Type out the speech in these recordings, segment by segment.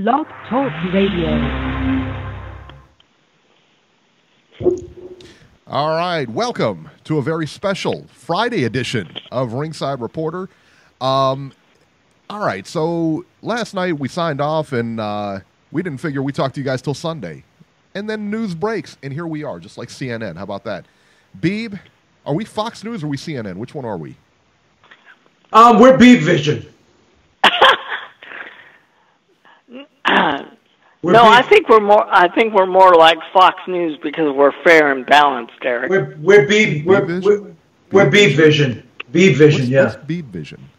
Blog Talk Radio. All right, welcome to a very special Friday edition of Ringside Reporter. All right, so last night we signed off and we didn't figure we'd talk to you guys till Sunday. And then news breaks, and here we are, just like CNN. How about that? Beeb, are we Fox News or are we CNN? Which one are we? We're Beeb Vision. I think we're more like Fox News because we're fair and balanced, Eric. We're Beeb Vision. Beeb Vision, yeah. What's Beeb Vision?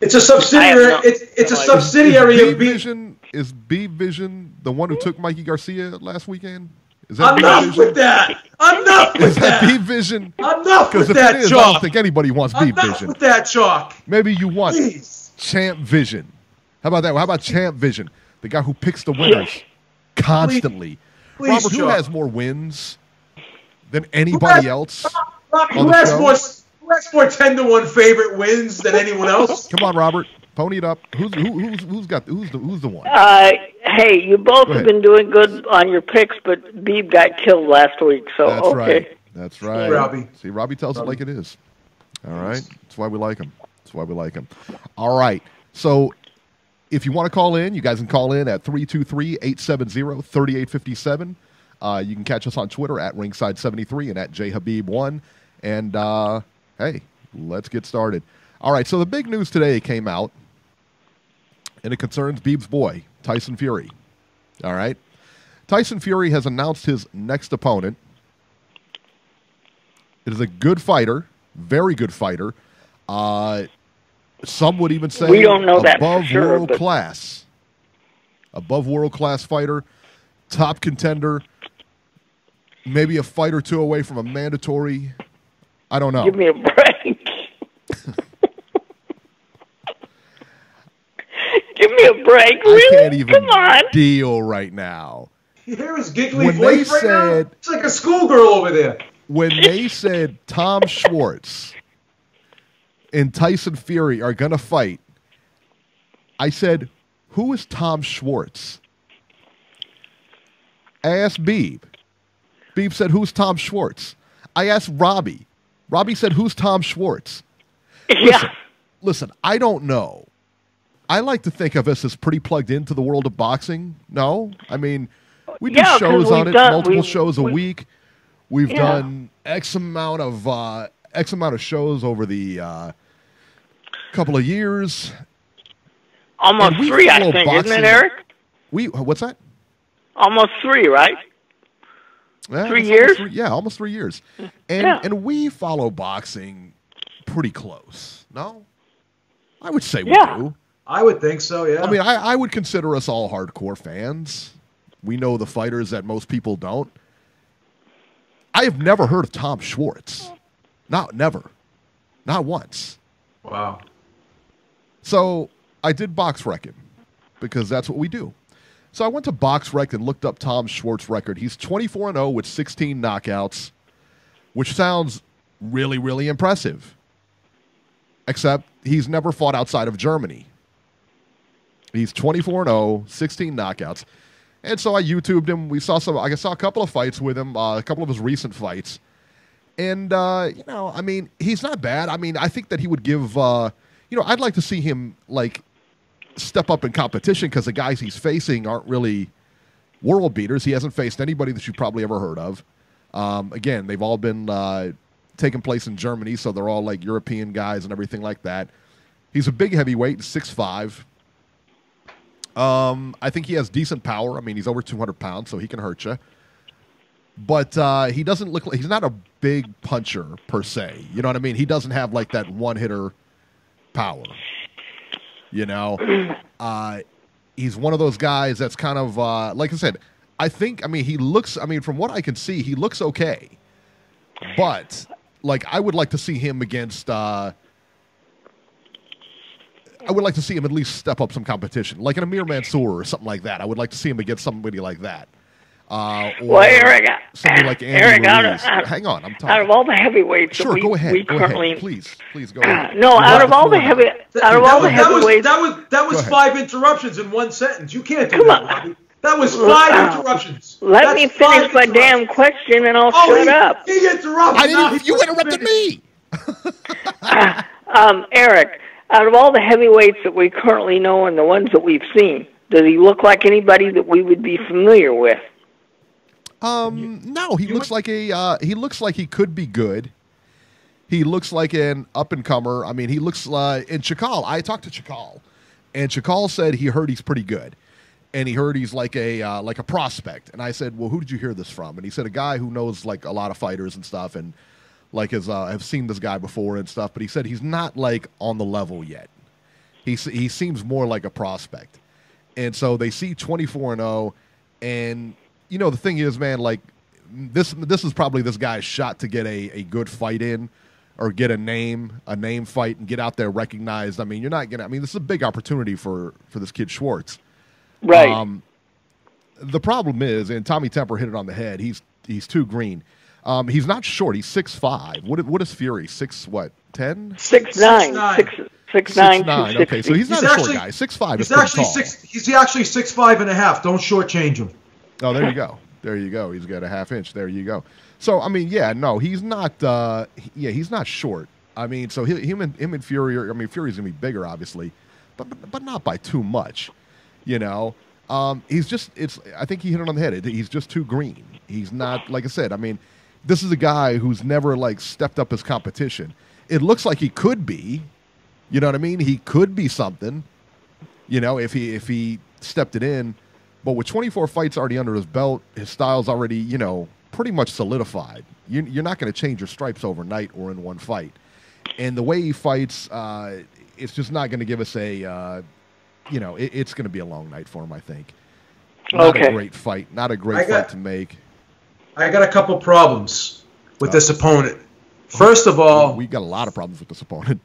It's a subsidiary. It's a subsidiary of Beeb Vision. Is Beeb Vision the one who took Mikey Garcia last weekend? Is that Enough with that. Enough with that. Beeb Vision? Enough with that, Because if it is, Chalk. I don't think anybody wants Beeb Vision. Enough with that, Chalk. Maybe you want Please. Champ Vision. How about that? How about Champ Vision? The guy who picks the winners constantly. Please, Robert, who Chalk. has more wins than anybody else? Who has more 10-1 favorite wins than anyone else? Come on, Robert. Pony it up. Who's the one? Hey, you both have been doing good on your picks, but Beeb got killed last week, so That's okay. right. That's right. Robbie. See, Robbie tells it like it is. All right. That's why we like him. All right. So if you want to call in, you guys can call in at 323-870-3857. You can catch us on Twitter at Ringside73 and at JHabib1. And, hey, let's get started. All right, so the big news today came out, and it concerns Beeb's boy, Tyson Fury. All right? Tyson Fury has announced his next opponent. It is a good fighter, very good fighter. Some would even say we don't know that above for sure, world class. Above world class fighter, top contender, maybe a fight or two away from a mandatory. I don't know. Give me a break. Give me a break. Really? I can't even Come on. deal right now. You hear his giggly When voice they right now? said- It's like a schoolgirl over there. When they said Tom Schwarz and Tyson Fury are going to fight, I said, who is Tom Schwarz? I asked Beeb. Beeb said, who's Tom Schwarz? I asked Robbie. Robbie said, who's Tom Schwarz? Yeah. Listen, I don't know. I like to think of us as pretty plugged into the world of boxing. No? I mean, we do shows on it, multiple shows a week. We've done X amount of shows over the couple of years. Almost 3, I think, isn't it, Eric? What's that? Almost 3, right? Yeah, 3 years? Almost 3 years. And we follow boxing pretty close. No? I would say we do. I would think so, yeah. I mean, I would consider us all hardcore fans. We know the fighters that most people don't. I have never heard of Tom Schwarz. Never. Not once. Wow. So I did BoxRec him because that's what we do. So I went to BoxRec and looked up Tom Schwartz's record. He's 24-0 with 16 knockouts, which sounds really, really impressive. Except he's never fought outside of Germany. He's 24-0, 16 knockouts. And so I YouTubed him. I saw a couple of fights with him, a couple of his recent fights. And, I mean, he's not bad. I mean, I think that he would give, I'd like to see him, step up in competition because the guys he's facing aren't really world beaters. He hasn't faced anybody that you've probably ever heard of. Again, they've all been taking place in Germany, so they're all European guys and everything like that. He's a big heavyweight, 6'5". I think he has decent power. I mean, he's over 200 pounds, so he can hurt you. But he doesn't look like he's not a big puncher per se. You know what I mean? He doesn't have that one-hitter power. He's one of those guys that's kind of like I said. From what I can see, he looks okay. But I would like to see him against. I would like to see him at least step up some competition, like an Amir Mansour or something like that. I would like to see him against somebody like that. Well, Eric, somebody like Andy Ruiz. Hang on, I'm talking. Out of all the heavyweights, sure, that go ahead. currently, please go ahead. No, out of all the heavyweights, that was 5 interruptions in one sentence. You can't do that, Bobby. That was 5 interruptions. Let me finish my damn question, and I'll shut up. He interrupted. You interrupted me. Eric, out of all the heavyweights that we currently know and the ones that we've seen, does he look like anybody that we would be familiar with? No, he looks like he could be good. He looks like an up and comer. I mean, he looks like in Chakal. I talked to Chakal, and Chakal said he heard he's pretty good, and he heard he's like a prospect. And I said, well, who did you hear this from? And he said a guy who knows like a lot of fighters and stuff, and like have seen this guy before and stuff. But he said he's not like on the level yet. He seems more like a prospect, and so they see 24-0, and you know the thing is, man, like this is probably this guy's shot to get a good fight in. Or get a name fight and get out there recognized. I mean, you're not gonna. I mean, this is a big opportunity for this kid Schwarz. Right. The problem is, and Tommy Temper hit it on the head. He's too green. He's not short. He's 6'5". What is Fury? 6'10"? 6'9". 6'9". 260. Okay, so he's not a short guy. 6'5". He's actually tall. He's actually 6'5.5". Don't shortchange him. Oh, there you go. There you go. He's got a half inch. There you go. So I mean, yeah, no, he's not. He's not short. I mean, so him and Fury. I mean, Fury's gonna be bigger, obviously, but not by too much. You know, he's just. I think he hit it on the head. He's just too green. He's not, like I said. I mean, this is a guy who's never like stepped up his competition. It looks like he could be. You know what I mean? He could be something. You know, if he stepped it in, but with 24 fights already under his belt, his style's already, you know, pretty much solidified. You're not going to change your stripes overnight or in one fight. And the way he fights, it's just not going to give us a, you know, it's going to be a long night for him, I think. Not a great fight. Not a great fight to make. I got a couple problems with this opponent. First of all... We got a lot of problems with this opponent.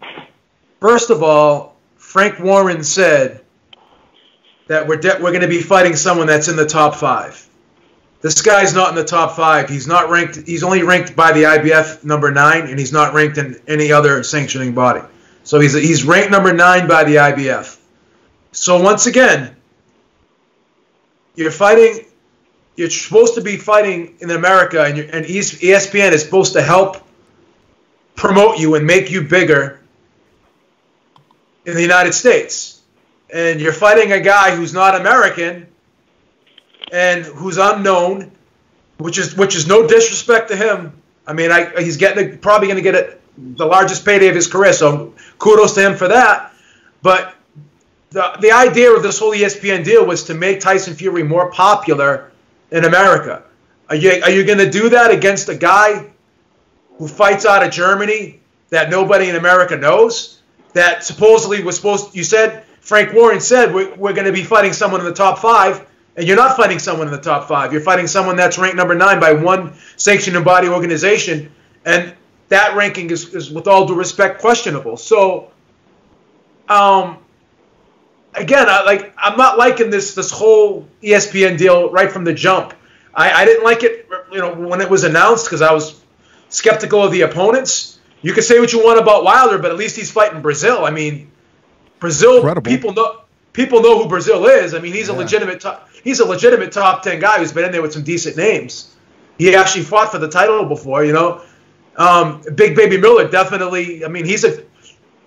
First of all, Frank Warren said that we're going to be fighting someone that's in the top 5. This guy's not in the top 5. He's not ranked. He's only ranked by the IBF number 9, and he's not ranked in any other sanctioning body. So he's ranked number 9 by the IBF. So once again, you're fighting. You're supposed to be fighting in America, and ESPN is supposed to help promote you and make you bigger in the United States. And you're fighting a guy who's not American and who's unknown, which is no disrespect to him. I mean, he's probably going to get the largest payday of his career, so kudos to him for that. But the idea of this whole ESPN deal was to make Tyson Fury more popular in America. Are you going to do that against a guy who fights out of Germany that nobody in America knows? That supposedly was you said, Frank Warren said, we're going to be fighting someone in the top 5. And you're not fighting someone in the top 5. You're fighting someone that's ranked number 9 by one sanctioned body organization, and that ranking is, with all due respect, questionable. So, again, I'm not liking this whole ESPN deal right from the jump. I didn't like it, you know, when it was announced because I was skeptical of the opponents. You can say what you want about Wilder, but at least he's fighting Brazil. I mean, Brazil. Incredible. People know who Brazil is. I mean, he's a legitimate top 10 guy who's been in there with some decent names. He actually fought for the title before, you know. Big Baby Miller, definitely. I mean, he's a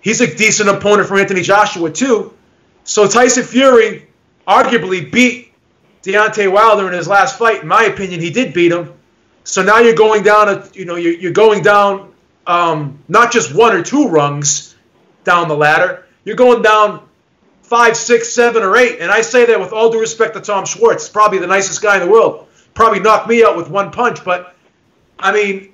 decent opponent for Anthony Joshua too. So Tyson Fury arguably beat Deontay Wilder in his last fight. In my opinion, he did beat him. So now you're going down you're going down not just 1 or 2 rungs down the ladder. You're going down 5, 6, 7, or 8. And I say that with all due respect to Tom Schwarz. Probably the nicest guy in the world. Probably knocked me out with one punch. But, I mean,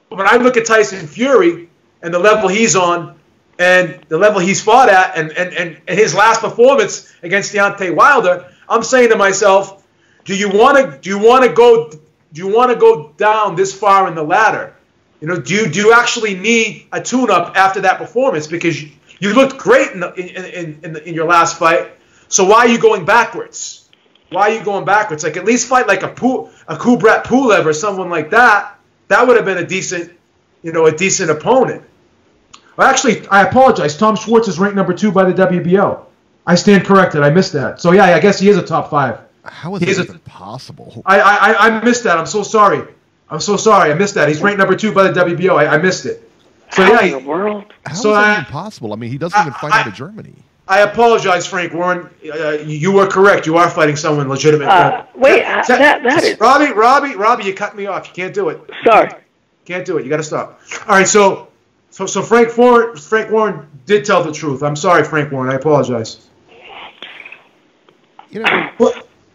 when I look at Tyson Fury and the level he's on and the level he's fought at and his last performance against Deontay Wilder, I'm saying to myself, do you want to go down this far in the ladder? You know, do you actually need a tune-up after that performance? Because you looked great in your last fight, so why are you going backwards? Why are you going backwards? Like, at least fight like a Kubrat Pulev or someone like that. That would have been a decent opponent. Well, actually, I apologize. Tom Schwarz is ranked number 2 by the WBO. I stand corrected. I missed that. So, yeah, I guess he is a top 5. How is that even possible? I missed that. I'm so sorry. I missed that. He's ranked number 2 by the WBO. I missed it. So, how in the world? How is that even possible? I mean, he doesn't even fight out of Germany. I apologize, Frank Warren. You were correct. You are fighting someone legitimate. Wait, that is... Robbie, you cut me off. You can't do it. Sorry. Can't do it. You got to stop. All right, so Frank Warren did tell the truth. I'm sorry, Frank Warren. I apologize.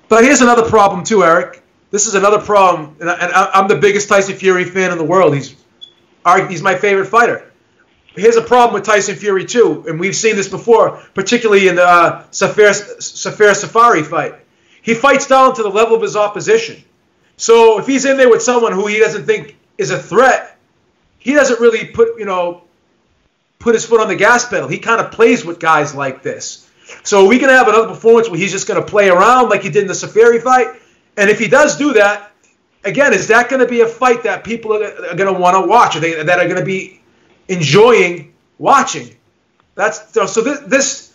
But here's another problem too, Eric. This is another problem, and I'm the biggest Tyson Fury fan in the world. He's my favorite fighter. Here's a problem with Tyson Fury too, and we've seen this before, particularly in the Safar Safari fight. He fights down to the level of his opposition. So if he's in there with someone who he doesn't think is a threat, he doesn't really put his foot on the gas pedal. He kind of plays with guys like this. So we can have another performance where he's just going to play around like he did in the Safari fight. And if he does do that, again, is that going to be a fight that people are going to want to watch, or that are going to be enjoying watching? So this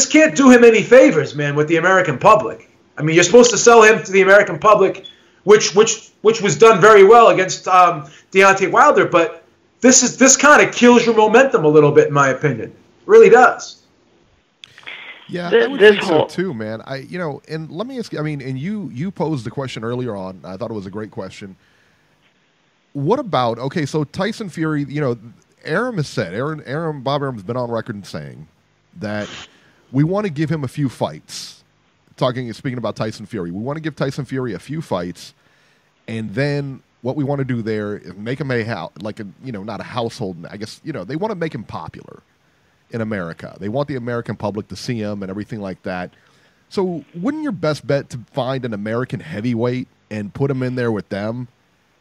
can't do him any favors, man, with the American public. I mean, you're supposed to sell him to the American public, which was done very well against Deontay Wilder, but this kind of kills your momentum a little bit, in my opinion. It really does. Yeah, I would think so too, man. And let me ask you. I mean, and you posed the question earlier on. I thought it was a great question. What about so Tyson Fury? Arum has said Bob Arum's been on record in saying that we want to give him a few fights. Speaking about Tyson Fury, we want to give Tyson Fury a few fights, and then what we want to do there is make him not a household. I guess they want to make him popular in America. They want the American public to see him and everything like that. So wouldn't your best bet to find an American heavyweight and put him in there with them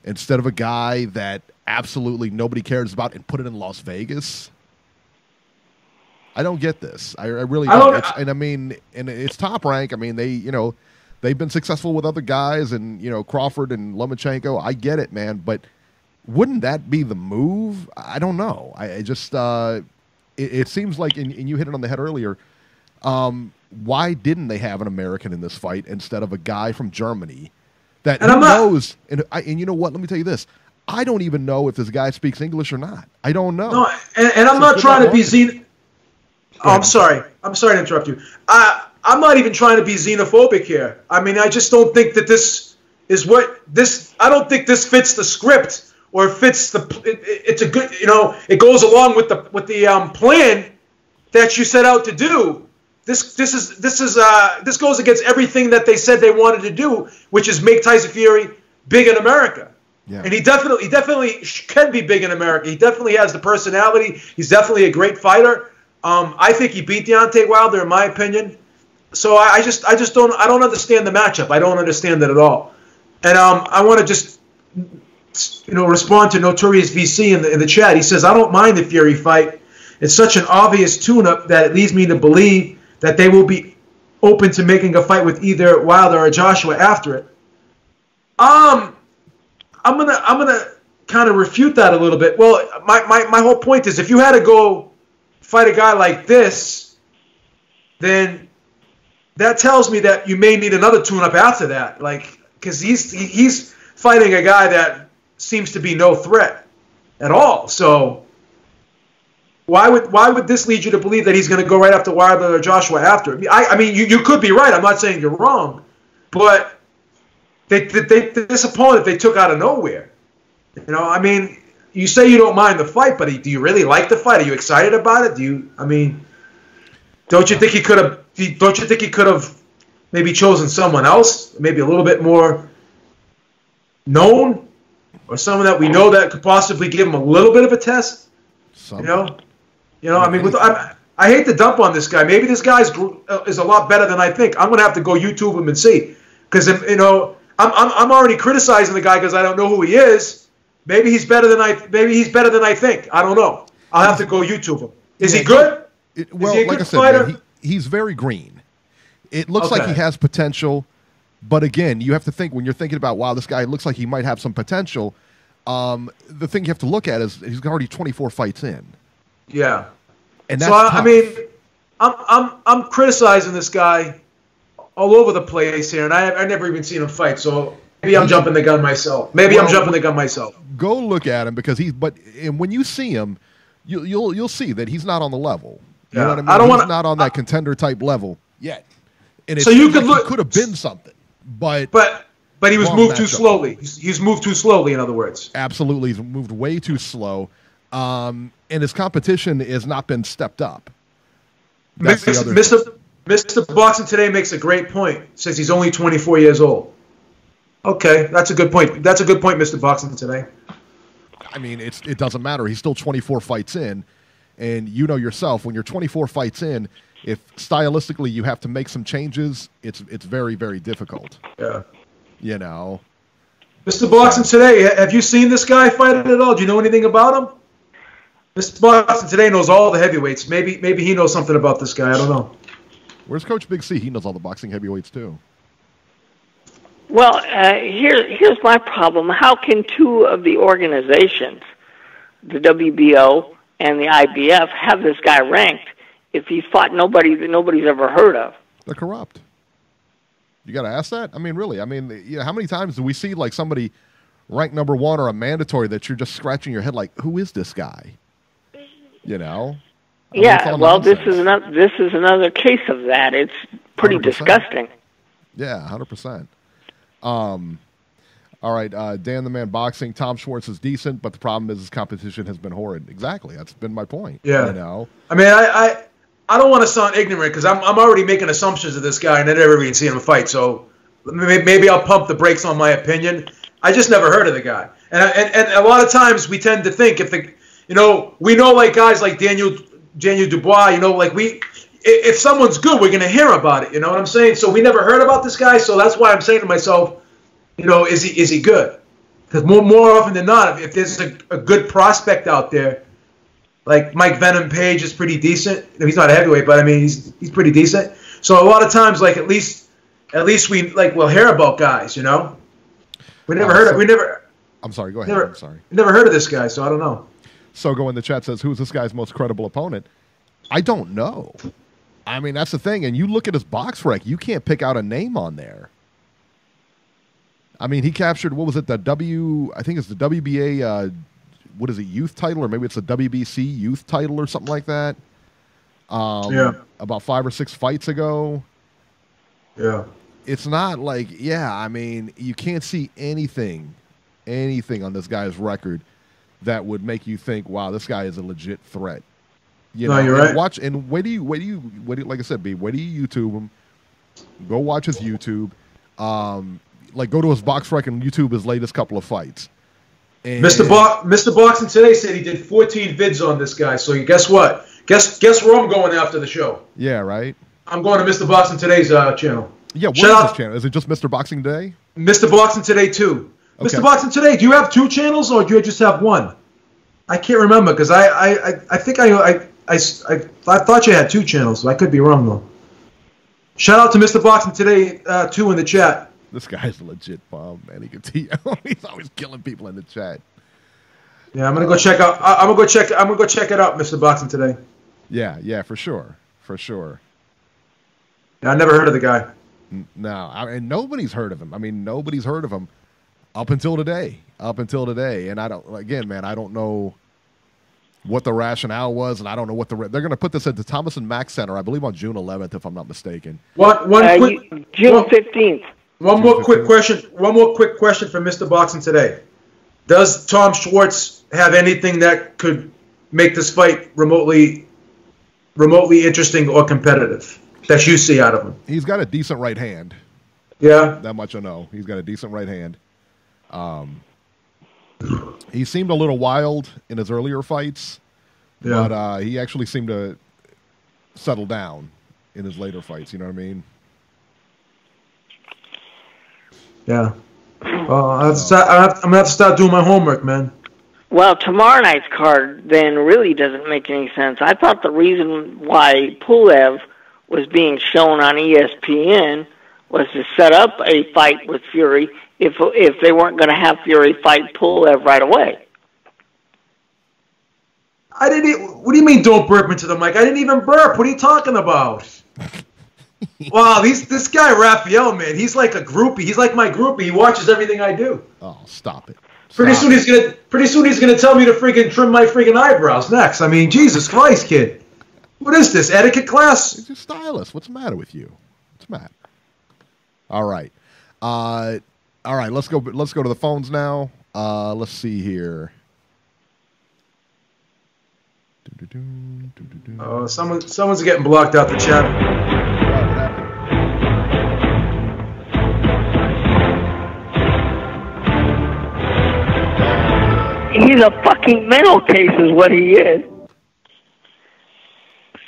instead of a guy that absolutely nobody cares about and put it in Las Vegas? I don't get this. I really don't. And it's Top Rank. I mean, they've been successful with other guys and, Crawford and Lomachenko. I get it, man. But wouldn't that be the move? I don't know. It seems like, and you hit it on the head earlier, why didn't they have an American in this fight instead of a guy from Germany that knows? And you know what? Let me tell you this. I don't even know if this guy speaks English or not. I don't know. No, and I'm not trying to be I'm sorry. I'm sorry to interrupt you. I'm not even trying to be xenophobic here. I mean, I just don't think that this is I don't think this fits the script. Or fits it's a good, it goes along with the plan that you set out to do. This goes against everything that they said they wanted to do, which is make Tyson Fury big in America. Yeah. And he definitely can be big in America. He definitely has the personality. He's definitely a great fighter. I think he beat Deontay Wilder, in my opinion. So I don't understand the matchup. I don't understand it at all. And I want to just respond to Notorious VC in the chat. He says, I don't mind the Fury fight. It's such an obvious tune-up that it leads me to believe that they will be open to making a fight with either Wilder or Joshua after it. I'm gonna kind of refute that a little bit. Well, my whole point is, if you had to go fight a guy like this, then that tells me that you may need another tune-up after that. Because he's fighting a guy that seems to be no threat at all. So why would this lead you to believe that he's going to go right after Wilder or Joshua after? I mean, you could be right. I'm not saying you're wrong, but this opponent they took out of nowhere. I mean, you say you don't mind the fight, but do you really like the fight? Are you excited about it? Don't you think he could have? Don't you think he could have maybe chosen someone else, maybe a little bit more known? Or someone that we know that could possibly give him a little bit of a test, I mean, I hate to dump on this guy. Maybe this guy is a lot better than I think. I'm gonna have to go YouTube him and see, because I'm already criticizing the guy because I don't know who he is. Maybe he's better than I think. I don't know. I'll have to go YouTube him. Is he good? Like I said, man, he's very green. It looks like he has potential. But again, you have to think when you're thinking about, wow, this guy looks like he might have some potential. The thing you have to look at is he's already 24 fights in. Yeah. And that's so tough. I mean, I'm criticizing this guy all over the place here, and I've never even seen him fight. So maybe I'm jumping the gun myself. Go look at him because and when you see him, you'll see that he's not on the level. You know what I mean? He's not on that contender type level yet. And so you could look, he could have been something, but he was moved too slowly. He's moved too slowly. In other words, absolutely, he's moved way too slow. And his competition has not been stepped up. Mr. Boxing Today makes a great point. Says he's only 24 years old. Okay, that's a good point. That's a good point, Mr. Boxing Today. I mean, it doesn't matter. He's still 24 fights in, and you know yourself, when you're 24 fights in, if stylistically you have to make some changes, it's very, very difficult. Yeah. You know. Mr. Boxing Today, have you seen this guy fight at all? Do you know anything about him? Mr. Boxing Today knows all the heavyweights. Maybe he knows something about this guy. I don't know. Where's Coach Big C? He knows all the boxing heavyweights too. Well, here's my problem. How can two of the organizations, the WBO and the IBF, have this guy ranked if he's fought nobody that nobody's ever heard of? They're corrupt. You got to ask that? I mean, really? I mean, how many times do we see like somebody ranked number one or a mandatory that you're just scratching your head like, who is this guy? You know? Yeah, well, this is another case of that. It's pretty 100%. Disgusting. Yeah, 100%. All right, Dan the Man Boxing. Tom Schwarz is decent, but the problem is his competition has been horrid. Exactly, that's been my point. Yeah, you know. I mean, I don't want to sound ignorant because I'm already making assumptions of this guy and I never even seen him fight. So maybe I'll pump the brakes on my opinion. I just never heard of the guy, and a lot of times we tend to think we know like guys like Daniel Dubois, like if someone's good, we're going to hear about it. You know what I'm saying? So we never heard about this guy. So that's why I'm saying to myself, is he good? Because more often than not, if there's a good prospect out there, like Mike Venom Page is pretty decent. He's not a heavyweight, but I mean he's pretty decent. So a lot of times, like at least we'll hear about guys. We never heard of. I'm sorry. Go ahead. I'm sorry. Never heard of this guy, so I don't know. So go in the chat says, who's this guy's most credible opponent? I don't know. I mean, that's the thing. And you look at his box rec, you can't pick out a name on there. I mean, he captured, what was it, I think it's the WBA, what is it, youth title? Or maybe it's the WBC youth title or something like that. About 5 or 6 fights ago. Yeah. It's not like, I mean, you can't see anything on this guy's record that would make you think, wow, this guy is a legit threat. You're right. Watch and wait do you like I said, B, wait do you YouTube him? Go watch his YouTube. Go to his box rec and YouTube his latest couple of fights. And Mr. Boxing Today said he did 14 vids on this guy. So guess what? Guess where I'm going after the show. Yeah, right. I'm going to Mr. Boxing Today's channel. Yeah, what is his channel? Is it just Mr. Boxing Today? Mr. Boxing Today 2. Okay. Mr. Boxing Today, do you have 2 channels or do you just have 1? I can't remember because I think I thought you had 2 channels. So I could be wrong though. Shout out to Mr. Boxing Today 2 in the chat. This guy's a legit bomb, man. He can tell he's always killing people in the chat. Yeah, I'm gonna go check out. I'm gonna go check it out, Mr. Boxing Today. Yeah, for sure. Yeah, I never heard of the guy. No, and nobody's heard of him. I mean, nobody's heard of him up until today. And I don't know what the rationale was, and I don't know what they're going to put this at the Thomas and Mack Center, I believe, on June 11th, if I'm not mistaken. June 15th. One more quick question for Mr. Boxing Today. Does Tom Schwarz have anything that could make this fight remotely interesting or competitive that you see out of him? He's got a decent right hand. Yeah. That much I know. He's got a decent right hand. He seemed a little wild in his earlier fights, but he actually seemed to settle down in his later fights. You know what I mean? Yeah. Well, I'm going to have to start doing my homework, man. Well, tomorrow night's card then really doesn't make any sense. I thought the reason why Pulev was being shown on ESPN was to set up a fight with Fury if they weren't going to have Fury fight Pulev right away. I didn't. What do you mean? Don't burp into the mic. I didn't even burp. What are you talking about? Wow, this guy Raphael, man, he's like a groupie. He's like my groupie. He watches everything I do. Oh, stop it. Pretty soon he's gonna tell me to freaking trim my freaking eyebrows next. I mean, Jesus Christ, kid. What is this, etiquette class? He's a stylist. What's the matter with you? What's the matter? All right. Let's go to the phones now. Let's see here. Oh, someone's getting blocked out the chat. He's a fucking mental case is what he is.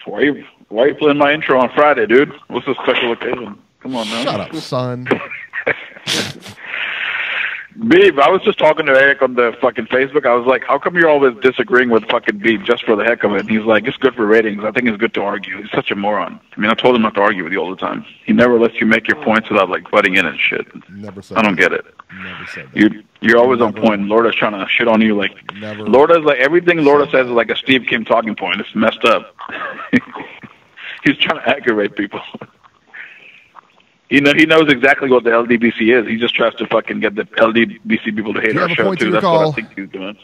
Why are you playing my intro on Friday, dude? What's the special occasion? Come on, man. Shut up, son. Beeb, I was just talking to Eric on the fucking Facebook. I was like, how come you're always disagreeing with fucking Beeb just for the heck of it? And he's like, it's good for ratings. I think it's good to argue. He's such a moron. I mean, I told him not to argue with you all the time. He never lets you make your points without, like, butting in and shit. Never said I don't get it. Never said that. You're always on point. Lorda's trying to shit on you. Like, Lorda's like, everything Lorda says is like a Steve Kim talking point. It's messed up. He's trying to aggravate people. He knows exactly what the LDBC is. He just tries to fucking get the LDBC people to hate our show, too. That's what I think he's doing.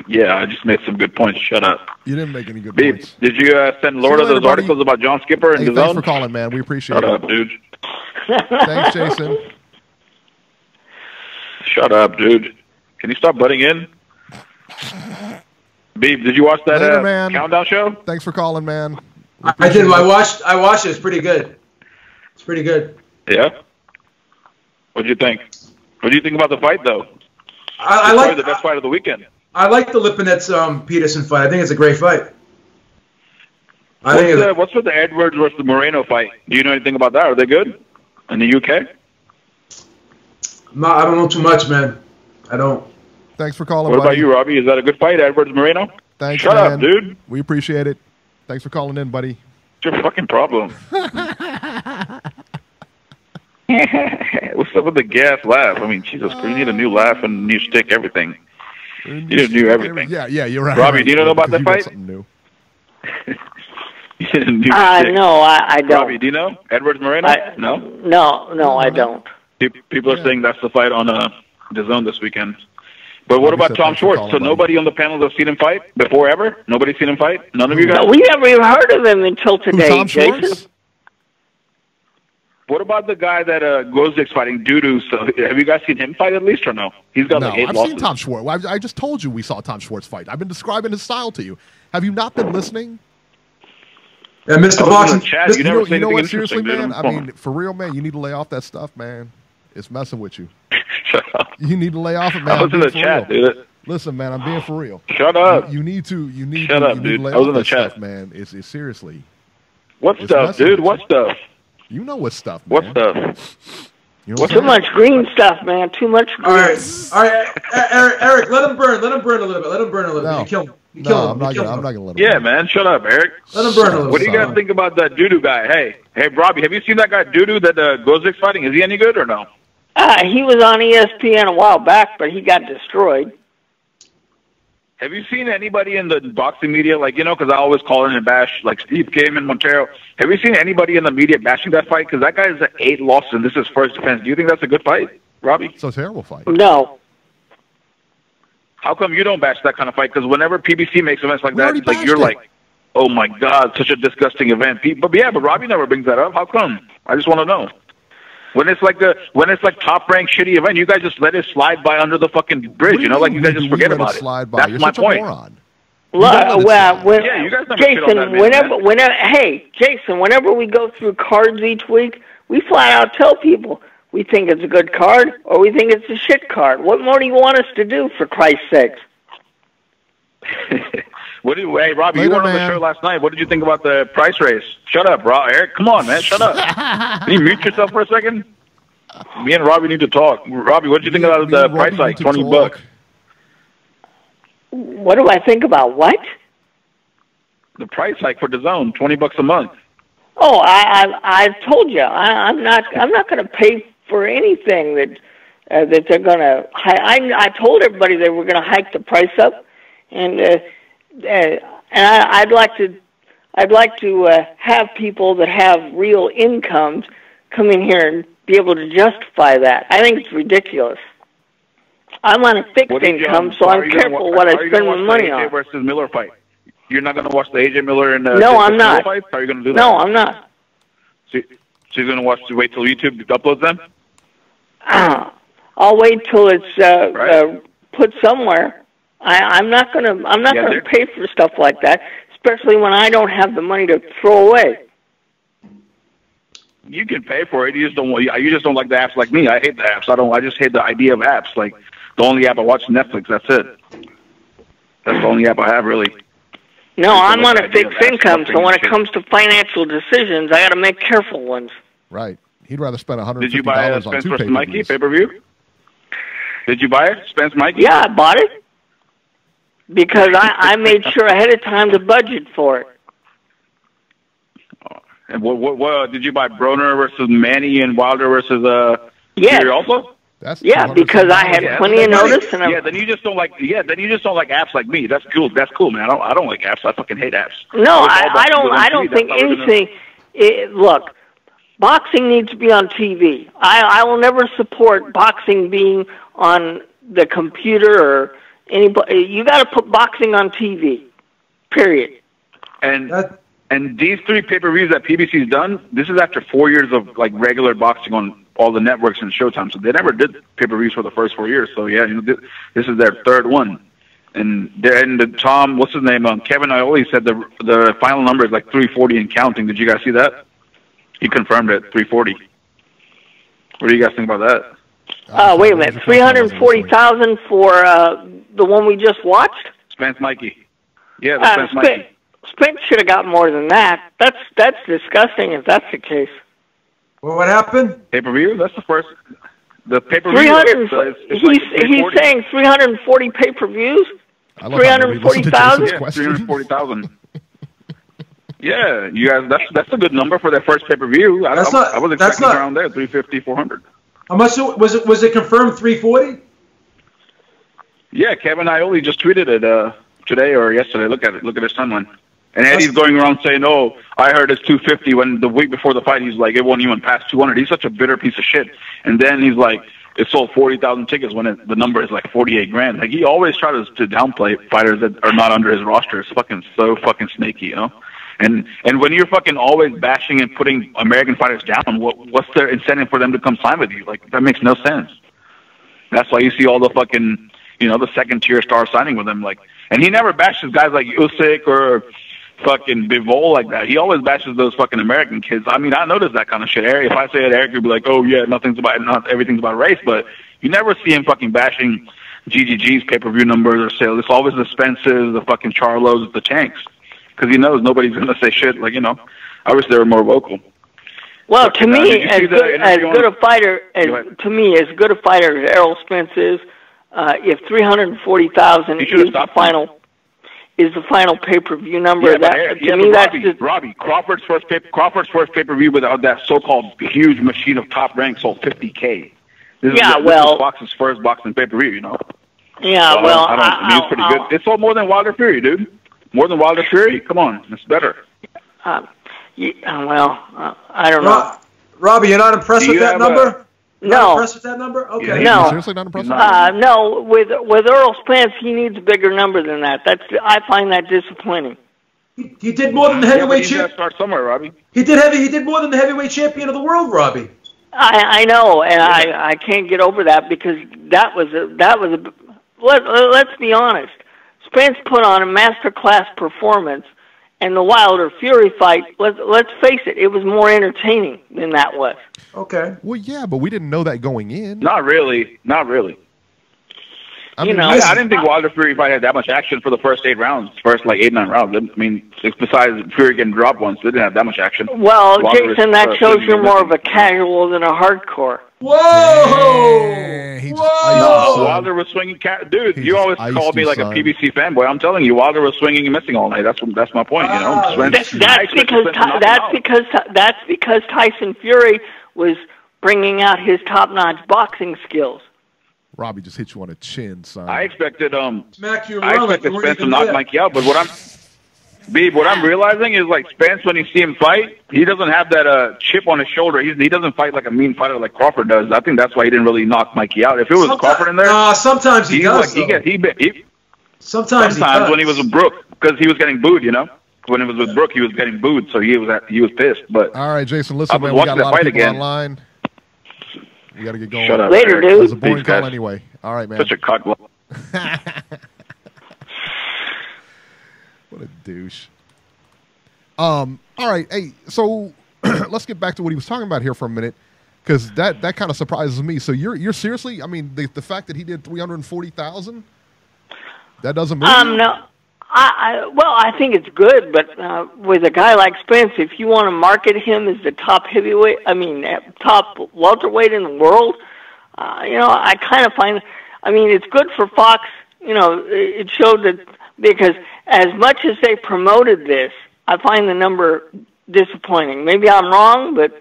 Yeah, I just made some good points. Shut up. You didn't make any good Beep, points. did you send Lorda those articles about John Skipper and hey, DAZN? Thanks for calling, man. We appreciate it. Shut up, dude. Thanks, Jason. Shut up, dude. Can you stop butting in? Beep, did you watch that Countdown show? Thanks for calling, man. I did. I watched it. It's pretty good. It's pretty good. Yeah? What'd you think? What do you think about the fight, though? I like the best fight of the weekend. I like the Lipinets Peterson fight. I think it's a great fight. What's with the Edwards versus the Moreno fight? Do you know anything about that? Are they good in the UK? No, I don't know too much, man. I don't. Thanks for calling. What about you, Robbie? Is that a good fight, Edwards Moreno? Thanks, Shut man. up, dude. We appreciate it. Thanks for calling in, buddy. What's your fucking problem? What's up with the gas laugh? I mean, Jesus Christ, you need a new laugh and a new stick, everything. You need to do everything. Yeah, you're right. Robbie, do you know about that fight? Something new. You need a new stick. No, I don't. Robbie, do you know? Edwards Moreno? No? No, I don't. People are saying that's the fight on DAZN this weekend. But what about Tom Schwarz? So nobody on the panel has seen him fight before ever? Nobody's seen him fight? None of you guys? No, we never even heard of him until today, Tom Jason. Schwarz? What about the guy that Gozik's fighting, Dudu? So have you guys seen him fight at least or no? He's got like 8 losses. I've seen Tom Schwarz. I just told you we saw Tom Schwarz fight. I've been describing his style to you. Have you not been listening? Yeah, Mr. Boxing. You never say know what? anything Seriously, interesting, man. I mean, for real, man. You need to lay off that stuff, man. It's messing with you. Shut up. You need to lay off it, man. I was in the chat, dude. Listen, man. I'm being for real. Shut up. You need to. Shut up, dude. Lay I was in off the chat, stuff, man. It's seriously. What stuff, dude? What stuff? You know what stuff, man. What stuff? You know Too much green stuff, man. Too much green. All right. Eric, let him burn. Let him burn a little bit. No. You kill him. I'm not gonna let him. Yeah, man. Shut up, Eric. Let him burn a little. What do you guys think about that Dudu guy? Hey, Robbie, have you seen that guy Dudu that Gozik's fighting? Is he any good or no? He was on ESPN a while back, but he got destroyed. Have you seen anybody in the boxing media, like, you know, because I always call in and bash, like Steve Kim and Montero. Have you seen anybody in the media bashing that fight? Because that guy has 8 losses and this is his first defense. Do you think that's a good fight, Robbie? It's a terrible fight. No. How come you don't bash that kind of fight? Because whenever PBC makes events like that, it's like you're like, oh my God, such a disgusting event. But Robbie never brings that up. How come? I just want to know. When it's like top ranked shitty event, you guys just let it slide by under the fucking bridge. You know, like you guys just forget about it. That's my point. You guys never Jason, whenever we go through cards each week, we flat out tell people we think it's a good card or we think it's a shit card. What more do you want us to do, for Christ's sakes? Hey, Robbie, you weren't on the show last night. What did you think about the price race? Shut up, Eric. Come on, man. Shut up. Can you mute yourself for a second? Me and Robbie need to talk. Robbie, what did you think about the price hike, $20? What do I think about what? The price hike for DAZN, $20 a month. Oh, I've told you, I'm not going to pay for anything that they're going to. I told everybody they were going to hike the price up, and I'd like to have people that have real incomes come in here and be able to justify that. I think it's ridiculous. I'm on a fixed income, so I'm careful what I spend my money on. AJ versus Miller fight. You're not going to watch the AJ Miller and the No, I'm not. Fight? How are you going to do that? No, I'm not. So you're going to wait till YouTube uploads them? I'll wait till it's put somewhere. I'm not gonna pay for stuff like that, especially when I don't have the money to throw away. You can pay for it. You just don't like the apps like me. I hate the apps. I just hate the idea of apps. Like the only app I watch is Netflix. That's it. That's the only app I have really. No, I'm on a fixed income, so when it comes to financial decisions, I got to make careful ones. Right. He'd rather spend $150 Did you buy on Spence two vs. Mikey pay-per-view? Did you buy it, Spence Mikey? Yeah, I bought it because I made sure ahead of time to budget for it. And what did you buy? Broner versus Manny and Wilder versus Fury also? Because I had plenty of notice. And then you just don't like apps like me. That's cool. That's cool, man. I don't like apps. I fucking hate apps. No, I don't think anything. Look, boxing needs to be on TV. I will never support boxing being on the computer or anybody. You got to put boxing on TV. Period. And these 3 pay-per-views that PBC's done, this is after 4 years of like regular boxing on all the networks and Showtime. So they never did pay-per-views for the first 4 years. So yeah, this is their 3rd one. And Tom, what's his name? Kevin Iole said the final number is like 340 and counting. Did you guys see that? He confirmed it, 340. What do you guys think about that? Wait a minute, 340,000 for the one we just watched? Spence Mikey. Yeah, Spence Mikey. Spence should have got more than that. That's disgusting if that's the case. Well, what happened? Pay-per-view? That's the first. The pay-per-view. He's saying 340 pay-per-views? 340,000? Yeah, 340,000. Yeah, you guys. That's a good number for their first pay-per-view. I was expecting around there, 350, 400. How much was it confirmed? 340? Yeah, Kevin Iole just tweeted it today or yesterday. Look at it. Look at his timeline. And Eddie's going around saying, "Oh, I heard it's 250." When the week before the fight, he's like, "It won't even pass 200." He's such a bitter piece of shit. And then he's like, "It sold 40,000 tickets when the number is like 48 grand." Like he always tries to downplay fighters that are not under his roster. It's so fucking snaky, you know. And when you're fucking always bashing and putting American fighters down, what's their incentive for them to come sign with you? Like that makes no sense. That's why you see all the fucking the second tier stars signing with him. Like, and he never bashes guys like Usyk or fucking Bivol like that. He always bashes those fucking American kids. I mean, I notice that kind of shit. If I say it, Eric would be like, "Oh yeah, not everything's about race," but you never see him fucking bashing GGG's pay-per-view numbers or sales. It's always the Spences, the fucking Charlos, the Tanks, because he knows nobody's gonna say shit. Like I wish they were more vocal. Well, to me, as good a fighter as Errol Spence is, if 340,000 is the final pay-per-view number. Robbie, Crawford's first pay-per-view without that so-called huge machine of Top Rank sold 50K. This is Fox's first boxing pay-per-view, Yeah, I mean, it's pretty good. It sold more than Wilder Fury, dude. More than Wilder Fury? Come on, it's better. I don't know. Robbie, you're not impressed with that number? No. Not impressed with that number? Okay. No. Seriously not impressed? No, with Earl Spence, he needs a bigger number than that. I find that disappointing. He did more than the heavyweight champion. Start somewhere, Robbie. He did more than the heavyweight champion of the world, Robbie. I know, and I can't get over that because that was a. Let's be honest. Spence put on a masterclass performance, and the Wilder Fury fight. Let's face it, it was more entertaining than that was. Okay. Well, yeah, but we didn't know that going in. Not really. I didn't think Wilder Fury fight had that much action for the first 8 rounds. First 8, 9 rounds. I mean, besides Fury getting dropped once, they didn't have that much action. Well, Jason, that shows you're more of a casual than a hardcore. Whoa! Whoa! Wilder was swinging. Dude, you always called me like a PBC fanboy. I'm telling you, Wilder was swinging and missing all night. That's my point. You know, that's because Tyson Fury was bringing out his top-notch boxing skills. Robbie just hit you on the chin, son. I expected Smack you I expected Spence to knock Mikey out, but what I'm realizing is, like, Spence, when you see him fight, he doesn't have that chip on his shoulder. He doesn't fight like a mean fighter like Crawford does. I think that's why he didn't really knock Mikey out. If it was Crawford in there, sometimes he does. Sometimes when he was with Brooke, because he was getting booed, you know. When it was with Brooke, he was getting booed, so he was pissed. But all right, Jason, listen, man, we got a lot of people online. We got to get going. Shut up. Later, Eric. dude. It was a boring call anyway. All right, man. Such a cock. What a douche. All right, hey, so let's get back to what he was talking about here for a minute, because that kind of surprises me. So you're seriously, I mean, the fact that he did 340,000, that doesn't move you? No. I think it's good, but with a guy like Spence, if you want to market him as the top top welterweight in the world, I kind of find, it's good for Fox. It showed that, because as much as they promoted this, I find the number disappointing. Maybe I'm wrong, but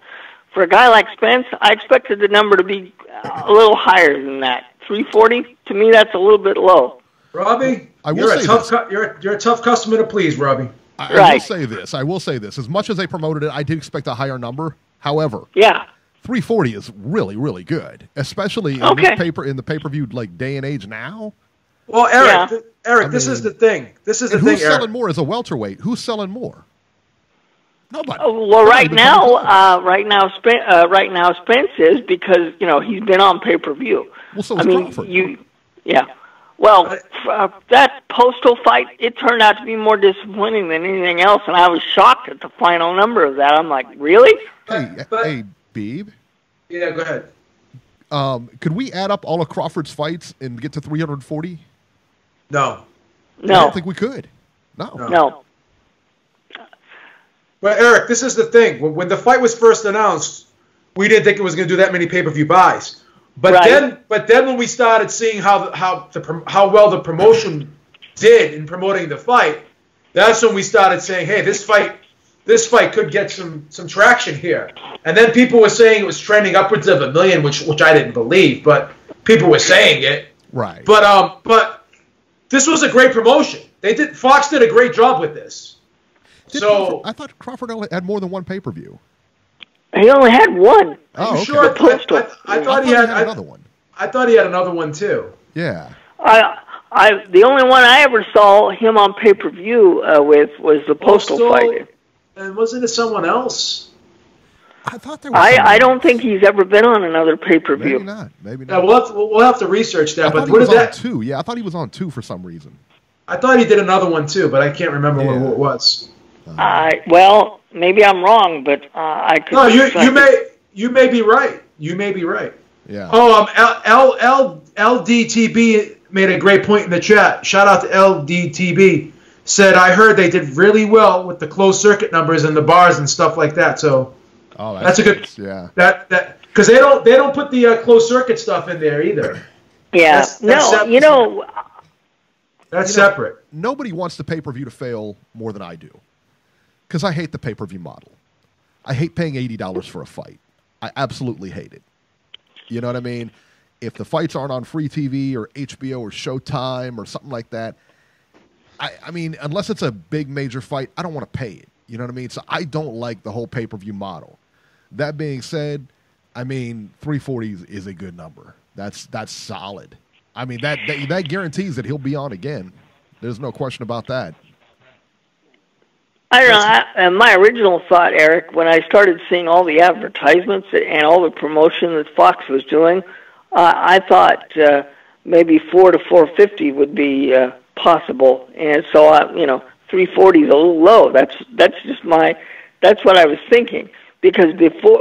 for a guy like Spence, I expected the number to be a little higher than that. 340, to me, that's a little bit low. Robbie, you're a tough customer to please, Robbie. I will say this. As much as they promoted it, I did expect a higher number. However, 340 is really, really good, especially in the pay-per-view like day and age now. Well, Eric, this is the thing. Who's selling more as a welterweight? Who's selling more? Nobody. Well, right now, Spence is, because he's been on pay-per-view. Well, so is Crawford. Well, that Postal fight, it turned out to be more disappointing than anything else, and I was shocked at the final number of that. I'm like, really? Hey, Beeb. Yeah, go ahead. Could we add up all of Crawford's fights and get to 340? No. I don't think we could. No. But Eric, this is the thing. When the fight was first announced, we didn't think it was going to do that many pay-per-view buys. But then when we started seeing how well the promotion did in promoting the fight, that's when we started saying, hey, this fight could get some traction here. And then people were saying it was trending upwards of 1 million, which I didn't believe, but people were saying it. Right. But this was a great promotion. Fox did a great job with this. I thought Crawford only had more than one pay-per-view. He only had one. Oh, okay. Sure. I thought he had another one. I thought he had another one too. Yeah. The only one I ever saw him on pay-per-view with was the Postal fight. And wasn't it someone else? I thought there was. I don't think he's ever been on another pay-per-view. Maybe not. Yeah, we'll have to research that. But what is that? On 2. Yeah, I thought he was on 2 for some reason. I thought he did another one too, but I can't remember what it was. Well, maybe I'm wrong, but I could. No, you may be right. You may be right. Yeah. Oh, LDTB made a great point in the chat. Shout out to LDTB. Said, I heard they did really well with the closed circuit numbers and the bars and stuff like that. So that's a good. Yeah. That because they don't put the closed circuit stuff in there either. Yeah. That's separate. Nobody wants the pay-per-view to fail more than I do, because I hate the pay-per-view model. I hate paying $80 for a fight. I absolutely hate it. You know what I mean? If the fights aren't on free TV or HBO or Showtime or something like that, I mean, unless it's a big major fight, I don't want to pay it. You know what I mean? So I don't like the whole pay-per-view model. That being said, I mean, 340 is a good number. That's solid. I mean, that guarantees that he'll be on again. There's no question about that. I don't know. My original thought, Eric, when I started seeing all the advertisements and all the promotion that Fox was doing, I thought maybe 4 to 450 would be possible, and so 340 is a little low. That's what I was thinking, because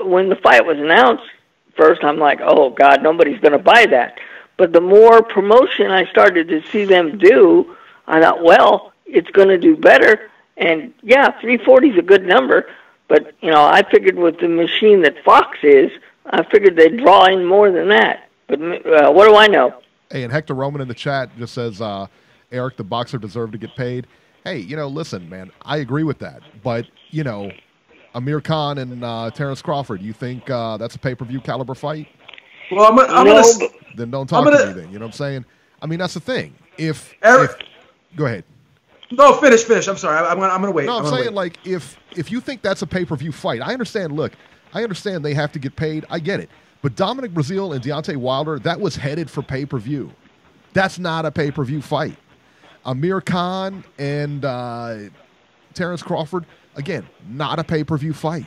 when the fight was announced, first I'm like, oh God, nobody's going to buy that. But the more promotion I started to see them do, I thought, well, it's going to do better. And yeah, 340 is a good number, but I figured with the machine that Fox is, I figured they'd draw in more than that. But what do I know? Hey, and Hector Roman in the chat just says, Eric, the boxer deserved to get paid. Hey, listen, man, I agree with that. But, Amir Khan and Terrence Crawford, you think that's a pay-per-view caliber fight? Well, I'm gonna then don't talk to me then. You know what I'm saying? I mean, that's the thing. Go ahead. No, finish. I'm sorry. I'm gonna wait. No, I'm saying like if you think that's a pay-per-view fight, I understand. Look, I understand they have to get paid. I get it. But Dominic Breazeale and Deontay Wilder, that was headed for pay-per-view. That's not a pay-per-view fight. Amir Khan and Terrence Crawford, again, not a pay-per-view fight.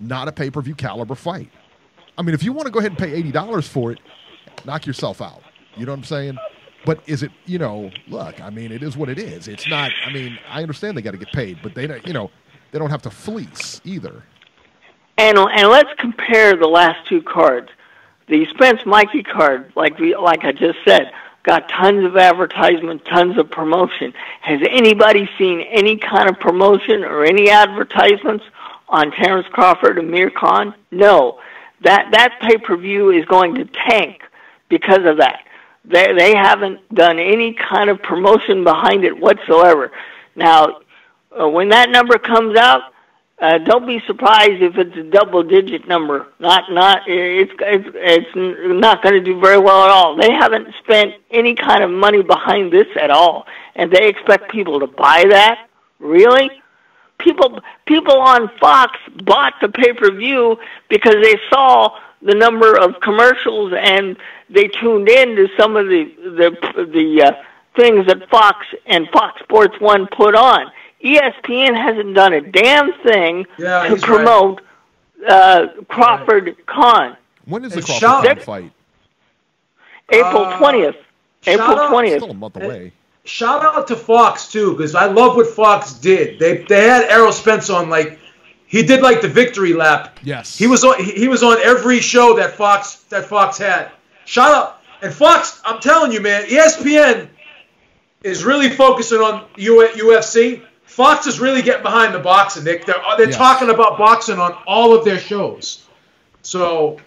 Not a pay-per-view caliber fight. I mean, if you want to go ahead and pay $80 for it, knock yourself out. You know what I'm saying? But is it, look, I mean, it is what it is. It's not, I mean, I understand they got to get paid, but they don't, they don't have to fleece either. And let's compare the last two cards. The Spence Mikey card, like I just said, got tons of advertisement, tons of promotion. Has anybody seen any kind of promotion or any advertisements on Terrence Crawford and Amir Khan? No. That pay-per-view is going to tank because of that. They haven't done any kind of promotion behind it whatsoever. Now, when that number comes out, don't be surprised if it's a double-digit number. It's not going to do very well at all. They haven't spent any kind of money behind this at all, and they expect people to buy that? Really? People on Fox bought the pay-per-view because they saw the number of commercials and they tuned in to some of the things that Fox and Fox Sports 1 put on. ESPN hasn't done a damn thing to promote Crawford Khan. When is the Crawford fight? April 20th. April 20th. Still a month away. Shout out to Fox too, because I love what Fox did. They had Errol Spence on, like he did, like the victory lap. Yes, he was on every show that Fox had. Shout out, and Fox, I'm telling you, man, ESPN is really focusing on UFC. Fox is really getting behind the boxing. They're talking about boxing on all of their shows. So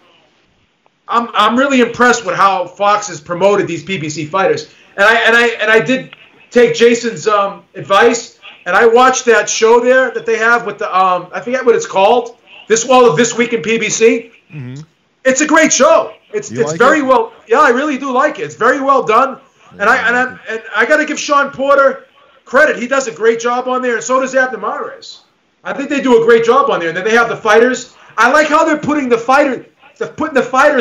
I'm really impressed with how Fox has promoted these PBC fighters. And I did take Jason's advice, and I watched that show there that they have with the I forget what it's called. This Week in PBC. Mm-hmm. It's a great show. It's very well. Yeah, I really do like it. It's very well done. Yeah, and I got to give Sean Porter credit. He does a great job on there, and so does Abner Mares. I think they do a great job on there. And then they have the fighters. I like how they're putting the fighters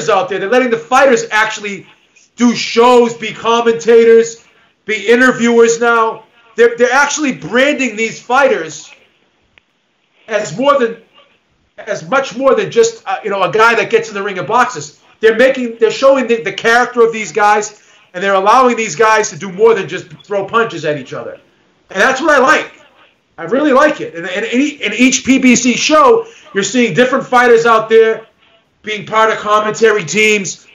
out there. They're letting the fighters actually do shows, be commentators, be interviewers now. They're actually branding these fighters as much more than just a guy that gets in the ring and boxes. They're showing the character of these guys, and they're allowing these guys to do more than just throw punches at each other. And that's what I like. I really like it. And in each PBC show, you're seeing different fighters out there being part of commentary teams,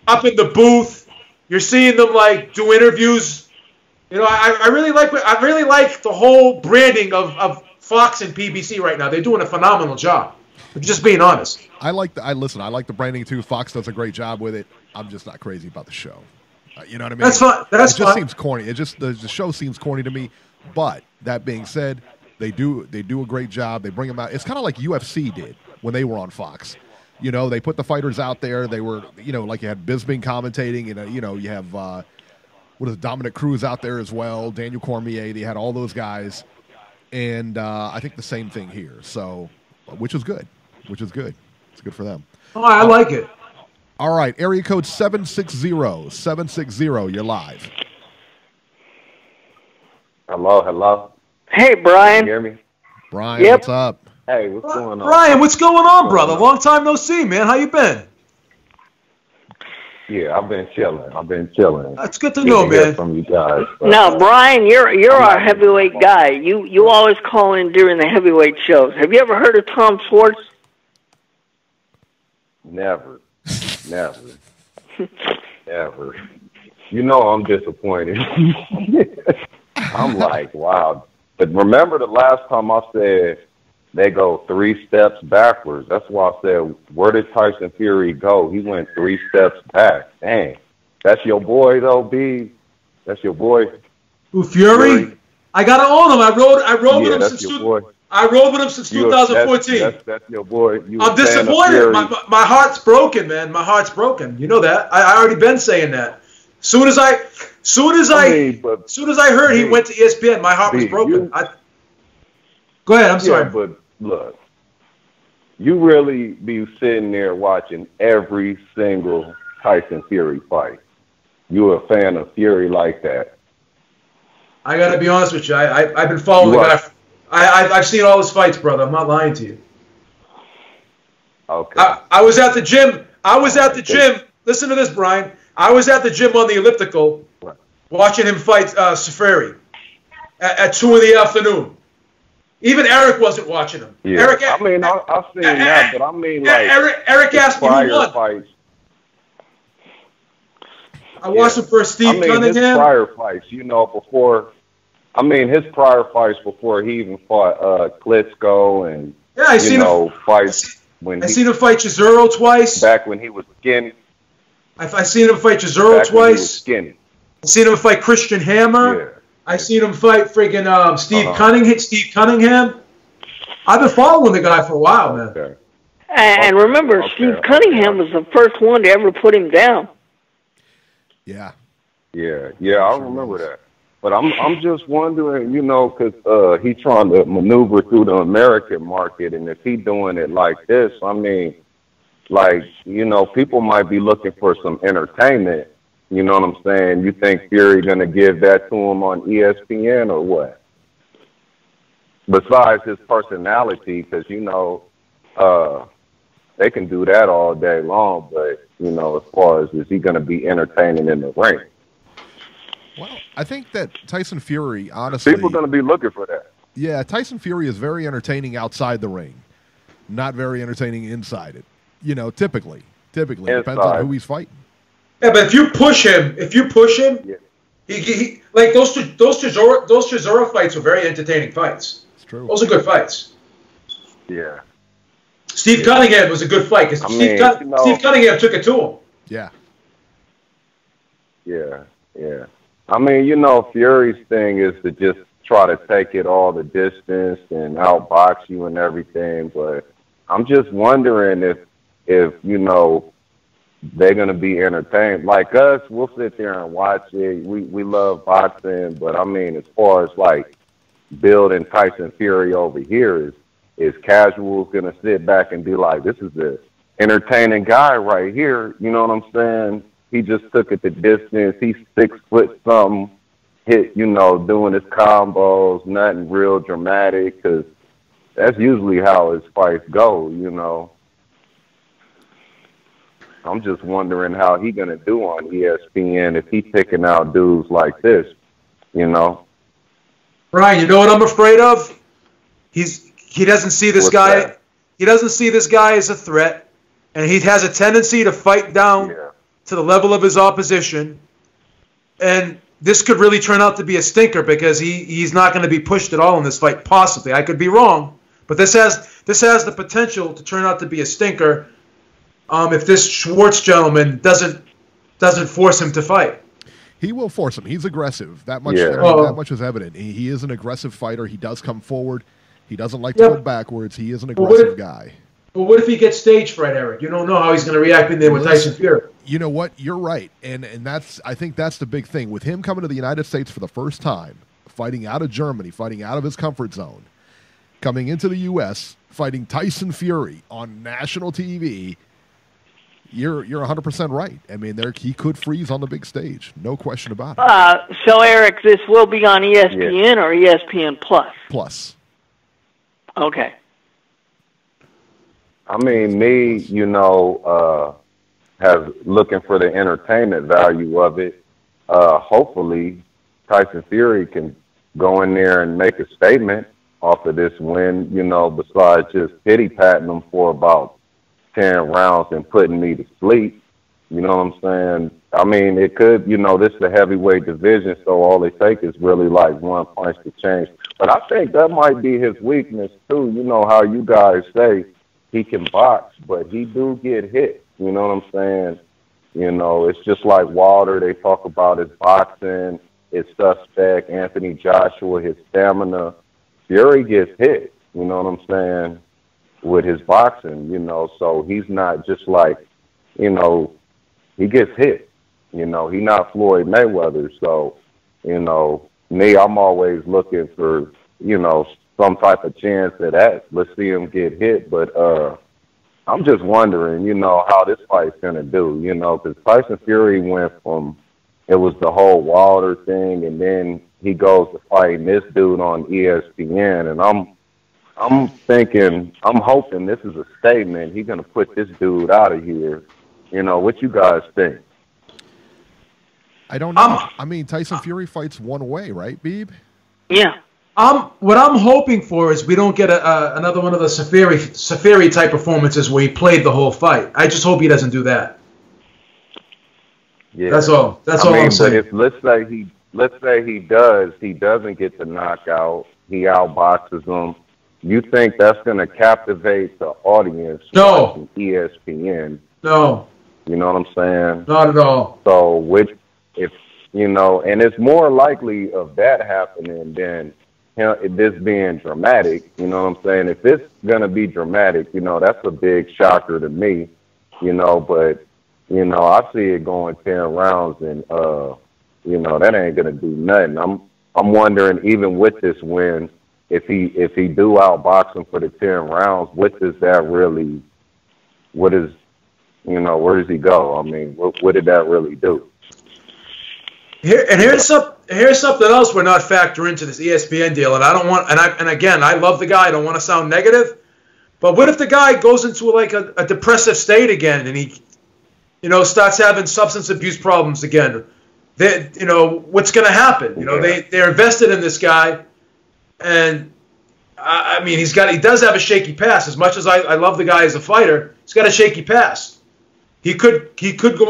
up in the booth. You're seeing them do interviews. I really like the whole branding of Fox and PBC right now. They're doing a phenomenal job. I'm just being honest. I like the branding too. Fox does a great job with it. I'm just not crazy about the show. You know what I mean? That's fine. It just seems corny. The show seems corny to me. But that being said, they do a great job. They bring them out. It's kind of like UFC did when they were on Fox. They put the fighters out there. They were, like you had Bisping commentating, and you have Dominic Cruz out there as well, Daniel Cormier. They had all those guys, and I think the same thing here. So, which is good. It's good for them. Oh, I like it. All right, area code 760. You're live. Hello. Hey, Brian. Can you hear me? Brian, What's up? Hey, what's going on? Brian, what's going on, brother? Long time no see, man. How you been? Yeah, I've been chilling. That's good to know, man. From you guys. But, now, Brian, you're our heavyweight guy. You always call in during the heavyweight shows. Have you ever heard of Tom Schwarz? Never. I'm disappointed. I'm like, wow. But remember the last time I said they go 3 steps backwards. That's why I said, where did Tyson Fury go? He went 3 steps back. Dang. That's your boy, though, B. That's your boy. Who, Fury? I got to own him. I rode with him since I rode with him since 2014. That's your boy. I'm disappointed. My heart's broken, man. My heart's broken. You know that. I already been saying that. Soon as I heard he went to ESPN, my heart was broken. Go ahead. I'm sorry. But look, you really be sitting there watching every single Tyson Fury fight. You a fan of Fury like that? I got to be honest with you. I've been following the guy. I've seen all his fights, brother. I'm not lying to you. Okay. I was at the gym. Listen to this, Brian. I was at the gym on the elliptical watching him fight Fury at 2 in the afternoon. Even Eric wasn't watching him. Yeah. Eric, I've seen that, but I mean, like, Eric asked me who won. Fights. I watched him for Steve Cunningham. His prior fights, before. I mean, his prior fights before he even fought Klitschko and I seen him fight Chisora twice. Back when he was skinny. I seen him fight Chisora twice. I seen him fight Christian Hammer. Yeah. I seen him fight friggin' Steve Cunningham. I've been following the guy for a while, man. Okay. And remember, Steve Cunningham was the first one to ever put him down. Yeah. Yeah, I remember that. But I'm just wondering, because he's trying to maneuver through the American market, and if he's doing it like this, I mean, people might be looking for some entertainment. You know what I'm saying? You think Fury gonna give that to him on ESPN or what? Besides his personality, because they can do that all day long. But as far as is he gonna be entertaining in the ring? Well, I think that Tyson Fury, honestly, people are gonna be looking for that. Yeah, Tyson Fury is very entertaining outside the ring, not very entertaining inside it. Typically depends on who he's fighting. Yeah, but if you push him, yeah. he like those Chisora fights were very entertaining fights. It's true. Those are good fights. Yeah. Steve Cunningham was a good fight because Steve Cunningham took it to him. Yeah. Yeah. I mean, Fury's thing is to just try to take it all the distance and outbox you and everything. But I'm just wondering if they're going to be entertained. Like us, we'll sit there and watch it. We love boxing. But, I mean, as far as, like, building Tyson Fury over here, is casuals going to sit back and be like, this is the entertaining guy right here. You know what I'm saying? He just took it the distance. He's 6 foot something, doing his combos, nothing real dramatic, because that's usually how his fights go, I'm just wondering how he going to do on ESPN if he's picking out dudes like this, Brian, you know what I'm afraid of? He doesn't see this guy. That? He doesn't see this guy as a threat, and he has a tendency to fight down to the level of his opposition. And this could really turn out to be a stinker because he's not going to be pushed at all in this fight. Possibly, I could be wrong, but this has the potential to turn out to be a stinker. If this Schwarz gentleman doesn't force him to fight. He will force him. He's aggressive. That much. That much is evident. He is an aggressive fighter. He does come forward. He doesn't like to go backwards. He is an aggressive guy. But what if he gets stage fright, Eric? You don't know how he's going to react in there with Tyson Fury. You know what? You're right, and I think that's the big thing with him coming to the United States for the first time, fighting out of Germany, fighting out of his comfort zone, coming into the U.S., fighting Tyson Fury on national TV. You're 100% right. I mean, he could freeze on the big stage, no question about it. So, Eric, this will be on ESPN or ESPN Plus? Plus. Okay. I mean, has looking for the entertainment value of it. Hopefully, Tyson Fury can go in there and make a statement off of this win, besides just pity-patting him for about 10 rounds and putting me to sleep. You know what I'm saying? I mean, it could, this is a heavyweight division, so all they take is really like one punch to change. But I think that might be his weakness too. You know how you guys say he can box, but he do get hit. You know what I'm saying? You know, it's just like Wilder. They talk about his boxing, his suspect, Anthony Joshua, his stamina. Fury gets hit. You know what I'm saying? With his boxing, you know, so he's not just like, you know, he gets hit. You know, he's not Floyd Mayweather. So, you know, me, I'm always looking for, you know, some type of chance at that. Let's see him get hit. But I'm just wondering, you know, how this fight's going to do, you know, because Tyson Fury went from, it was the whole Wilder thing, and then he goes to fighting this dude on ESPN, and I'm thinking, I'm hoping this is a statement. He's going to put this dude out of here. You know, what you guys think? I don't know. I mean, Tyson Fury fights one way, right, Beeb? Yeah. What I'm hoping for is we don't get another one of the Safiri type performances where he played the whole fight. I just hope he doesn't do that. Yeah, that's all. That's all I'm saying. But if let's say he doesn't get the knockout, he outboxes him. You think that's going to captivate the audience? No. ESPN. No. You know what I'm saying? Not at all. So if you know, and it's more likely of that happening than this being dramatic. You know what I'm saying? If it's gonna be dramatic, you know, that's a big shocker to me. You know, but you know, I see it going 10 rounds, and you know, that ain't gonna do nothing. I'm wondering, even with this win, if he do outbox him for the 10 rounds, what does that really? What is, you know, where does he go? I mean, what did that really do? Here's something else we're not factoring into this ESPN deal, and I don't want, and again, I love the guy. I don't want to sound negative, but what if the guy goes into like a depressive state again, and he, you know, starts having substance abuse problems again? You know, what's going to happen? You know, they're invested in this guy, and I mean, he does have a shaky past. As much as I love the guy as a fighter, he's got a shaky past. He could go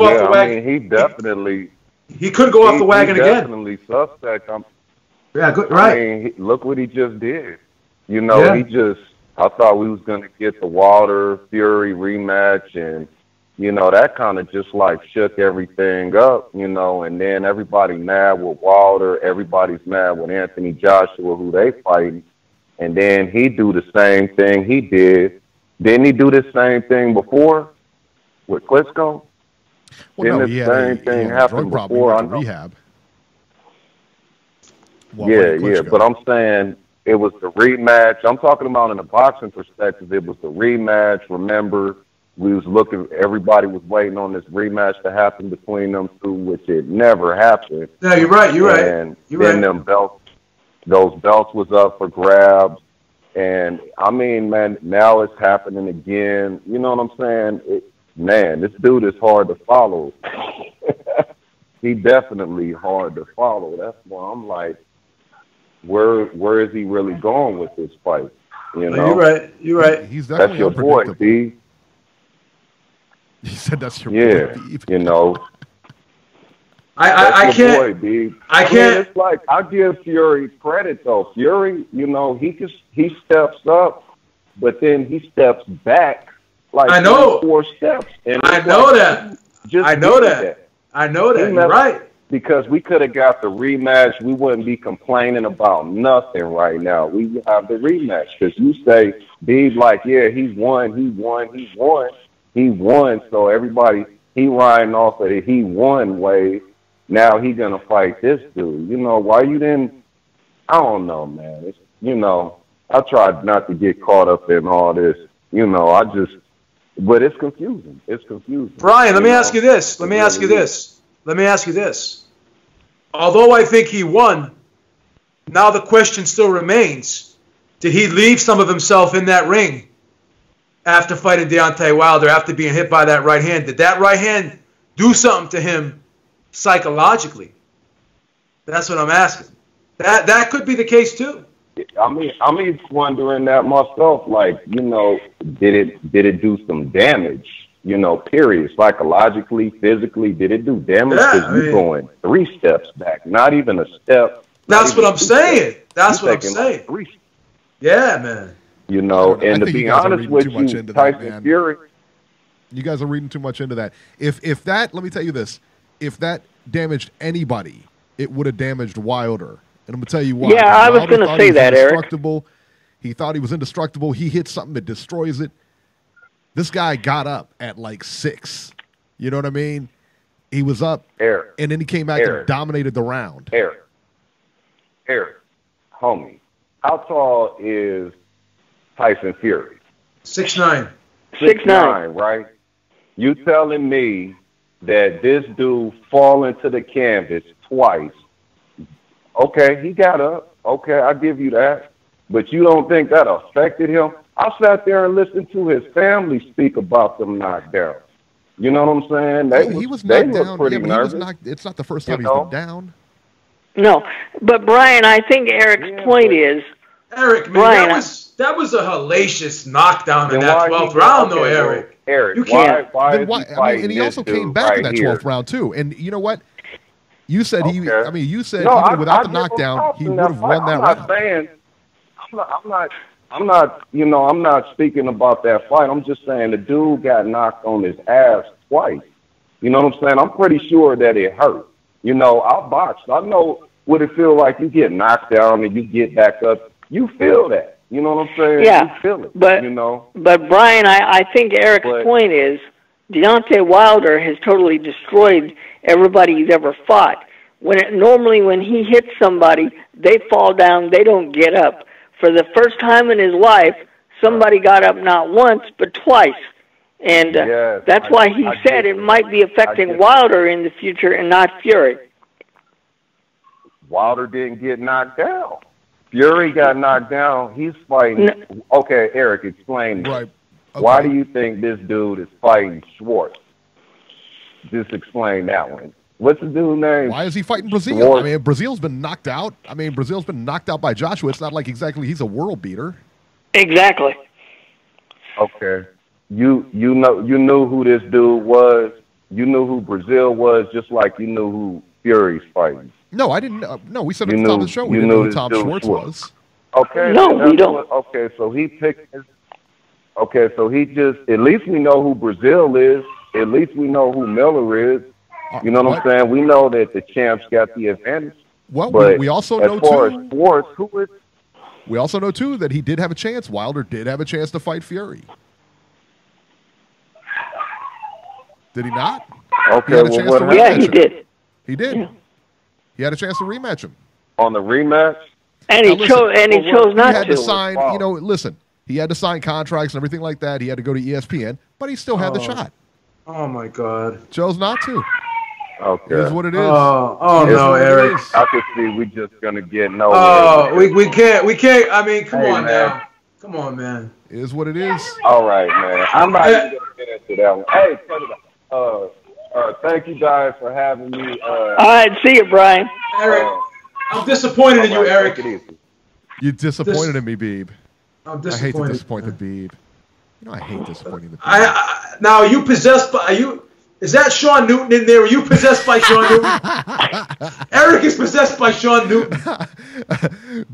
off the wagon. I mean, he could go off the wagon again. Definitely suspect. Yeah, good, right. I mean, look what he just did. You know, I thought we was going to get the Wilder Fury rematch, and, you know, that kind of just like shook everything up, you know, and then everybody mad with Wilder, everybody's mad with Anthony Joshua, who they fighting, and then he do the same thing he did. Didn't he do the same thing before with Klitschko? Well, didn't the same thing happen before? On rehab. Yeah, but I'm saying it was the rematch. I'm talking about in a boxing perspective, it was the rematch. Remember, we was looking, everybody was waiting on this rematch to happen between them two, which it never happened. No, you're right. And then them belts, those belts was up for grabs. And I mean, man, now it's happening again. You know what I'm saying? Man, this dude is hard to follow. He definitely hard to follow. That's why I'm like, where is he really going with this fight? You know, you're right. He's definitely that's your boy, B. He said that's your boy, B. You know. I can't. Boy, B. I can't. Mean, it's like, I give Fury credit though. Fury, you know, he steps up, but then he steps back. Like I know 4 steps. And I know that. I know that. You're right. Because we could have got the rematch. We wouldn't be complaining about nothing right now. We have the rematch. Because you say, B's like, yeah, he won. So everybody, he riding off of the he won wave. Now he going to fight this dude. You know, why you didn't, I don't know, man. It's, you know, I tried not to get caught up in all this. You know, but it's confusing. Brian, let me ask you this. Although I think he won, now the question still remains, did he leave some of himself in that ring after fighting Deontay Wilder, after being hit by that right hand? Did that right hand do something to him psychologically? That's what I'm asking. That could be the case too. I mean, I'm even wondering that myself. Like, you know, did it do some damage? You know, period. Psychologically, physically, did it do damage? Because you're going 3 steps back, not even a step That's what I'm saying. That's what I'm saying. Yeah, man. You know, and to be honest with you, Tyson Fury. You guys are reading too much into that. If that, let me tell you this, if that damaged anybody, it would have damaged Wilder. And I'm going to tell you why. Yeah, I was going to say that, Eric. He thought he was indestructible. He hits something that destroys it. This guy got up at like 6. You know what I mean? He was up, and then he came back and dominated the round. Eric, homie, how tall is Tyson Fury? 6'9". 6'9", right? You telling me that this dude fall into the canvas twice? Okay, he got up. Okay, I give you that. But you don't think that affected him? I sat there and listened to his family speak about them knockdowns. You know what I'm saying? He was knocked down. Pretty nervous. It's not the first time he's been down. No, but Brian, I think Eric's point is, Eric, man, Brian, that was a hellacious knockdown in that 12th round, though, Eric. You can't. Why and he also came back in that 12th round too. And you know what? You said you said even without the knockdown, he would have won that round. I'm not speaking about that fight. I'm just saying the dude got knocked on his ass twice. You know what I'm saying? I'm pretty sure that it hurt. You know, I boxed. I know what it feels like. You get knocked down and you get back up. You feel that. You know what I'm saying? Yeah. You feel it. But, you know? But Brian, I think Eric's point is Deontay Wilder has totally destroyed everybody he's ever fought. Normally when he hits somebody, they fall down, they don't get up. For the first time in his life, somebody got up not once, but twice. And that's why he said it might be affecting Wilder in the future and not Fury. Wilder didn't get knocked down. Fury got knocked down. He's fighting. No. Okay, Eric, explain. Right. Okay. Why do you think this dude is fighting Schwarz? Just explain that one. What's the dude's name? Why is he fighting Brazil? Schwarz. I mean, Brazil's been knocked out. Brazil's been knocked out by Joshua. It's not like exactly he's a world beater. Exactly. Okay. You knew who this dude was. You knew who Brazil was, just like you knew who Fury's fighting. No, I didn't. No, we said at the top of the show we didn't know who Tom Schwarz was. Okay. No, we don't. Okay, so he picked. Okay, so he just. At least we know who Brazil is. At least we know who Miller is. You know what I'm saying? We know that the champs got the advantage. Well, we also know too. Schwarz, who is? We also know too that he did have a chance. Wilder did have a chance to fight Fury. Did he not? Okay, he did. He did. Yeah. He had a chance to rematch him. On the rematch? And he chose not to. He had to sign, listen, he had to sign contracts and everything like that. He had to go to ESPN, but he still had the shot. Oh, my God. Chose not to. Okay. It is what it is. Oh no, Eric. I could see we just going to get nowhere. Oh, we can't. I mean, come on, man. Now. Come on, man. It is what it is. All right, man. I'm not even going to get into that one. Hey, thank you guys for having me. All right, see you, Brian. Eric, I'm disappointed in you, Eric. You're disappointed in me, Beeb. I'm disappointed. I hate to disappoint the Beeb. I hate disappointing the Beeb. Now, are you possessed by? Is that Sean Newton in there? Are you possessed by Sean Newton? Eric is possessed by Sean Newton.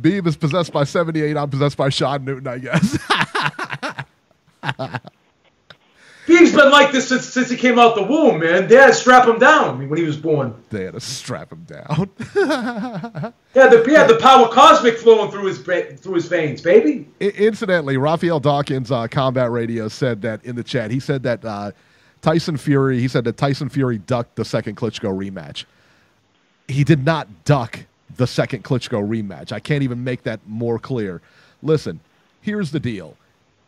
Beeb is possessed by 78. I'm possessed by Sean Newton, I guess. Beeb's been like this since he came out the womb, man. They had to strap him down when he was born. They had to strap him down. the power cosmic flowing through his veins, baby. Incidentally, Raphael Dawkins, Combat Radio, said that in the chat. He said that Tyson Fury ducked the second Klitschko rematch. He did not duck the second Klitschko rematch. I can't even make that more clear. Listen, here's the deal.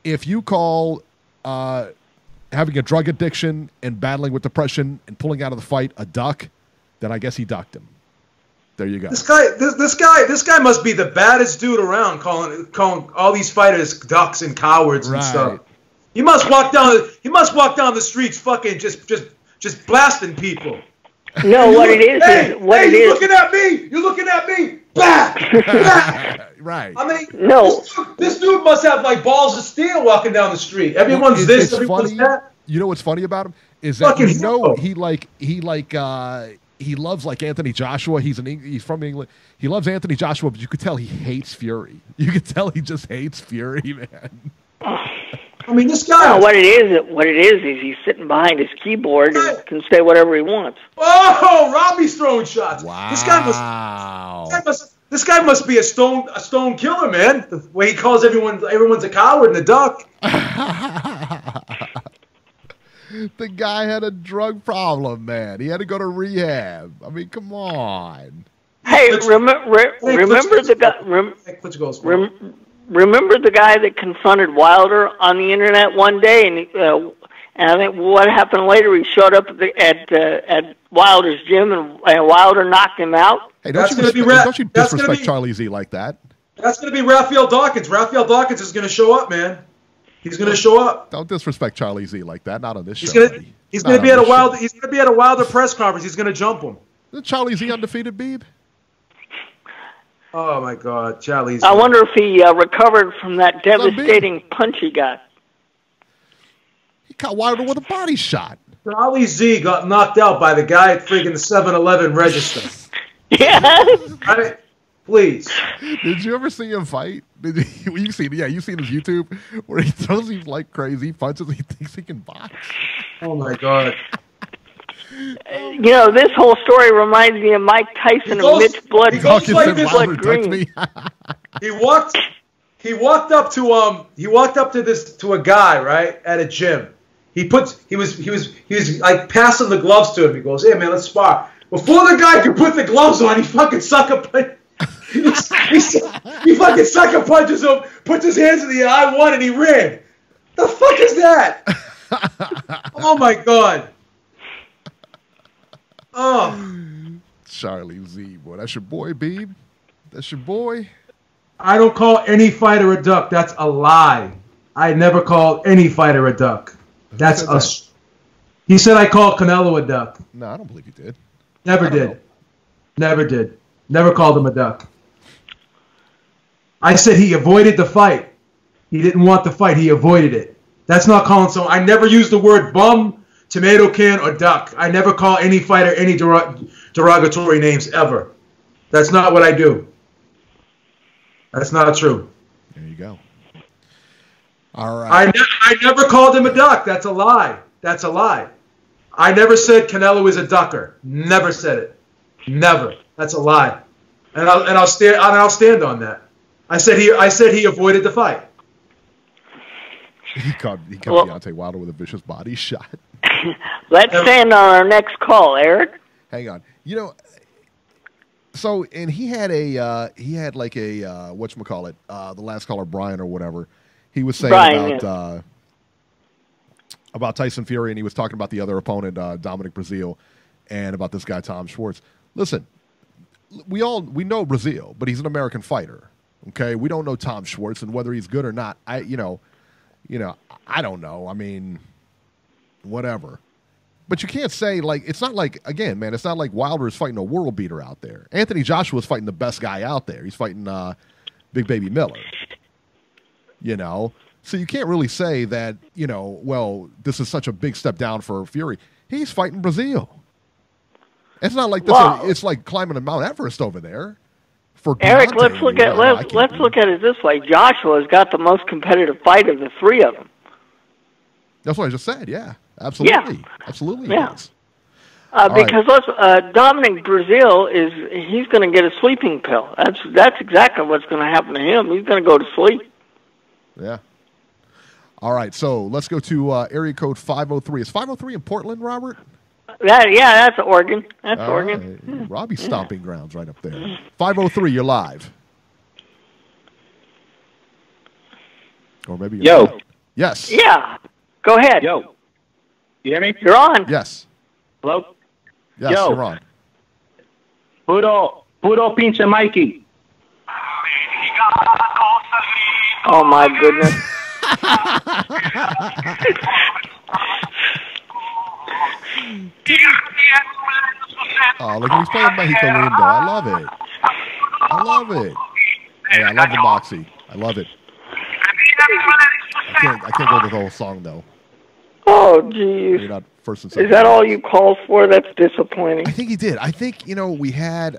If you call having a drug addiction and battling with depression and pulling out of the fight a duck, then I guess he ducked him. There you go. This guy must be the baddest dude around, calling all these fighters ducks and cowards and stuff. He must walk down the streets fucking just blasting people. No, what it is you're looking at me. You're looking at me. Bah! Right. I mean, no. This dude must have like balls of steel walking down the street. Everyone's everyone's funny. that. You know what's funny about him is that he loves like Anthony Joshua. He's from England. He loves Anthony Joshua, but you could tell he hates Fury. You could tell he just hates Fury, man. I mean, this guy. No, what it is he's sitting behind his keyboard and can say whatever he wants. Oh, Robbie's throwing shots. Wow. This guy must be a stone killer, man. The way he calls everyone's a coward and a duck. The guy had a drug problem, man. He had to go to rehab. I mean, come on. Hey, remember the guy? Remember the guy that confronted Wilder on the internet one day, and I think what happened later? He showed up at Wilder's gym, and Wilder knocked him out. Hey, don't you disrespect Charlie Z like that? That's going to be Raphael Dawkins. Raphael Dawkins is going to show up, man. He's going to show up. Don't disrespect Charlie Z like that. Not on this show. He's going to be at a Wilder press conference. He's going to jump him. Isn't Charlie Z undefeated, Beeb? Oh my God, Charlie Z. I wonder if he recovered from that devastating punch he got. He caught Wilder with a body shot. Charlie Z got knocked out by the guy at friggin' the 7-Eleven register. Yeah. Please. Did you ever see him fight? You've seen his YouTube where he throws these like crazy punches and he thinks he can box. Oh my God. This whole story reminds me of Mike Tyson and Mitch Blood Green. He walked up to a guy, right, at a gym. He was like passing the gloves to him. He goes, "Hey man, let's spar." Before the guy could put the gloves on, he fucking sucker punch. he fucking sucker punches him, puts his hands in the air. I won, and he ran. The fuck is that? Oh my God. Oh. Charlie Z, boy. That's your boy, Beeb. That's your boy. I don't call any fighter a duck. That's a lie. I never called any fighter a duck. That's a... He said I called Canelo a duck. No, I don't believe he did. Never did. Never did. Never called him a duck. I said he avoided the fight. He didn't want the fight. He avoided it. That's not calling someone... I never used the word bum, tomato can, or duck. I never call any fighter any derogatory names ever. That's not what I do. That's not true. There you go. All right. I never called him a duck. That's a lie. That's a lie. I never said Canelo is a ducker. Never said it. Never. That's a lie. And I'll stand on that. I said he avoided the fight. He caught Deontay Wilder with a vicious body shot. Let's stand on our next call, Eric. Hang on. So, and he had like a whatchamacallit, the last caller, Brian or whatever. He was saying about Tyson Fury, and he was talking about the other opponent, Dominic Breazeale, and about this guy, Tom Schwarz. Listen, we know Breazeale, but he's an American fighter. Okay, we don't know Tom Schwarz, and whether he's good or not, I don't know. I mean, whatever. But you can't say, like, it's not like, again, man, it's not like Wilder is fighting a world beater out there. Anthony Joshua is fighting the best guy out there. He's fighting Big Baby Miller. So you can't really say that, well, this is such a big step down for Fury. He's fighting Breazeale. It's not like this. It's like climbing a Mount Everest over there. For Eric, let's look at it this way. Joshua's got the most competitive fight of the three of them. That's what I just said. Yeah, absolutely. Yeah. Absolutely. Yeah. Because Dominic Breazeale he's going to get a sleeping pill. That's exactly what's going to happen to him. He's going to go to sleep. Yeah. All right, so let's go to area code 503. Is 503 in Portland, Robert? That's Oregon. That's Oregon. Right. Robbie's stomping grounds right up there. 503, you're live. Or maybe you're not. Yes. Yeah. Go ahead. Yo. You hear me? You're on. Yes. Hello? Yes, Yo. you're on. Puro pinche Mikey. Oh, my goodness. Oh, look, he's playing Mexico Lindo. I love it. Hey, I love the Moxie. I love it. I can't go with the whole song, though. Oh, geez. You're not first and second. Is that all you called for? That's disappointing. I think he did. I think, we had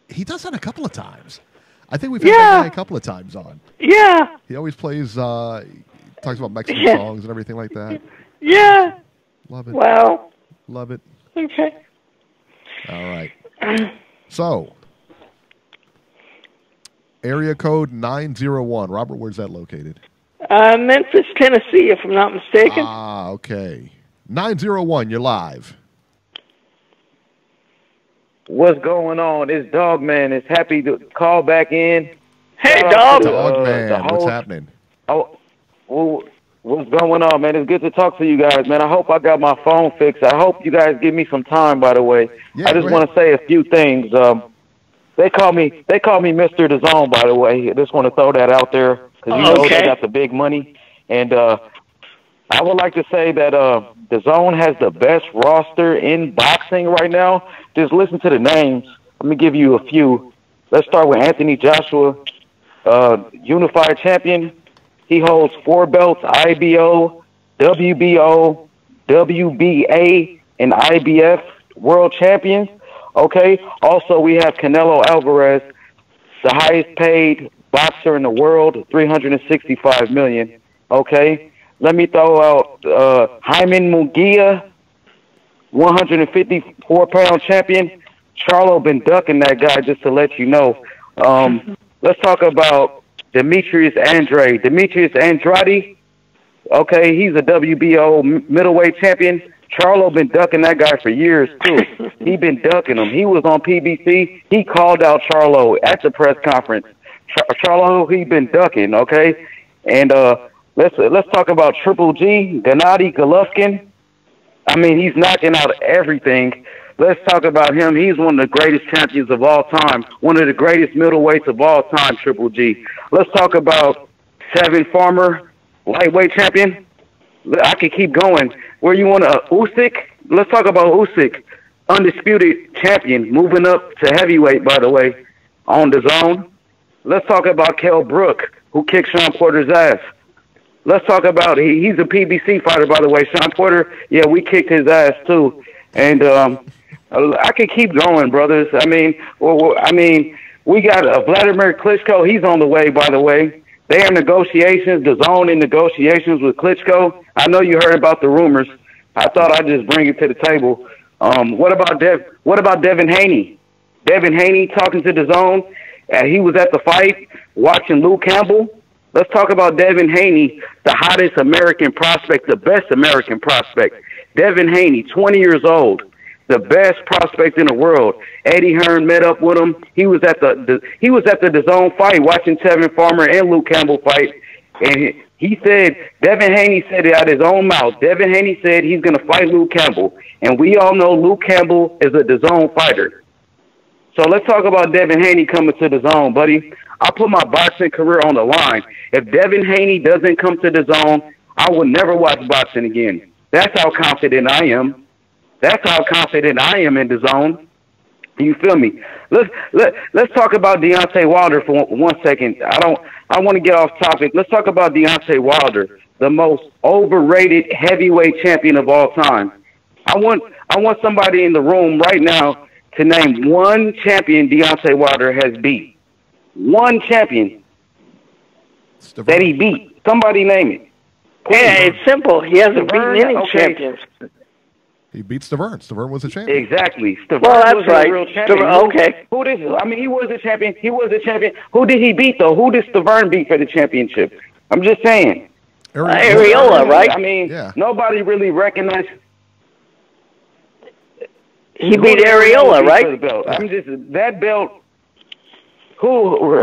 he does that a couple of times. I think we've had that guy a couple of times on. Yeah. He always plays, talks about Mexican songs and everything like that. Yeah. Love it. Wow. Love it. Okay. All right. So, area code 901. Robert, where's that located? Memphis, Tennessee, if I'm not mistaken. Ah, okay. 901, you're live. What's going on? It's Dog Man. It's happy to call back in. Hey, Dog. Dog Man, what's happening? Oh, well, what's going on, man? It's good to talk to you guys, man. I hope I got my phone fixed. I hope you guys give me some time, by the way. Yeah, I just want to say a few things. They call me Mr. The Zone, by the way. I just want to throw that out there because they got the big money. And I would like to say that the Zone has the best roster in boxing right now. Just listen to the names. Let me give you a few. Let's start with Anthony Joshua, unified champion. He holds 4 belts, IBO, WBO, WBA, and IBF world champions. Okay. Also, we have Canelo Alvarez, the highest paid boxer in the world, $365 million. Okay. Let me throw out Hyman Munguia, 154-pound champion. Charlo been ducking that guy, just to let you know. Let's talk about Demetrius Andrade. Okay, he's a WBO middleweight champion. Charlo been ducking that guy for years, too. He been ducking him. He was on PBC. He called out Charlo at the press conference. Charlo, he been ducking, okay? And let's talk about Triple G, Gennady Golovkin. I mean, he's knocking out everything. Let's talk about him. He's one of the greatest champions of all time, one of the greatest middleweights of all time, Triple G. Let's talk about Sevin Farmer, lightweight champion. I could keep going. Where you want to, Usyk? Let's talk about Usyk, undisputed champion, moving up to heavyweight, by the way, on the Zone. Let's talk about Kell Brook, who kicked Sean Porter's ass. Let's talk about, he's a PBC fighter, by the way. Sean Porter, yeah, we kicked his ass, too. And I could keep going, brothers. I mean, we got Vladimir Klitschko. He's on the way, by the way. They are negotiations, the Zone in negotiations with Klitschko. I know you heard about the rumors. I thought I'd just bring it to the table. What about Devin Haney? Devin Haney talking to the Zone. He was at the fight watching Luke Campbell. Let's talk about Devin Haney, the hottest American prospect, the best American prospect. Devin Haney, 20 years old, the best prospect in the world. Eddie Hearn met up with him. He was at the Zone fight watching Sevin Farmer and Luke Campbell fight. And he said, Devin Haney said it out his own mouth. Devin Haney said he's going to fight Luke Campbell. And we all know Luke Campbell is a DAZN fighter. So let's talk about Devin Haney coming to the Zone, buddy. I put my boxing career on the line. If Devin Haney doesn't come to the Zone, I will never watch boxing again. That's how confident I am. That's how confident I am in the Zone. You feel me? Let's talk about Deontay Wilder for 1 second. I want to get off topic. Let's talk about Deontay Wilder, the most overrated heavyweight champion of all time. I want somebody in the room right now to name one champion Deontay Wilder has beat. One champion that he beat. Somebody name it. Yeah, it's simple. He hasn't beaten any champions. He beat Stavern. Stavern was a champion. Exactly. Well, that's right. Okay. Who did? I mean, he was a champion. He was a champion. Who did he beat, though? Who did Stavern beat for the championship? I'm just saying. Areola, right? I mean, nobody really recognized. He beat Areola, right? I'm just that belt. Who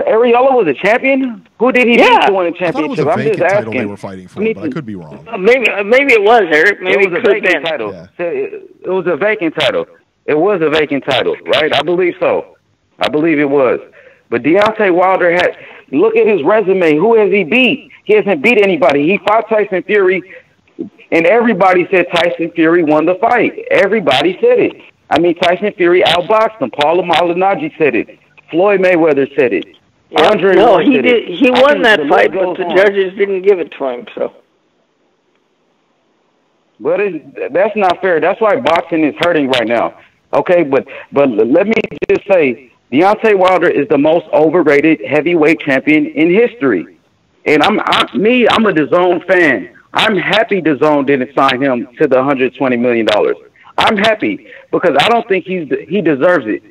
Areola was a champion? Who did he beat to win the championship? I'm just asking. They were fighting for, but I could be wrong. Maybe it was, Eric. Maybe it was a vacant title. Yeah. It was a vacant title. It was a vacant title, right? I believe so. I believe it was. But Deontay Wilder had. Look at his resume. Who has he beat? He hasn't beat anybody. He fought Tyson Fury, and everybody said Tyson Fury won the fight. Everybody said it. I mean, Tyson Fury outboxed him. Paul Malignaggi said it. Floyd Mayweather said it. Andre he did. He won that fight, but the judges didn't give it to him. So But that's not fair. That's why boxing is hurting right now. Okay, but let me just say, Deontay Wilder is the most overrated heavyweight champion in history. And I'm a DAZN fan. I'm happy DAZN didn't sign him to the $120 million. I'm happy because I don't think he deserves it.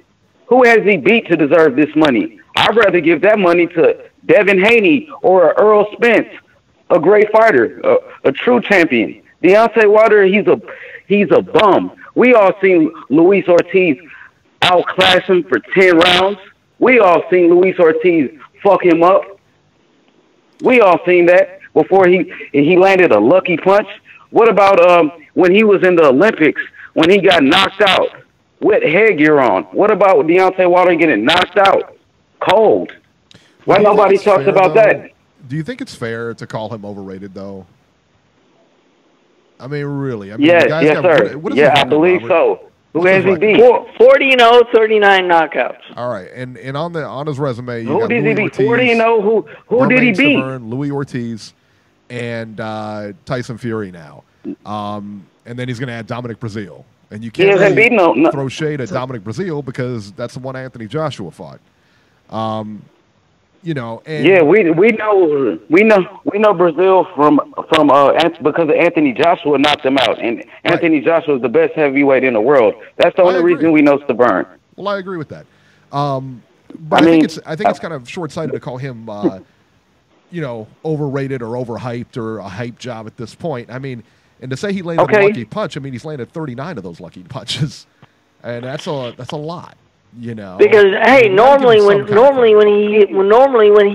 Who has he beat to deserve this money? I'd rather give that money to Devin Haney or Earl Spence, a great fighter, a true champion. Deontay Wilder, he's a bum. We all seen Luis Ortiz outclass him for 10 rounds. We all seen Luis Ortiz fuck him up. We all seen that before he landed a lucky punch. What about when he was in the Olympics, when he got knocked out with headgear on? What about Deontay Wilder getting knocked out cold? Why nobody talks about that? Do you think it's fair to call him overrated, though? I mean, really? I mean, yes, sir. Yeah, I believe so. Who has he beat? 40-0, 39 knockouts. All right, and on his resume, you who got did Louis he beat? Ortiz, 40-0. Who did he beat? Severn, Louis Ortiz, and Tyson Fury now. And then he's going to add Dominic Breazeale. And you can't really throw shade at Dominic Breazeale because that's the one Anthony Joshua fought. You know, and yeah, we know Breazeale from because of Anthony Joshua knocked him out, and Anthony Joshua is the best heavyweight in the world. That's the only reason we know Severn. Well, I agree with that. But I think it's kind of short-sighted to call him, overrated or overhyped or a hype job at this point. I mean, and to say he landed a lucky punch, I mean, he's landed 39 of those lucky punches, and that's a lot. You know, because hey, normally when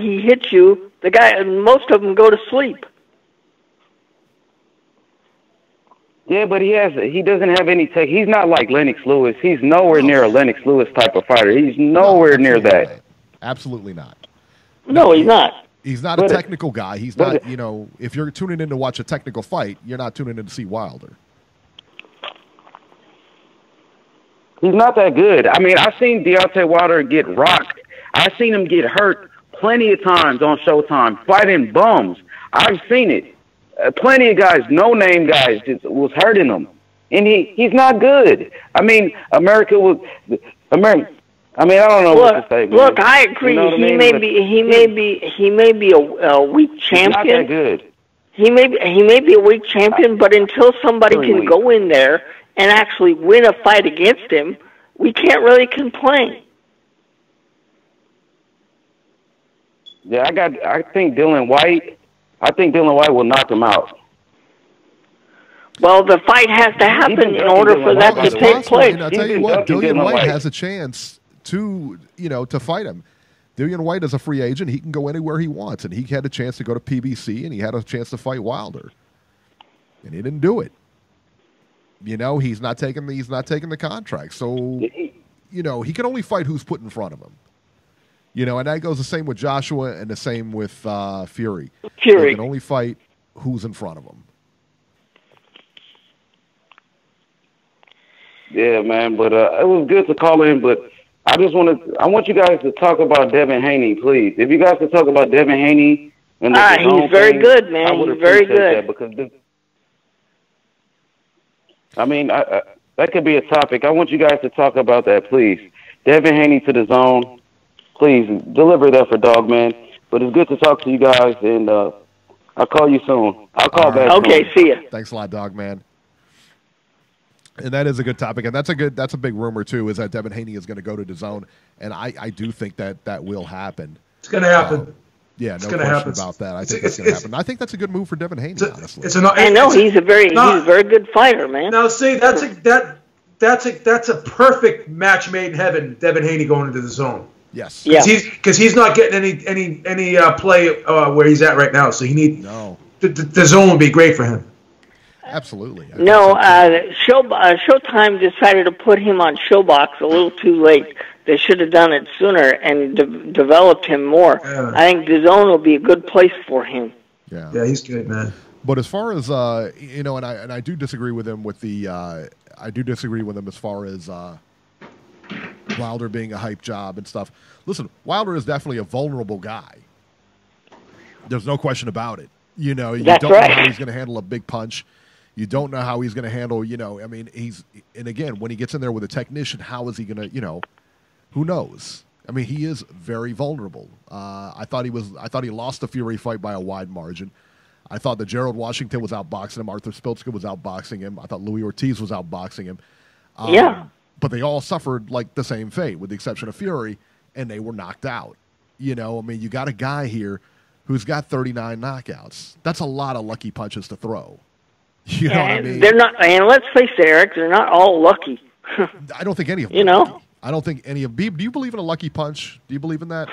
he hits you, the guy, most of them go to sleep. Yeah, but he doesn't have any tech. He's not like Lennox Lewis. He's nowhere near a Lennox Lewis type of fighter. He's nowhere near that. Absolutely not. No, he's not. He's not a technical guy. He's not. If you're tuning in to watch a technical fight, you're not tuning in to see Wilder. He's not that good. I mean, I've seen Deontay Wilder get rocked. I've seen him get hurt plenty of times on Showtime, fighting bums. I've seen it. Plenty of guys, no-name guys, just was hurting him. And he's not good. I mean, I don't know what to say. Man. Look, I agree. You know he may be a weak champion. He's not that good. He may be a weak champion, but until somebody can go in there and actually win a fight against him, we can't really complain. Yeah, I think Dillian White will knock him out. Well, the fight has to happen in order for that to take place. And I'll tell you what, Dillian White has a chance to fight him. Dillian White is a free agent. He can go anywhere he wants, and he had a chance to go to PBC, and he had a chance to fight Wilder, and he didn't do it. He's not taking the contract. So, he can only fight who's put in front of him. And that goes the same with Joshua and the same with Fury. He can only fight who's in front of him. Yeah, man, but it was good to call in, but I want you guys to talk about Devin Haney, please. If you guys could talk about Devin Haney and he's very good, man. He's very good. Because that could be a topic. I want you guys to talk about that, please. Devin Haney to DAZN. Please deliver that for Dogman. But it's good to talk to you guys, and I'll call you soon. I'll call back. Okay, soon. see ya. Thanks a lot, Dogman. And that is a good topic, and that's a big rumor too. Is that Devin Haney is going to go to DAZN, and I do think that will happen. It's going to happen. Yeah, no question about that. I think that's going to happen. I think that's a good move for Devin Haney, honestly. I know he's a very good fighter, man. Now, see, that's a perfect match made in heaven. Devin Haney going into DAZN. Yes. Yeah. Because he's not getting any play where he's at right now. So the zone would be great for him. Absolutely. No, Showtime decided to put him on Showbox a little too late. They should have done it sooner and developed him more. Yeah. I think DAZN will be a good place for him. Yeah. Yeah, he's good, man. But as far as and I do disagree with him with the I do disagree with him as far as Wilder being a hype job and stuff. Listen, Wilder is definitely a vulnerable guy. There's no question about it. You don't know how he's going to handle a big punch. You don't know how he's going to handle, I mean, and again, when he gets in there with a technician, how is he going to, who knows? I mean, he is very vulnerable. I thought he lost the Fury fight by a wide margin. I thought that Gerald Washington was outboxing him. Arthur Spiltzka was outboxing him. I thought Louis Ortiz was outboxing him. But they all suffered like the same fate, with the exception of Fury, and they were knocked out. I mean, you got a guy here who's got 39 knockouts. That's a lot of lucky punches to throw. You know what I mean? They're not, and let's face it, Eric, they're not all lucky. I don't think any of them. Lucky. I don't think any of. Do you believe in a lucky punch? Do you believe in that?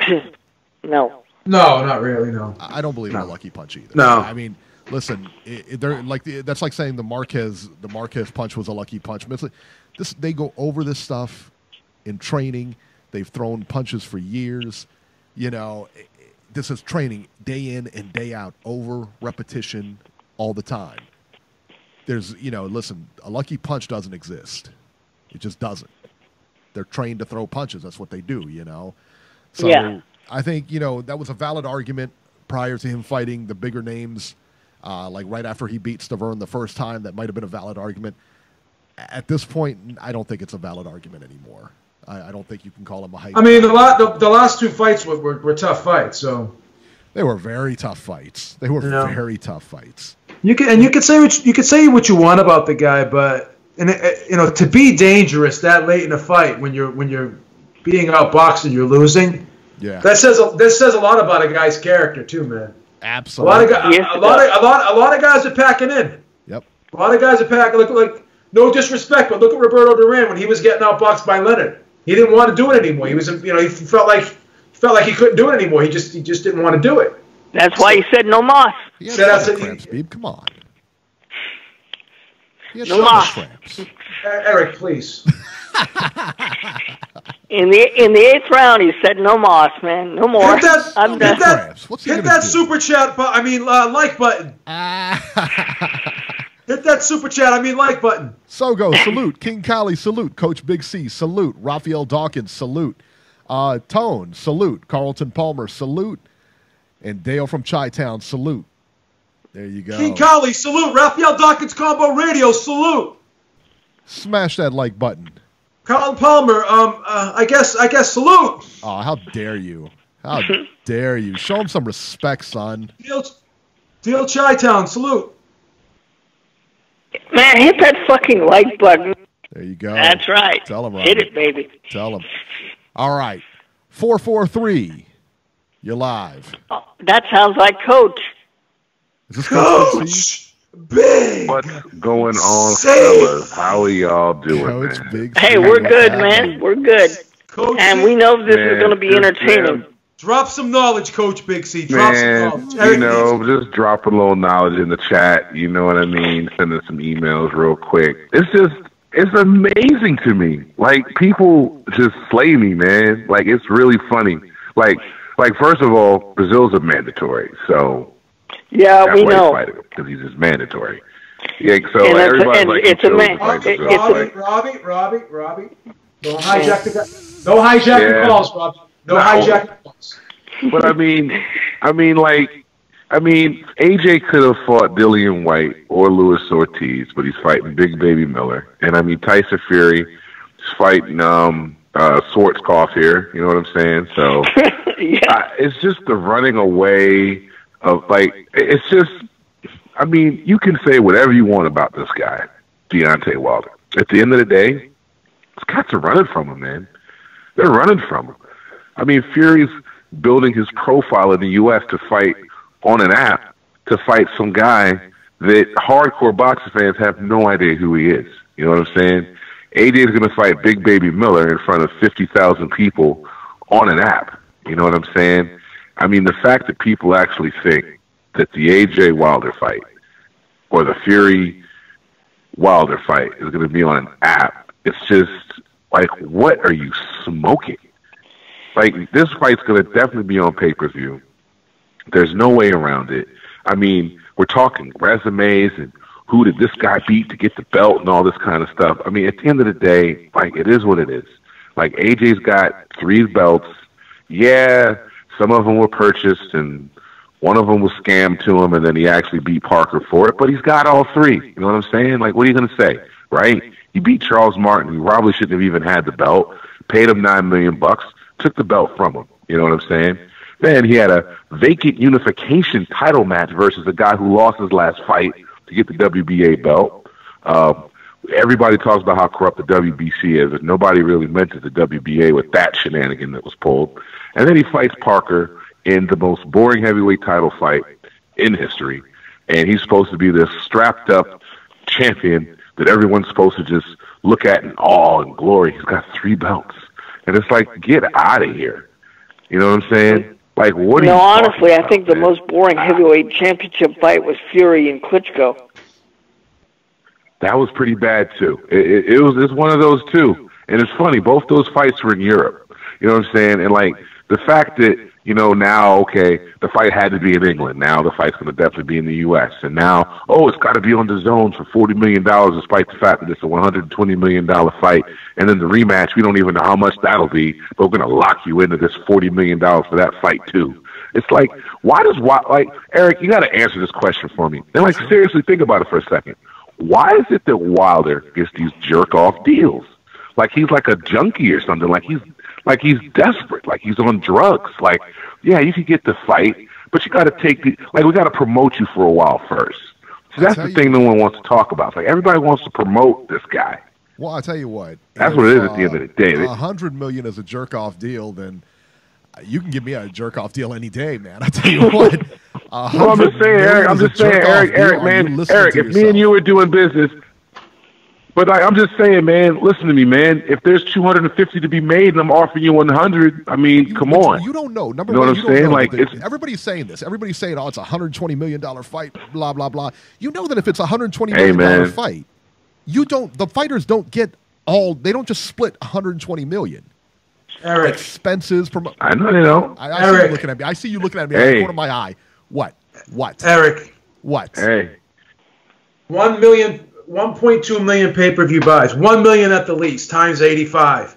No. No, not really. No. I don't believe in a lucky punch either. No. I mean, listen, that's like saying the Marquez punch was a lucky punch. They go over this stuff in training. They've thrown punches for years. This is training day in and day out, over repetition all the time. There's, listen, a lucky punch doesn't exist. It just doesn't. They're trained to throw punches. That's what they do, So I think, that was a valid argument prior to him fighting the bigger names, like right after he beat Stavern the first time. That might have been a valid argument. At this point, I don't think it's a valid argument anymore. I don't think you can call him a hype. I mean, the last two fights were tough fights, so. They were very tough fights. Very tough fights. You could say what you want about the guy, but to be dangerous that late in a fight when you're being outboxed and you're losing, that says a lot about a guy's character too, man. Absolutely. A lot of guys are packing in. Yep. A lot of guys are packing. Look, like, no disrespect, but look at Roberto Duran when he was getting outboxed by Leonard. He didn't want to do it anymore. He was, he felt like he couldn't do it anymore. He just didn't want to do it. That's why he said no mas. Cramps, Beeb. Come on. No mas. Eric, please. In the 8th round, he said no mas, man. No more. I'm done. Hit that super chat. Like button. Hit that super chat. Like button. Sogo, salute. King Kali, salute. Coach Big C, salute. Raphael Dawkins, salute. Tone, salute. Carlton Palmer, salute. And Dale from Chi-Town, salute. There you go. King Kali, salute. Raphael Dawkins Combo Radio, salute. Smash that like button. Carlton Palmer, I guess salute. Oh, how dare you? How dare you? Show him some respect, son. Dale Chi-Town, salute. Man, hit that fucking like button. There you go. That's right. Tell him, Robbie. Hit it, baby. Tell him. All right. 443. You're live. Oh, that sounds like Coach. Is this Coach Big? What's going on, fellas? How are y'all doing, Coach man? Big Hey, we're good, man. We're good. Coach and we know this is going to be entertaining. Drop some knowledge, Coach Big C. Drop some knowledge. Just drop a little knowledge in the chat. You know what I mean? Sending some emails real quick. It's amazing to me. Like, people just slay me, man. Like, it's really funny. Like first of all, Brazil's a mandatory, so yeah, we know because he's just mandatory. Yeah, so like, everybody's like, it's a man. Robbie, don't hijack the calls, Robbie. No hijack the calls. But I mean, AJ could have fought Dillian White or Luis Ortiz, but he's fighting Big Baby Miller, and I mean Tyson Fury is fighting Schwarzkopf here. You know what I'm saying? So it's just the running away of it's just. I mean, you can say whatever you want about this guy, Deontay Wilder. At the end of the day, these guys are running from him, man. They're running from him. I mean, Fury's building his profile in the U.S. to fight on an app, to fight some guy that hardcore boxing fans have no idea who he is. You know what I'm saying? AJ is going to fight Big Baby Miller in front of 50,000 people on an app. You know what I'm saying? I mean, the fact that people actually think that the AJ Wilder fight or the Fury Wilder fight is going to be on an app, it's just like, what are you smoking? Like, this fight's going to definitely be on pay-per-view. There's no way around it. I mean, we're talking resumes and who did this guy beat to get the belt and all this kind of stuff. I mean, at the end of the day, like, it is what it is. Like, AJ's got 3 belts. Yeah, some of them were purchased and One of them was scammed to him, and then he actually beat Parker for it. But he's got all three. You know what I'm saying? Like, what are you going to say, right? He beat Charles Martin, who probably shouldn't have even had the belt, paid him $9 million, took the belt from him. You know what I'm saying? Then he had a vacant unification title match versus a guy who lost his last fight to get the WBA belt. Everybody talks about how corrupt the WBC is, and nobody really mentions the WBA with that shenanigan that was pulled. And then he fights Parker in the most boring heavyweight title fight in history. And he's supposed to be this strapped-up champion that everyone's supposed to just look at in awe and glory. He's got 3 belts. And it's like, get out of here. You know what I'm saying? Like, what are you honestly, about, I think the most boring heavyweight championship fight was Fury and Klitschko. That was pretty bad, too. It's one of those, too. And it's funny, both those fights were in Europe. You know what I'm saying? And, like, the fact that, you know, now, okay, the fight had to be in England. Now the fight's going to definitely be in the U.S. And now, it's got to be on the zone for $40 million, despite the fact that it's a $120 million fight. And then the rematch, we don't even know how much that'll be, but we're going to lock you into this $40 million for that fight, too. It's like, Eric, you got to answer this question for me. And, like, seriously, think about it for a second. Why is it that Wilder gets these jerk-off deals? Like he's like a junkie or something. Like he's desperate. Like he's on drugs. Like, yeah, you can get the fight, but you got to we got to promote you for a while first. So that's the thing no one wants to talk about. It's like everybody wants to promote this guy. Well, I'll tell you what. That's what it is at the end of the day. $100 million is a jerk-off deal, then you can give me a jerk-off deal any day, man. I tell you what. Well, I'm just saying, Eric, man, if me and you were doing business, but I'm just saying, man, listen to me, man. If there's 250 to be made and I'm offering you 100, I mean, come on. You don't know. Number you know one, what I'm saying? Like, everybody's saying this. Everybody's saying, it's a $120 million fight, blah, blah, blah. You know that if it's a $120 million fight, the fighters don't get they don't just split $120 million. Eric. Expenses. I know they don't. I see you looking at me. I see you looking at me out of the corner of my eye. What? Eric. What? Hey. 1.2 million pay-per-view buys. 1 million at the least, times 85.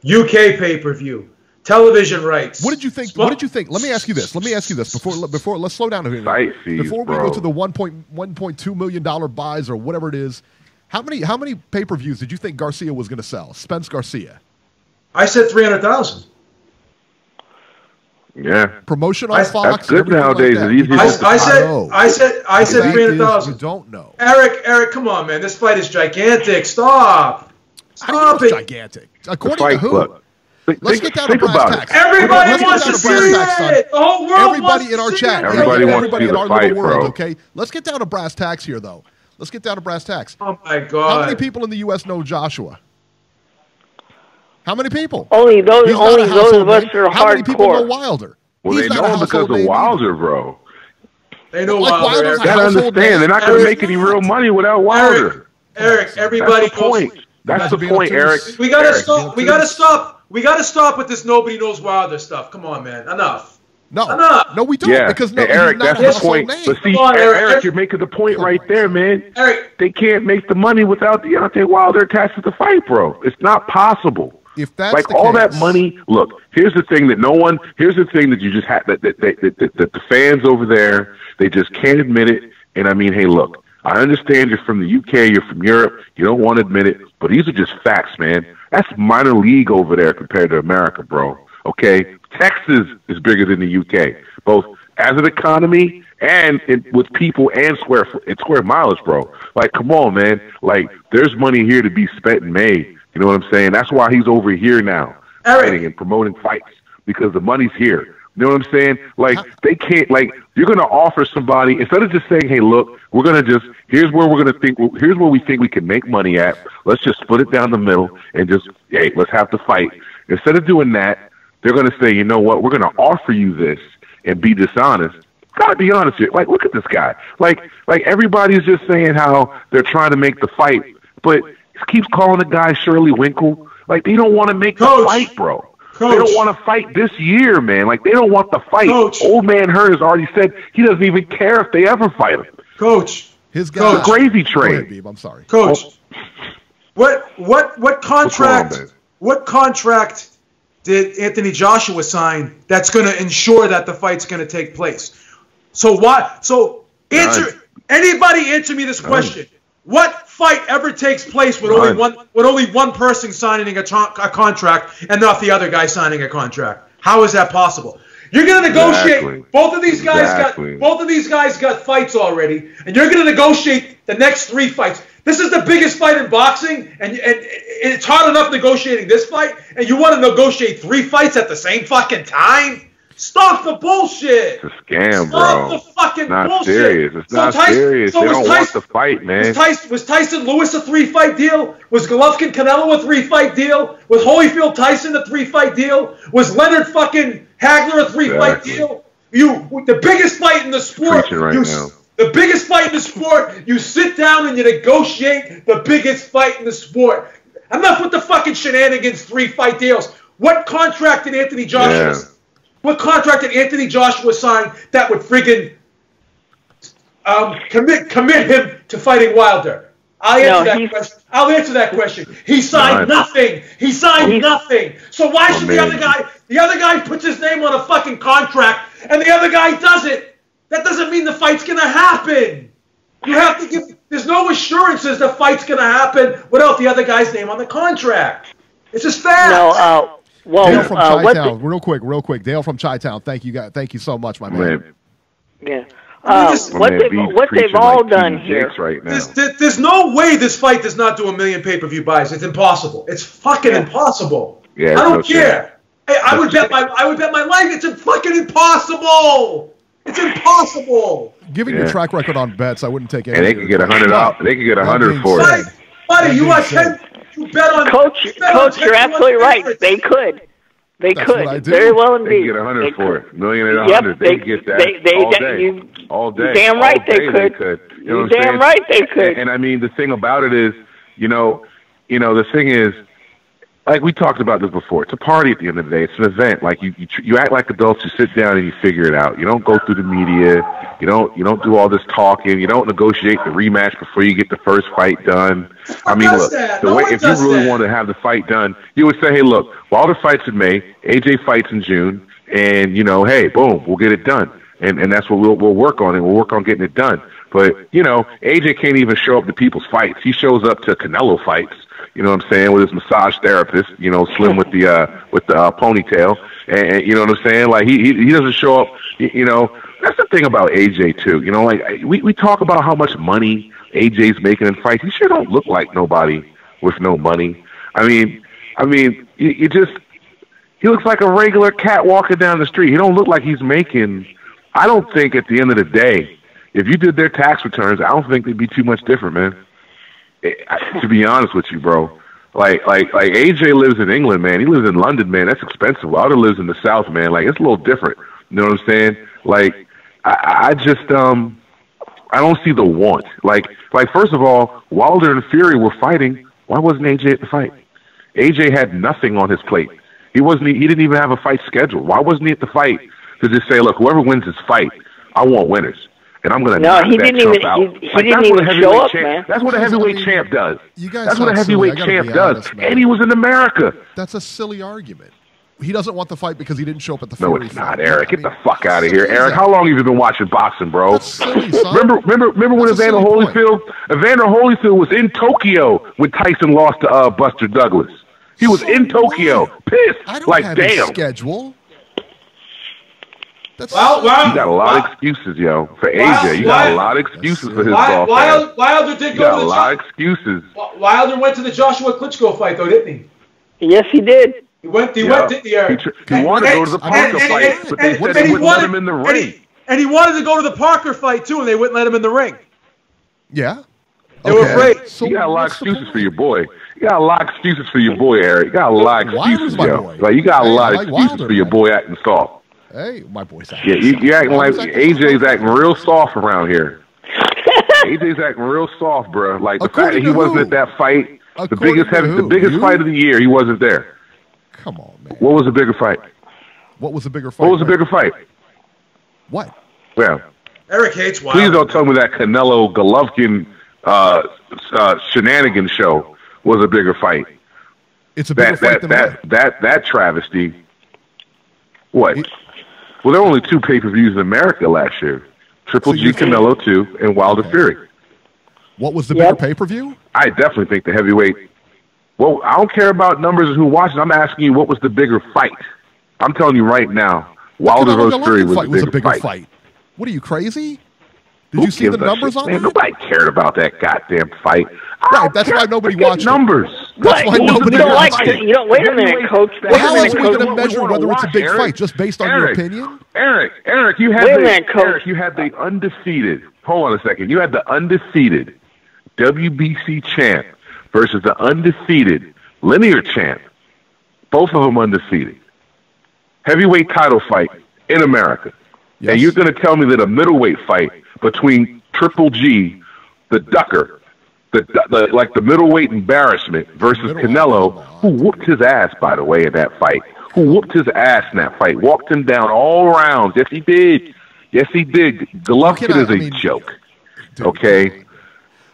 UK pay-per-view. Television rights. What did you think? Let me ask you this. Before let's slow down a minute. Before we go to the $1.2 million buys or whatever it is, how many pay-per-views did you think Garcia was going to sell? Spence Garcia. I said 300,000. Yeah. Promotion on Fox. That's good nowadays. Like I said 300,000. You don't know. Eric, come on, man. This fight is gigantic. Stop How do you know it. It's gigantic? According to who? Let's get down to brass tacks. Everybody wants to see it. The whole world Everybody in our chat. Everybody wants to see the fight, bro. Okay. Let's get down to brass tacks here, though. Let's get down to brass tacks. Oh my God! How many people in the U.S. know Joshua? How many people? Only those of us that are hardcore. How many people know Wilder? Well, they know him because of Wilder, bro. They know Wilder. You gotta understand, they're not going to make any real money without Wilder. Eric, everybody knows. That's the point, Eric. We gotta stop. We gotta stop with this. Nobody knows Wilder stuff. Come on, man. Enough. No, we don't. Yeah, because Eric, that's the point. But see, Eric, you're making the point right there, man. Eric, they can't make the money without Deontay Wilder attached to the fight, bro. It's not possible. If that's like the all case, that money, look. Here's the thing that you just had that the fans over there, they just can't admit it. And I mean, hey, look, I understand you're from the UK, you're from Europe, you don't want to admit it, but these are just facts, man. That's minor league over there compared to America, bro. Okay, Texas is bigger than the UK, both as an economy and with people and square mileage, bro. Like, come on, man. Like, there's money here to be spent and made. You know what I'm saying? That's why he's over here now, fighting and promoting fights, because the money's here. You know what I'm saying? Like, they can't, like, you're going to offer somebody, instead of just saying, hey, look, we're going to just, here's where we think we can make money at. Let's just split it down the middle and just, hey, let's have the fight. Instead of doing that, they're going to say, you know what, we're going to offer you this and be dishonest. Gotta be honest here. Like, look at this guy. Like everybody's just saying how they're trying to make the fight, but he keeps calling the guy Shirley Winkle. Like, they don't want to make the fight, bro. They don't want to fight this year, man. Like, they don't want the fight. Old man Hurt has already said he doesn't even care if they ever fight him. Coach, his guy, the gravy train. Ahead, Beeb, I'm sorry, Coach. What contract? What contract did Anthony Joshua sign that's going to ensure that the fight's going to take place? So why? So anybody answer me this question. What fight ever takes place with only one person signing a contract and not the other guy signing a contract? How is that possible? You're going to negotiate. Exactly. Both of these guys got fights already, and you're going to negotiate the next 3 fights. This is the biggest fight in boxing, and it's hard enough negotiating this fight, and you want to negotiate 3 fights at the same fucking time? Stop the bullshit. It's a scam, Stop bro. the fucking not bullshit. Serious. It's not serious. They don't want the fight, man. Was Tyson Lewis a 3-fight deal? Was Golovkin Canelo a 3-fight deal? Was Holyfield Tyson a 3-fight deal? Was Leonard fucking Hagler a 3-fight deal? The biggest fight in the sport. The biggest fight in the sport. You sit down and you negotiate the biggest fight in the sport. Enough with the fucking shenanigans. 3-fight deals. What contract did Anthony Joshua? What contract did Anthony Joshua sign that would friggin' commit him to fighting Wilder? I'll answer that question. He signed nothing. He signed nothing. So why should the other guy puts his name on a fucking contract and the other guy doesn't? That doesn't mean the fight's gonna happen. You have to give. There's no assurances the fight's gonna happen without the other guy's name on the contract. It's just fact. No. Well, Dale from Chi-Town, real quick. Dale from Chi-Town, thank you so much, my man. Yeah. What they've all done here. Right now. There's no way this fight does not do 1 million pay-per-view buys. It's impossible. It's fucking impossible. Yeah, I don't care. Hey, I would bet my life. It's fucking impossible. It's impossible. Given your track record on bets, I wouldn't take any. And they could get 100 out. They could get 100 for it. Buddy, you are 10. You bet on Coach, you're absolutely right. They could. They could. Very well indeed. They could get 100 for it. $1 million and 100. They could get that all day. Damn right they could. You know what I'm saying? Right they could. And I mean, the thing about it is, the thing is, like we talked about this before, it's a party at the end of the day. It's an event. Like you act like adults. You sit down and you figure it out. You don't go through the media. You don't do all this talking. You don't negotiate the rematch before you get the first fight done. I mean, look, if you really want to have the fight done, you would say, hey, look, Wilder fights in May, AJ fights in June, and hey, boom, we'll get it done. And that's what we'll work on, and we'll work on getting it done. But AJ can't even show up to people's fights. He shows up to Canelo fights. You know what I'm saying, with his massage therapist, Slim with the ponytail, and you know what I'm saying. Like he doesn't show up. That's the thing about AJ too. Like we talk about how much money AJ's making in fights. He sure don't look like nobody with no money. I mean, he looks like a regular cat walking down the street. He don't look like he's making. I don't think at the end of the day, if you did their tax returns, I don't think they'd be too much different, man. To be honest with you, bro, like AJ lives in England, man. He lives in London, man. That's expensive. Wilder lives in the South, man. Like it's a little different. You know what I'm saying? Like I just I don't see the want. Like first of all, Wilder and Fury were fighting. Why wasn't AJ at the fight? AJ had nothing on his plate. He didn't even have a fight scheduled. Why wasn't he at the fight to just say, look, whoever wins this fight, I want winners. And I'm going to knock that chump out. He didn't even show up, man. That's what a heavyweight champ does. That's what a heavyweight champ does. And he was in America. That's a silly argument. He doesn't want the fight because he didn't show up at the Fury fight. No, it's not, Eric. Get the fuck out of here. Eric, how long have you been watching boxing, bro? That's silly, son. Remember when Evander Holyfield was in Tokyo when Tyson lost to Buster Douglas? He was in Tokyo. Pissed. I don't like, have damn. his schedule. You got a lot of excuses, yo, for AJ. You got a lot of excuses for his golf. Wilder did go to the a lot of excuses. Wilder went to the Joshua Klitschko fight, though, didn't he? Yes, he did. He went to the area. He wanted to go to the Parker fight, but they said they wouldn't let him in the ring. And he wanted to go to the Parker fight, too, and they wouldn't let him in the ring. Yeah? They were afraid. So you got a lot of excuses for your boy. You got a lot of excuses for your boy, Eric. You got a lot of excuses, yo. Like, you got a lot of excuses for your boy acting soft. Hey, my boy's acting soft. Yeah, you acting like AJ's acting real soft around here. AJ's acting real soft, bro. Like, the fact that he wasn't at that fight, the biggest fight of the year, he wasn't there. Come on, man. What was the bigger fight? What was the bigger fight? What was the bigger fight? What? Well, Eric hates Wilder. Please don't tell me that Canelo Golovkin shenanigan show was a bigger fight. It's a bigger fight than that travesty. What? Well, there were only 2 pay-per-views in America last year. Triple G Canelo 2, and Wilder Fury. What was the bigger pay-per-view? I definitely think the heavyweight. Well, I don't care about numbers and who watches. I'm asking you, what was the bigger fight? I'm telling you right now, Wilder versus Fury was a bigger fight. What are you, crazy? Did you see the numbers on that? Nobody cared about that goddamn fight. Right, that's why nobody watched numbers. That's why nobody watched it. Wait a minute, Coach. Well, how else are we going to measure whether it's a big fight? Just based on your opinion? Eric, you had the undefeated. Hold on a second. You had the undefeated WBC champ versus the undefeated linear champ. Both of them undefeated. Heavyweight title fight in America. Yes. And you're going to tell me that a middleweight fight between Triple G, the Ducker, the middleweight embarrassment versus Canelo, who whooped his ass, by the way, in that fight. Who whooped his ass in that fight. Walked him down all rounds. Yes, he did. Yes, he did. Golovkin is a joke. Dude, okay?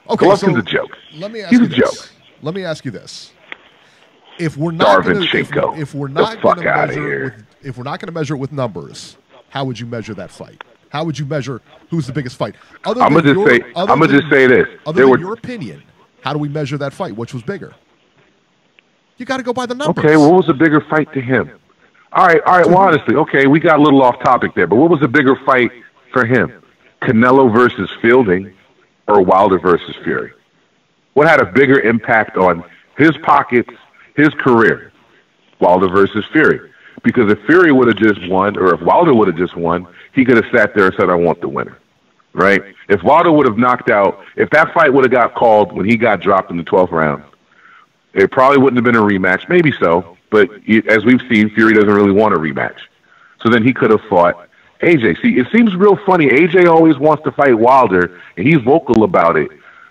Golovkin's a joke. Let me ask He's you a this. joke. Let me ask you this. If we're not going to measure it with numbers, how would you measure that fight? How would you measure who's the biggest fight? I'm gonna just say this. Other than your opinion, how do we measure that fight? Which was bigger? You got to go by the numbers. Okay, what was the bigger fight to him? All right. Well, honestly, okay, we got a little off topic there, but what was the bigger fight for him? Canelo versus Fielding or Wilder versus Fury? What had a bigger impact on his pockets, his career? Wilder versus Fury. Because if Fury would have just won, or if Wilder would have just won, he could have sat there and said, I want the winner. Right? If Wilder would have knocked out, if that fight would have got called when he got dropped in the 12th round, it probably wouldn't have been a rematch. Maybe so. But as we've seen, Fury doesn't really want a rematch. So then he could have fought AJ. See, it seems real funny. AJ always wants to fight Wilder, and he's vocal about it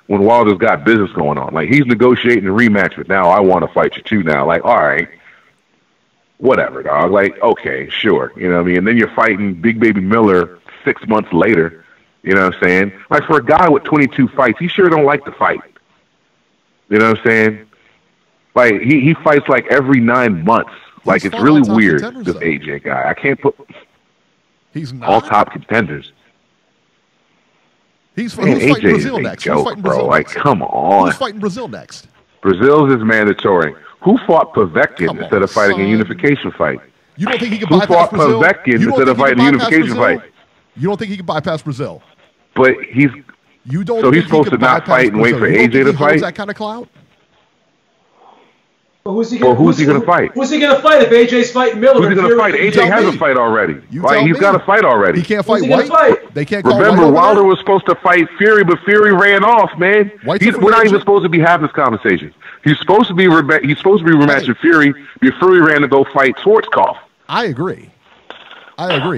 when Wilder's got business going on. Like, he's negotiating a rematch, but now I want to fight you too now. Like, all right. Whatever, dog. Like, okay, sure. You know what I mean? And then you're fighting Big Baby Miller 6 months later. You know what I'm saying? Like, for a guy with 22 fights, he sure don't like to fight. You know what I'm saying? Like, he fights like every 9 months. Like, it's really weird, this AJ guy. I can't put... He's not. All top contenders. He's fighting Brazil next. Joke, bro. Like, come on. Who's fighting Brazil next? Brazil's is mandatory. Who fought Povetkin instead of fighting a unification fight? You don't think he can bypass Brazil? Who fought Povetkin instead of fighting a unification fight? You don't think he can bypass Brazil? But he's supposed to not fight and wait for AJ to fight? That kind of clout? Well, who's he going to fight? Who's he going to fight if AJ's fighting Miller? Who's he going to fight? AJ has a fight already. He's got a fight already. He can't fight White. They can't call Remember, Wilder was supposed to fight Fury, but Fury ran off, man. We're not even supposed to be having this conversation. He's supposed to be rematching Fury before Fury ran to go fight Schwarzkopf. I agree.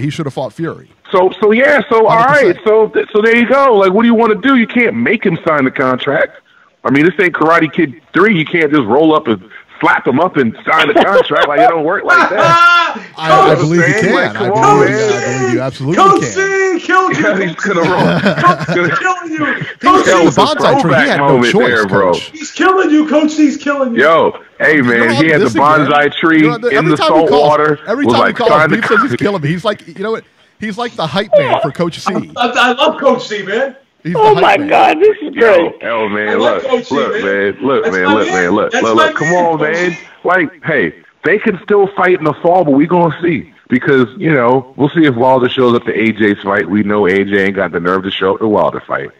He should have fought Fury. So all right. So there you go. Like, what do you want to do? You can't make him sign the contract. I mean, this ain't Karate Kid 3. You can't just roll up and slap him up and sign the contract. Like, it don't work like that. I believe you can. Like, I believe you absolutely Coach can. C killed you. Yeah, he's gonna roll. Coach killing you. Coach That was C, a bonsai tree. He had no moment choice, there, bro. Coach. He's killing you. Coach C's killing you. Yo, hey man, he had the bonsai tree in the salt water. Every time he calls, Beef says he's killing me. He's like, you know what? He's like the hype man for Coach C. I love Coach C, man. Oh my God, this is great. Yo, man, look, come on, man. Like, hey, they can still fight in the fall, but we gonna see. Because, you know, we'll see if Wilder shows up to AJ's fight. We know AJ ain't got the nerve to show up to Wilder fight.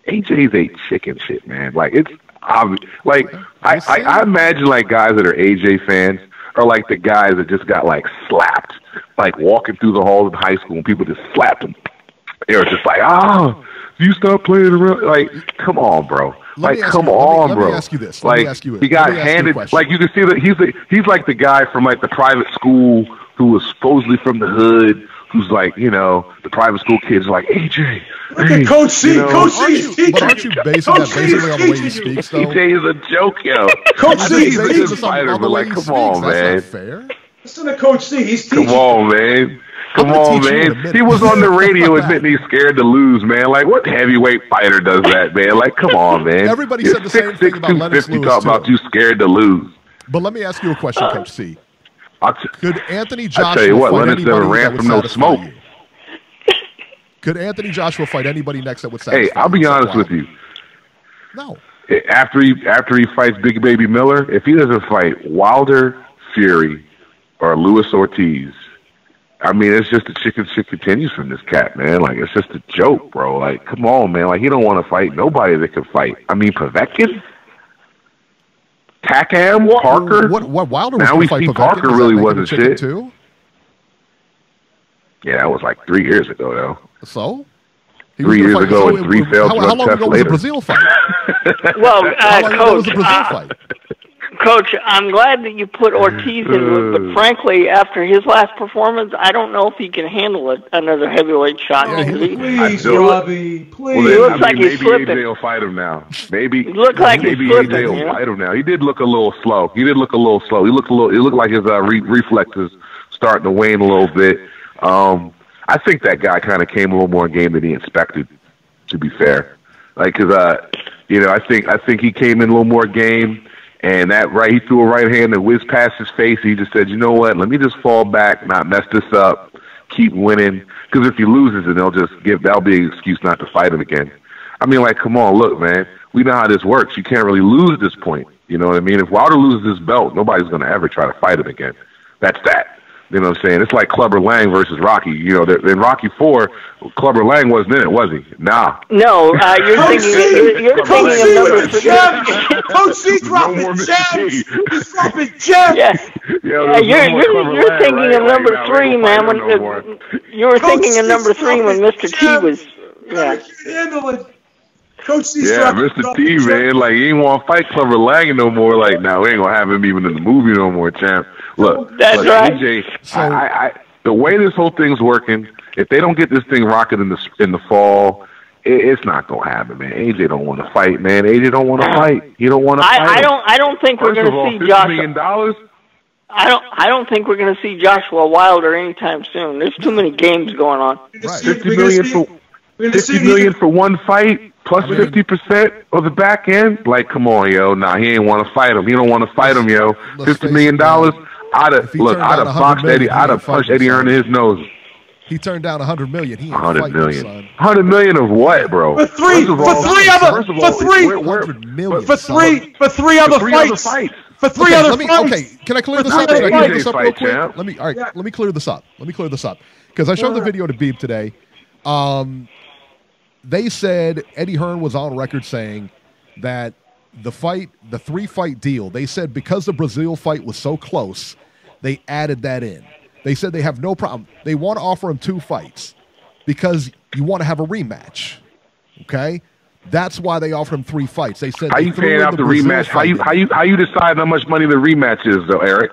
AJ's a chicken shit, man. Like, it's obvious. Like, I imagine, like, guys that are AJ fans are like the guys that just got, like, slapped. Like, walking through the halls of high school and people just slapped them. They were just like, you stop playing around. Like, come on, bro. Like, come on, bro. Let me ask you this. Like, he got handed. Like, you can see that he's like the guy from like the private school who was supposedly from the hood. Who's like, you know, the private school kids are like, AJ. Look at Coach C. Coach C's teaching. But aren't you basing that basically on the way he speaks, though? AJ is a joke, yo. Coach C is a good fighter, but like, come on, man. That's not fair. Listen to Coach C. He's teaching. Come on, man. Come on, man. He was on the radio admitting he's scared to lose, man. Like, what heavyweight fighter does that, man? Like, come on, man. Everybody said the same thing about Lennox Lewis, talking about you scared to lose. But let me ask you a question, Coach C. Could Anthony Joshua I tell you what, Lennox never ran from no smoke. Could Anthony Joshua fight anybody next that would satisfy? Hey, I'll be honest with you. No. After he fights Big Baby Miller, if he doesn't fight Wilder, Fury, or Luis Ortiz, I mean, it's just the chicken shit continues from this cat, man. Like, it's just a joke, bro. Like, come on, man. Like, he don't want to fight nobody that can fight. I mean, Povetkin? Takam? Parker? What Wilder was now we fight see Povetkin? Parker really wasn't shit. Too? Yeah, that was like 3 years ago, though. So? 3 years ago and 3 failed drug tests later. How long ago was the Brazil fight? Well, Coach, the Brazil fight? Coach, I'm glad that you put Ortiz into it, but frankly, after his last performance, I don't know if he can handle another heavyweight shot. Please, Robbie, please. Well, he looks like he's maybe slipping. AJ will fight him now. Maybe maybe AJ will fight him now. He did look a little slow. He looked like his reflexes starting to wane a little bit. I think that guy kind of came a little more in game than he expected, to be fair. Like, cause I think he came in a little more game. And he threw a right hand that whizzed past his face. He just said, you know what, let me just fall back, not mess this up, keep winning. Because if he loses, then that'll be an excuse not to fight him again. I mean, like, come on, look, man, we know how this works. You can't really lose at this point. You know what I mean? If Wilder loses his belt, nobody's going to ever try to fight him again. That's that. You know what I'm saying? It's like Clubber Lang versus Rocky. You know, in Rocky IV, Clubber Lang wasn't in it, was he? Nah. No, you're thinking of number 3. Coach C dropping gems. He's dropping gems. Yeah, you're thinking of number 3, man. You were thinking of number 3 when Mr. T was. Yeah. Handle it. Coach C's Mr. T, man, like, he ain't want to fight Clubber Lang no more. Like, now we ain't gonna have him even in the movie no more, champ. Look, that's right. AJ, the way this whole thing's working, if they don't get this thing rocking in the fall, it's not gonna happen, man. AJ don't want to fight, man. AJ don't want to fight. He don't want to fight. I don't think we're gonna see Joshua. $50 million? I don't think we're gonna see Joshua Wilder anytime soon. There's too many games going on. Right. $50 million for one fight. Plus 50% of the back end? Like, come on, yo. Nah, he ain't want to fight him. He don't want to fight him, yo. $50 million? I'd have boxed Eddie. I'd have punched Eddie Hearn in his nose. He turned down $100 million. He ain't $100 million. $100 million of what, bro? For three other fights. Okay, can I clear this up? Let me clear this up. Because I showed the video to Beeb today. They said Eddie Hearn was on record saying that the 3-fight deal, they said because the Brazil fight was so close, they added that in. They said they have no problem. They want to offer him 2 fights because you want to have a rematch. Okay? That's why they offered him 3 fights. They said how you paying out the rematch? How you decide how much money the rematch is, though, Eric?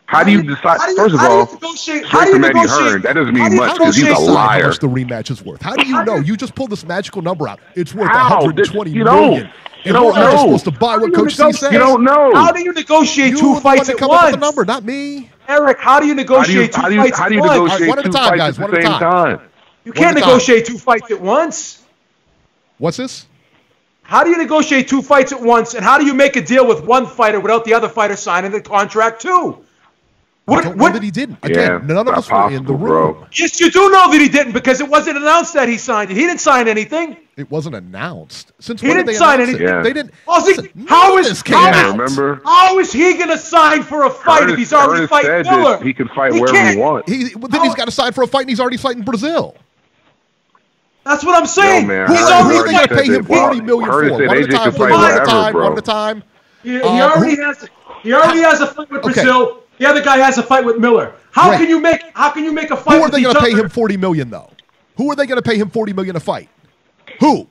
How do you decide? First of all, straight from Eddie Hearn, that doesn't mean much because he's a liar. How much the rematch is worth? How do you know? You just pulled this magical number out. It's worth $120 million. You don't know. You're supposed to buy what Coach C says. You don't know. How do you negotiate 2 fights at once? Up with the number, not me. Eric, how do you negotiate 2 fights at once? How do you negotiate one at a time, guys. One at a time. You can't negotiate 2 fights at once. What's this? How do you negotiate 2 fights at once, and how do you make a deal with one fighter without the other fighter signing the contract too? I don't know that he didn't. Again, none of us were in the room. Bro. Yes, you do know that he didn't because it wasn't announced that he signed it. He didn't sign anything. It wasn't announced. Since he when didn't did they sign announce anything. It? They didn't. How is he going to sign for a fight if he's already fighting Miller? He can fight wherever he wants. Then he's got to sign for a fight, and he's already fighting Brazil. That's what I'm saying. Man, he's already going to pay him $40 million for one at a time. He already has a fight with Brazil. The other guy has a fight with Miller. How can you make a fight? Who are they going to pay him $40 million though? Who are they going to pay him $40 million to fight? Who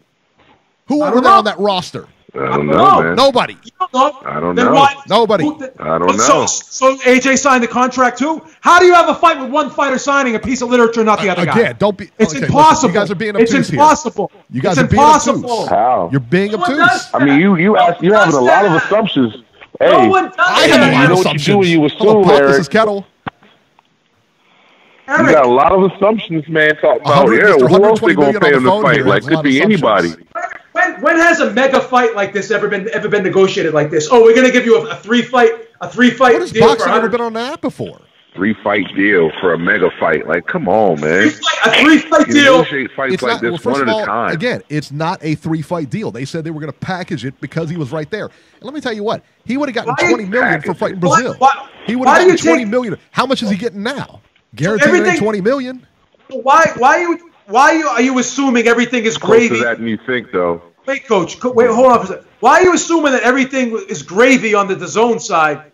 over there on that roster? I don't know, man. Nobody. I don't know. Nobody. I don't know. So AJ signed the contract too? How do you have a fight with one fighter signing a piece of literature, not the other guy? Again, don't be. It's impossible. Listen, you guys are being obtuse. It's impossible. Here. You guys it's are impossible. being obtuse. How? You're being obtuse. I mean, you're having a lot of assumptions. Hey, no one does I have a lot of assumptions. You assume, Eric. This is Kettle. Eric. You got a lot of assumptions, man. Talk about who else they gonna pay him to fight? Like, could be anybody. When has a mega fight like this ever been negotiated like this? Oh, we're gonna give you a 3-fight What has deal boxing for ever been on that before? 3-fight deal for a mega fight. Like, come on, man. A 3-fight You deal. negotiate fights like this first one of at all, a time. again, it's not a 3-fight deal. They said they were going to package it because he was right there. And let me tell you what, he would have gotten $20 million for fighting Brazil. He would have gotten $20 million. How much is he getting now? Guaranteed $20 million. Why are you assuming everything is Closer gravy? to that than you think, though. Wait, Coach. Wait, hold on for a second. Why are you assuming that everything is gravy on the DAZN side,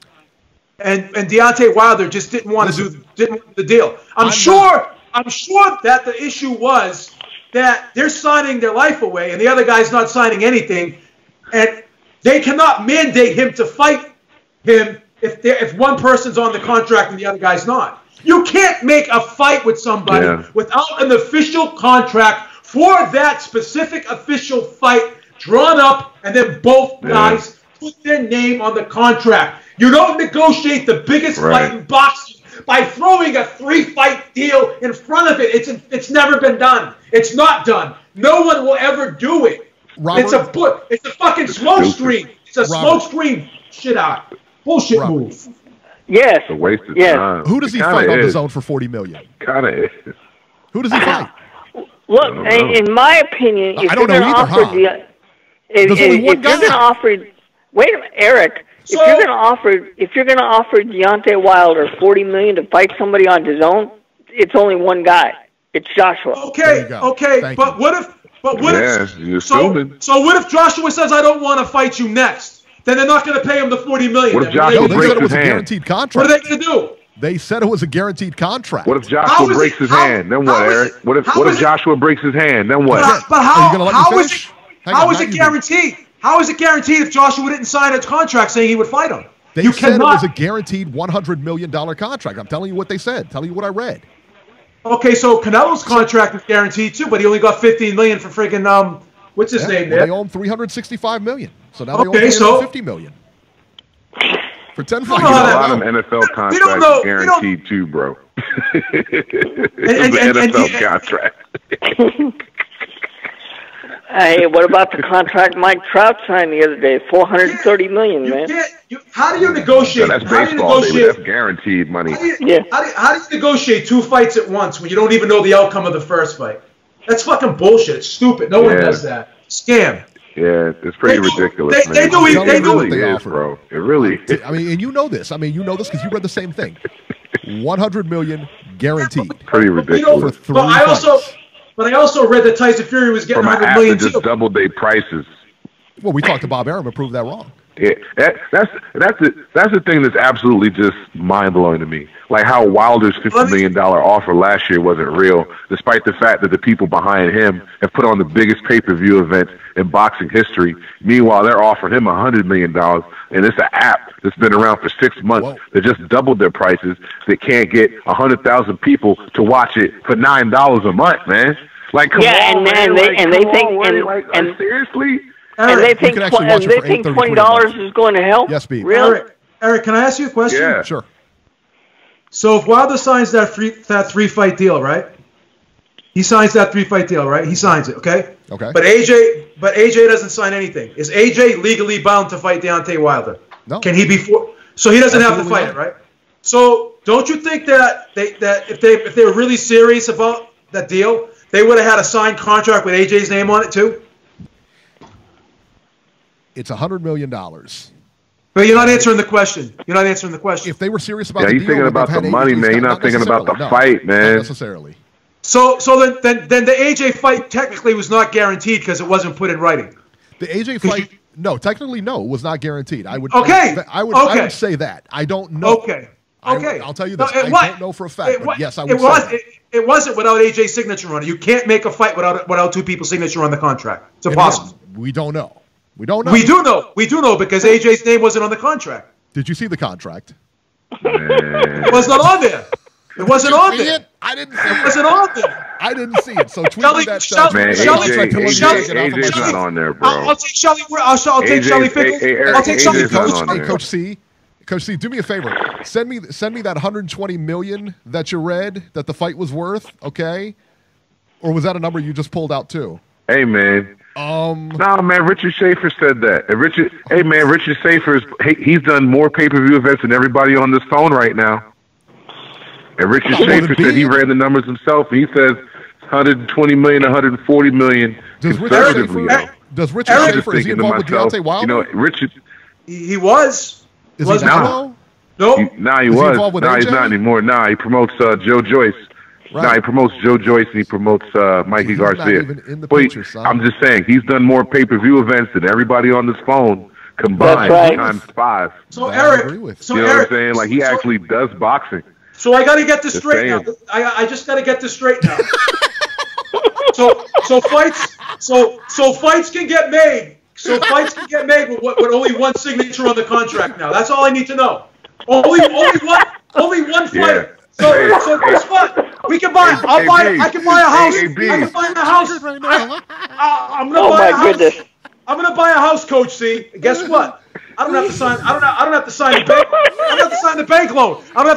and Deontay Wilder just didn't want to do the deal? I'm sure that the issue was that they're signing their life away, and the other guy's not signing anything, and they cannot mandate him to fight him if one person's on the contract and the other guy's not. You can't make a fight with somebody without an official contract for that specific official fight drawn up, and then both guys put their name on the contract. You don't negotiate the biggest fight in boxing by throwing a 3-fight deal in front of it. It's never been done. It's not done. No one will ever do it. Robert, it's a fucking smoke screen. It's a smoke screen. Bullshit move. Yes. It's a waste of time. Who does he fight on the zone for $40 million? Kind of is. Who does he fight? Look, in my opinion, if you're going to offer wait a minute, Eric. If you're going to offer Deontay Wilder $40 million to fight somebody on his own, it's only one guy. It's Joshua. Okay. But what if Joshua says, "I don't want to fight you next"? Then they're not going to pay him the $40 million. What if Joshua breaks his hand? Guaranteed contract. What are they going to do? They said it was a guaranteed contract. What if Joshua breaks his hand? Then what, Eric? What if Joshua breaks his hand? Then what? But how is it guaranteed? How is it guaranteed if Joshua didn't sign a contract saying he would fight him? They said it was a guaranteed $100 million contract. I'm telling you what they said. Telling you what I read. Okay, so Canelo's contract is guaranteed too, but he only got $15 million for freaking what's his name? Well, they owe him $365 million. So now they owe him $50 million. For 10 fights. A lot of NFL contracts guaranteed too, bro. It's an NFL contract. Hey, what about the contract Mike Trout signed the other day? $430 million, man. How do you negotiate? No, that's baseball, baby. That's guaranteed money. How do you negotiate 2 fights at once when you don't even know the outcome of the first fight? That's fucking bullshit. It's stupid. No one does that. Scam. Yeah, it's pretty ridiculous, man. They do what they offer, bro. It really is. I mean, and you know this. I mean, you know this because you read the same thing. $100 million guaranteed. Pretty ridiculous. For 3 fights. But I also read that Tyson Fury was getting $100 million too. Just doubled their prices. Well, we talked to Bob Arum and proved that wrong. Yeah, that's the thing that's absolutely just mind blowing to me. Like how Wilder's $50 million offer last year wasn't real, despite the fact that the people behind him have put on the biggest pay-per-view event in boxing history. Meanwhile, they're offering him $100 million, and it's an app that's been around for 6 months that just doubled their prices. They can't get 100,000 people to watch it for $9 a month, man. Like, come on, man. Seriously. And they think $20 is going to help? Yes, Pete. Really? Eric, can I ask you a question? Yeah. Sure. So if Wilder signs that 3-fight deal, right? He signs that 3-fight deal, right? He signs it, okay? Okay. But AJ doesn't sign anything. Is AJ legally bound to fight Deontay Wilder? No. Can he be so he doesn't have to fight it, right? So don't you think that if they were really serious about that deal, they would have had a signed contract with AJ's name on it too? It's $100 million. But you're not answering the question. If they were serious about the deal, you're thinking about the money, man. You're not thinking about the fight, man. Not necessarily. So then the AJ fight technically was not guaranteed because it wasn't put in writing. The AJ fight, technically no, it was not guaranteed. I would say that. I don't know. Okay. I'll tell you this. I don't know for a fact, but yes, I would say it wasn't without AJ's signature on it. You can't make a fight without 2 people's signature on the contract. It's impossible. We don't know. We don't know. We do know because AJ's name wasn't on the contract. Did you see the contract? It was not on there. It wasn't on there. I didn't see it. It wasn't on there. I didn't see it. So tweet me that stuff. Man, AJ's not on there, bro. I'll take Shelly. I'll take Shelly Fickle. I'll take Shelly Fickle. Coach C, do me a favor. Send me that $120 million that you read that the fight was worth. Okay, or was that a number you just pulled out too? Hey, man. Nah, man, Richard Schaefer said that. And Richard Schaefer, he's done more pay-per-view events than everybody on this phone right now. And Richard Schaefer said he ran the numbers himself, and he says 120 million, 140 million conservatively. Does Richard Schaefer, is he involved with Deontay Wilder? You know, Richard. He was. Is he now? Nope. He was. Nah, he's not anymore. Nah, he promotes Joe Joyce. Right. Nah, he promotes Joe Joyce and he promotes Mikey Garcia. I'm just saying, he's done more pay-per-view events than everybody on this phone combined times 5. So Eric, you know what I'm saying? Like, he actually does boxing. So I got to get this straight now. I just got to get this straight now. so fights can get made. So fights can get made with only one signature on the contract now. That's all I need to know. Only one fighter. Yeah. So guess what? We can buy. I can buy a house. I can buy a house right now. I'm gonna buy a house. Goodness. I'm gonna buy a house, Coach C. Guess what? I don't have to sign. I don't have to sign the bank. I don't have to sign the bank loan. I'll go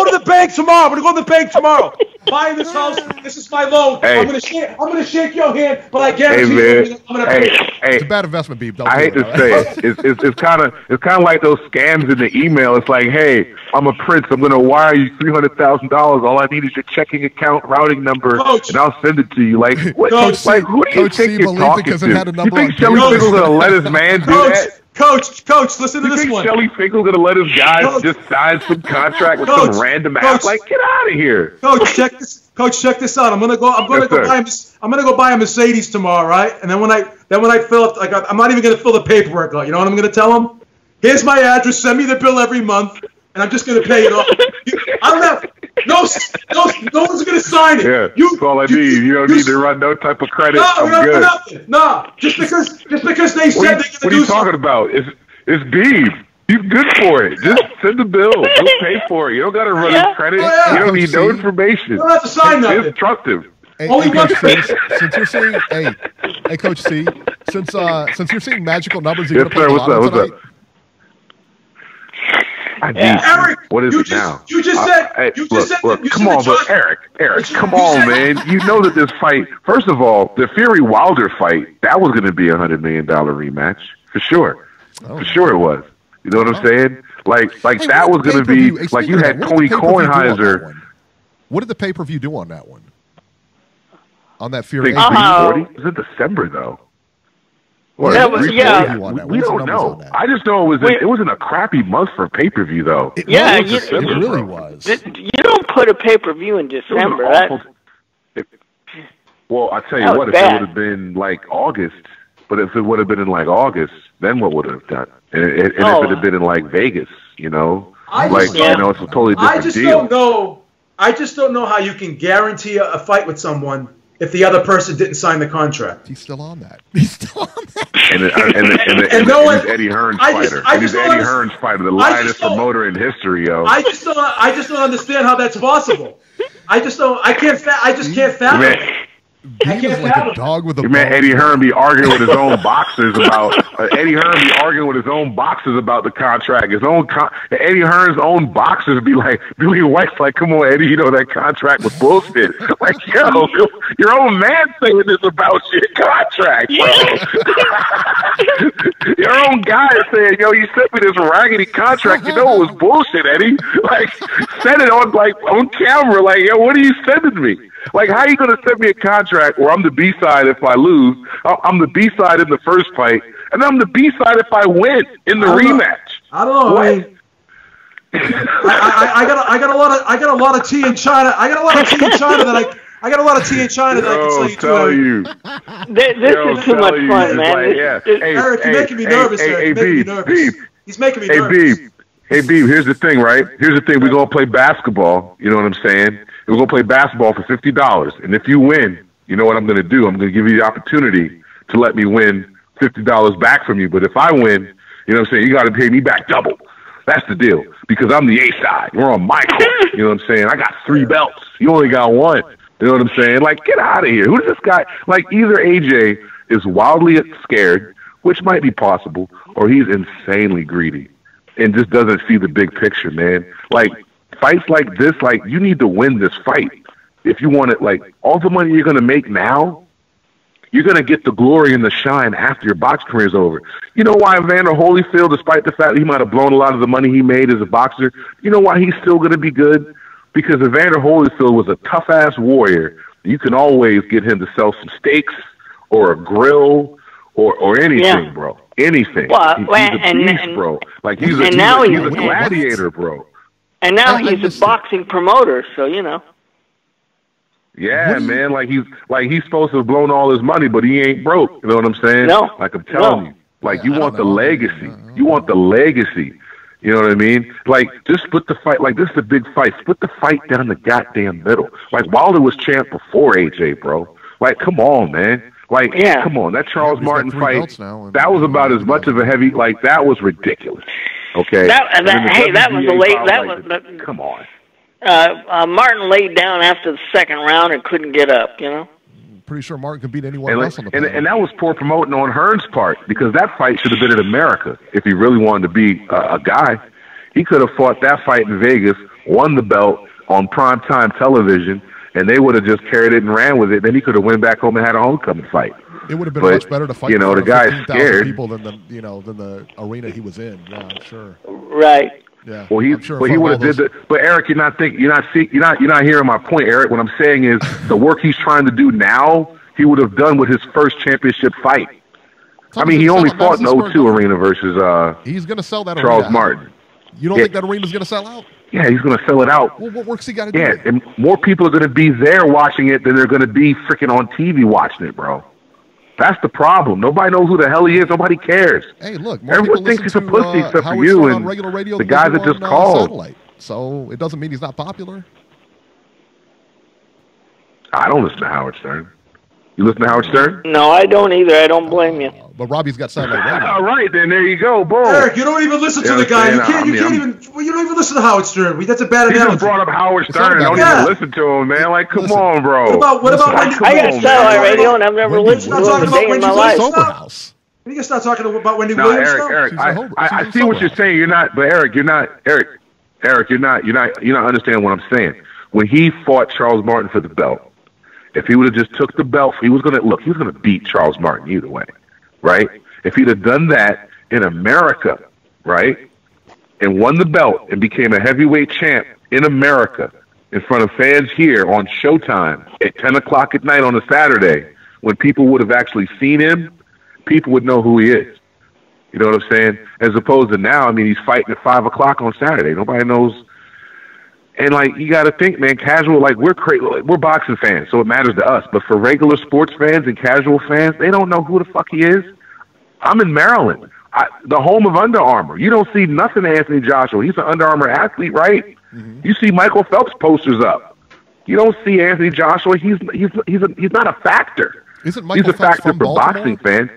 to the bank tomorrow. I'm gonna go to the bank tomorrow. Buying this house. This is my loan. I'm gonna shake your hand, but I guarantee you, I'm gonna pay. It's a bad investment, Beeb. I hate to say it. It's kind of like those scams in the email. It's like, hey, I'm a prince. I'm gonna wire you $300,000. All I need is your checking account routing number, and I'll send it to you. Like, what? Like, who do you think you're talking to? You think Shelly Finkel's gonna let his man do that? Coach, listen to this one. You think Shelly Finkel's gonna let his guys just sign some contract with some random ass? Like, get out of here. Coach, check this out. I'm gonna go buy a Mercedes tomorrow, right? And then when I fill up, like, I'm not even gonna fill the paperwork out. You know what I'm gonna tell them? Here's my address. Send me the bill every month, and I'm just gonna pay it off. I don't have no one's gonna sign it. Yeah, that's all I need. You don't need to run no type of credit. No, I'm good. Nothing. No, just because they said they're gonna do something. What are you talking about? It's Beeb. He's good for it. Just send the bill. We'll pay for it. You don't got to run his credit. You don't need no information. You don't have to sign nothing. Just trust him. Hey, Coach C, since you're seeing, hey, Coach C, since you're seeing magical numbers, you're going to play what's up? Eric, what is it now? You just said. Look, come on, but Eric, come on, man. You know that this fight. First of all, the Fury Wilder fight, that was going to be $100 million rematch for sure. For sure it was. You know what I'm saying? Like that was going to be like you had Tony Kornheiser. What did the pay-per-view do on that one? On that Fury? It was in December though. We don't know. I just know it wasn't a crappy month for pay-per-view though. It really was. You don't put a pay-per-view in December. Well, I tell you what, if it would have been like August, but if it would have been in like August, then what would it have done? And if it had been in like Vegas, you know, it's a totally different deal. I just don't know how you can guarantee a fight with someone if the other person didn't sign the contract. He's still on that. And Eddie Hearn's fighter. He's Eddie Hearn's fighter, the lightest promoter in history, yo. I just don't understand how that's possible. I just can't fathom it. He was like a dog with a bone. Man, Eddie Hearn be arguing with his own boxers about the contract. Eddie Hearn's own boxers be like, Billy White's like, come on, Eddie, you know that contract was bullshit. Like, yo, your own man saying this about your contract, bro. Your own guy is saying, yo, you sent me this raggedy contract. You know it was bullshit, Eddie. Like, send it on camera. Like, yo, what are you sending me? Like, how are you going to send me a contract where I'm the B-side if I lose, I'm the B-side in the first fight, and I'm the B-side if I win in the rematch? I don't know. I got a lot of tea in China. I got a lot of tea in China that I can tell you. This is too much fun, man. Eric, you're making me nervous. He's making me nervous. Hey, Beeb, here's the thing, right? Here's the thing. We're going to play basketball. You know what I'm saying? We're going to play basketball for $50. And if you win, you know what I'm going to do? I'm going to give you the opportunity to let me win $50 back from you. But if I win, you know what I'm saying, you got to pay me back double. That's the deal. Because I'm the A side. We're on my court. You know what I'm saying? I got 3 belts. You only got 1. You know what I'm saying? Like, get out of here. Who's this guy? Like, either AJ is wildly scared, which might be possible, or he's insanely greedy and just doesn't see the big picture, man. Like, fights like this, like, you need to win this fight. If you want it, like, all the money you're going to make now, You're going to get the glory and the shine after your boxing career is over. You know why Evander Holyfield, despite the fact that he might have blown a lot of the money he made as a boxer, you know why he's still going to be good? Because Evander Holyfield was a tough-ass warrior. You can always get him to sell some steaks or a grill or anything, bro. Anything. Well, he's a beast, bro. Like he's a gladiator, bro. And now he's a boxing promoter, so you know. Yeah, man. Like he's supposed to have blown all his money, but he ain't broke. You know what I'm saying? No. Like I'm telling you. Like you want the legacy. You want the legacy. You know what I mean? Like just split the fight. Like this is a big fight. Split the fight down the goddamn middle. Like Wilder was champ before AJ, bro. Like come on, man. Like come on. That Charles Martin fight. That was about as much of a heavy. Like that was ridiculous. Okay. That was a late. Come on. Martin laid down after the second round and couldn't get up, you know? Pretty sure Martin could beat anyone else on the planet. And that was poor promoting on Hearn's part, because that fight should have been in America if he really wanted to be a guy. He could have fought that fight in Vegas, won the belt on primetime television, and they would have just carried it and ran with it. Then he could have went back home and had a homecoming fight. It would have been much better to fight. You know, the guy's scared. People than the arena he was in. Yeah, I'm sure. Right. Yeah. Well, he would have did that. But Eric, you're not hearing my point, Eric. What I'm saying is the work he's trying to do now, he would have done with his first championship fight. I mean, he only fought in 02 arena versus he's going to sell that Charles arena Martin. You don't think that arena's going to sell out? Yeah, he's going to sell it out. Well, what work's he got to do? Yeah, and more people are going to be there watching it than they're going to be freaking on TV watching it, bro. That's the problem. Nobody knows who the hell he is. Nobody cares. Hey, look, everyone thinks he's a pussy except for you and the guys that just called. Satellite. So it doesn't mean he's not popular. I don't listen to Howard Stern. You listen to Howard Stern? No, I don't either. I don't blame you. But Robbie's got satellite radio. All right, then there you go. Boom. Eric, you don't even listen to the guy. You don't even listen to Howard Stern. That's a bad analogy. He just brought up Howard Stern. Don't even listen to him, man. Like, come on, bro. What about I got satellite radio and I've never listened to it a day in my life. You can start talking about Wendy Williams. Eric, I see what you're saying. You're not, but Eric, you're not understanding what I'm saying. When he fought Charles Martin for the belt, if he would have just took the belt, he was gonna beat Charles Martin either way, right? If he'd have done that in America, right, and won the belt and became a heavyweight champ in America in front of fans here on Showtime at 10 o'clock at night on a Saturday, when people would have actually seen him, people would know who he is. You know what I'm saying? As opposed to now, I mean, he's fighting at 5 o'clock on Saturday. Nobody knows. And, like, you got to think, man, casual, like, we're boxing fans, so it matters to us. But for regular sports fans and casual fans, they don't know who the fuck he is. I'm in Maryland, the home of Under Armour. You don't see nothing of Anthony Joshua. He's an Under Armour athlete, right? Mm-hmm. You see Michael Phelps posters up. You don't see Anthony Joshua. He's not a factor. Isn't Michael He's a Phelps factor from for Baltimore? boxing fans.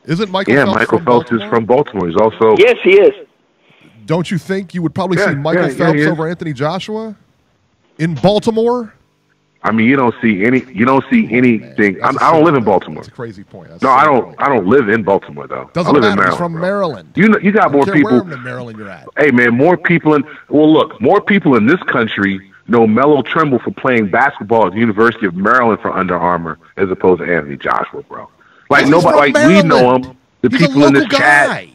Isn't Michael Phelps Michael from Phelps Baltimore? is from Baltimore. He's also... Yes, he is. Don't you think you would probably see Michael Phelps over Anthony Joshua in Baltimore? I mean, you don't see anything. I don't live in Baltimore. That's a crazy point. I don't live in Baltimore though. Doesn't I live matter. in Maryland. He's from Maryland. You got more people. Where in Maryland you're at? Hey man, more people in this country know Melo Trimble for playing basketball at the University of Maryland for Under Armour as opposed to Anthony Joshua, bro. Like nobody, like we know him. The people in this chat.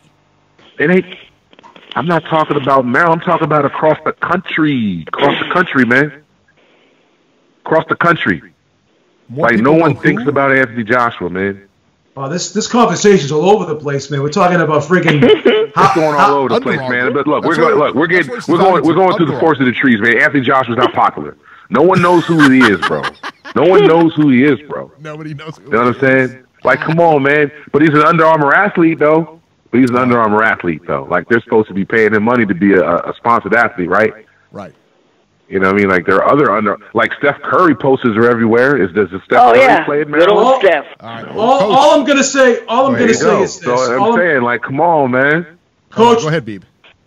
I'm not talking about Maryland. I'm talking about across the country. Across the country, man. Across the country. Like, no one thinks about Anthony Joshua, man. Oh, this conversation's all over the place, man. We're talking about freaking... It's going all over the place, man. But look, we're going through the forest of the trees, man. Anthony Joshua's not popular. No one knows who he is, bro. No one knows who he is, bro. Nobody knows who he is. You know what I'm saying? Like, come on, man. But he's an Under Armour athlete, though. Like, they're supposed to be paying him money to be a sponsored athlete, right? Right. You know what I mean? Like, there are other like Steph Curry posters are everywhere. Does Steph Curry play in Maryland? Little Steph. All I'm gonna say is this. So I'm saying, like, come on, man. Coach, go ahead, Beeb.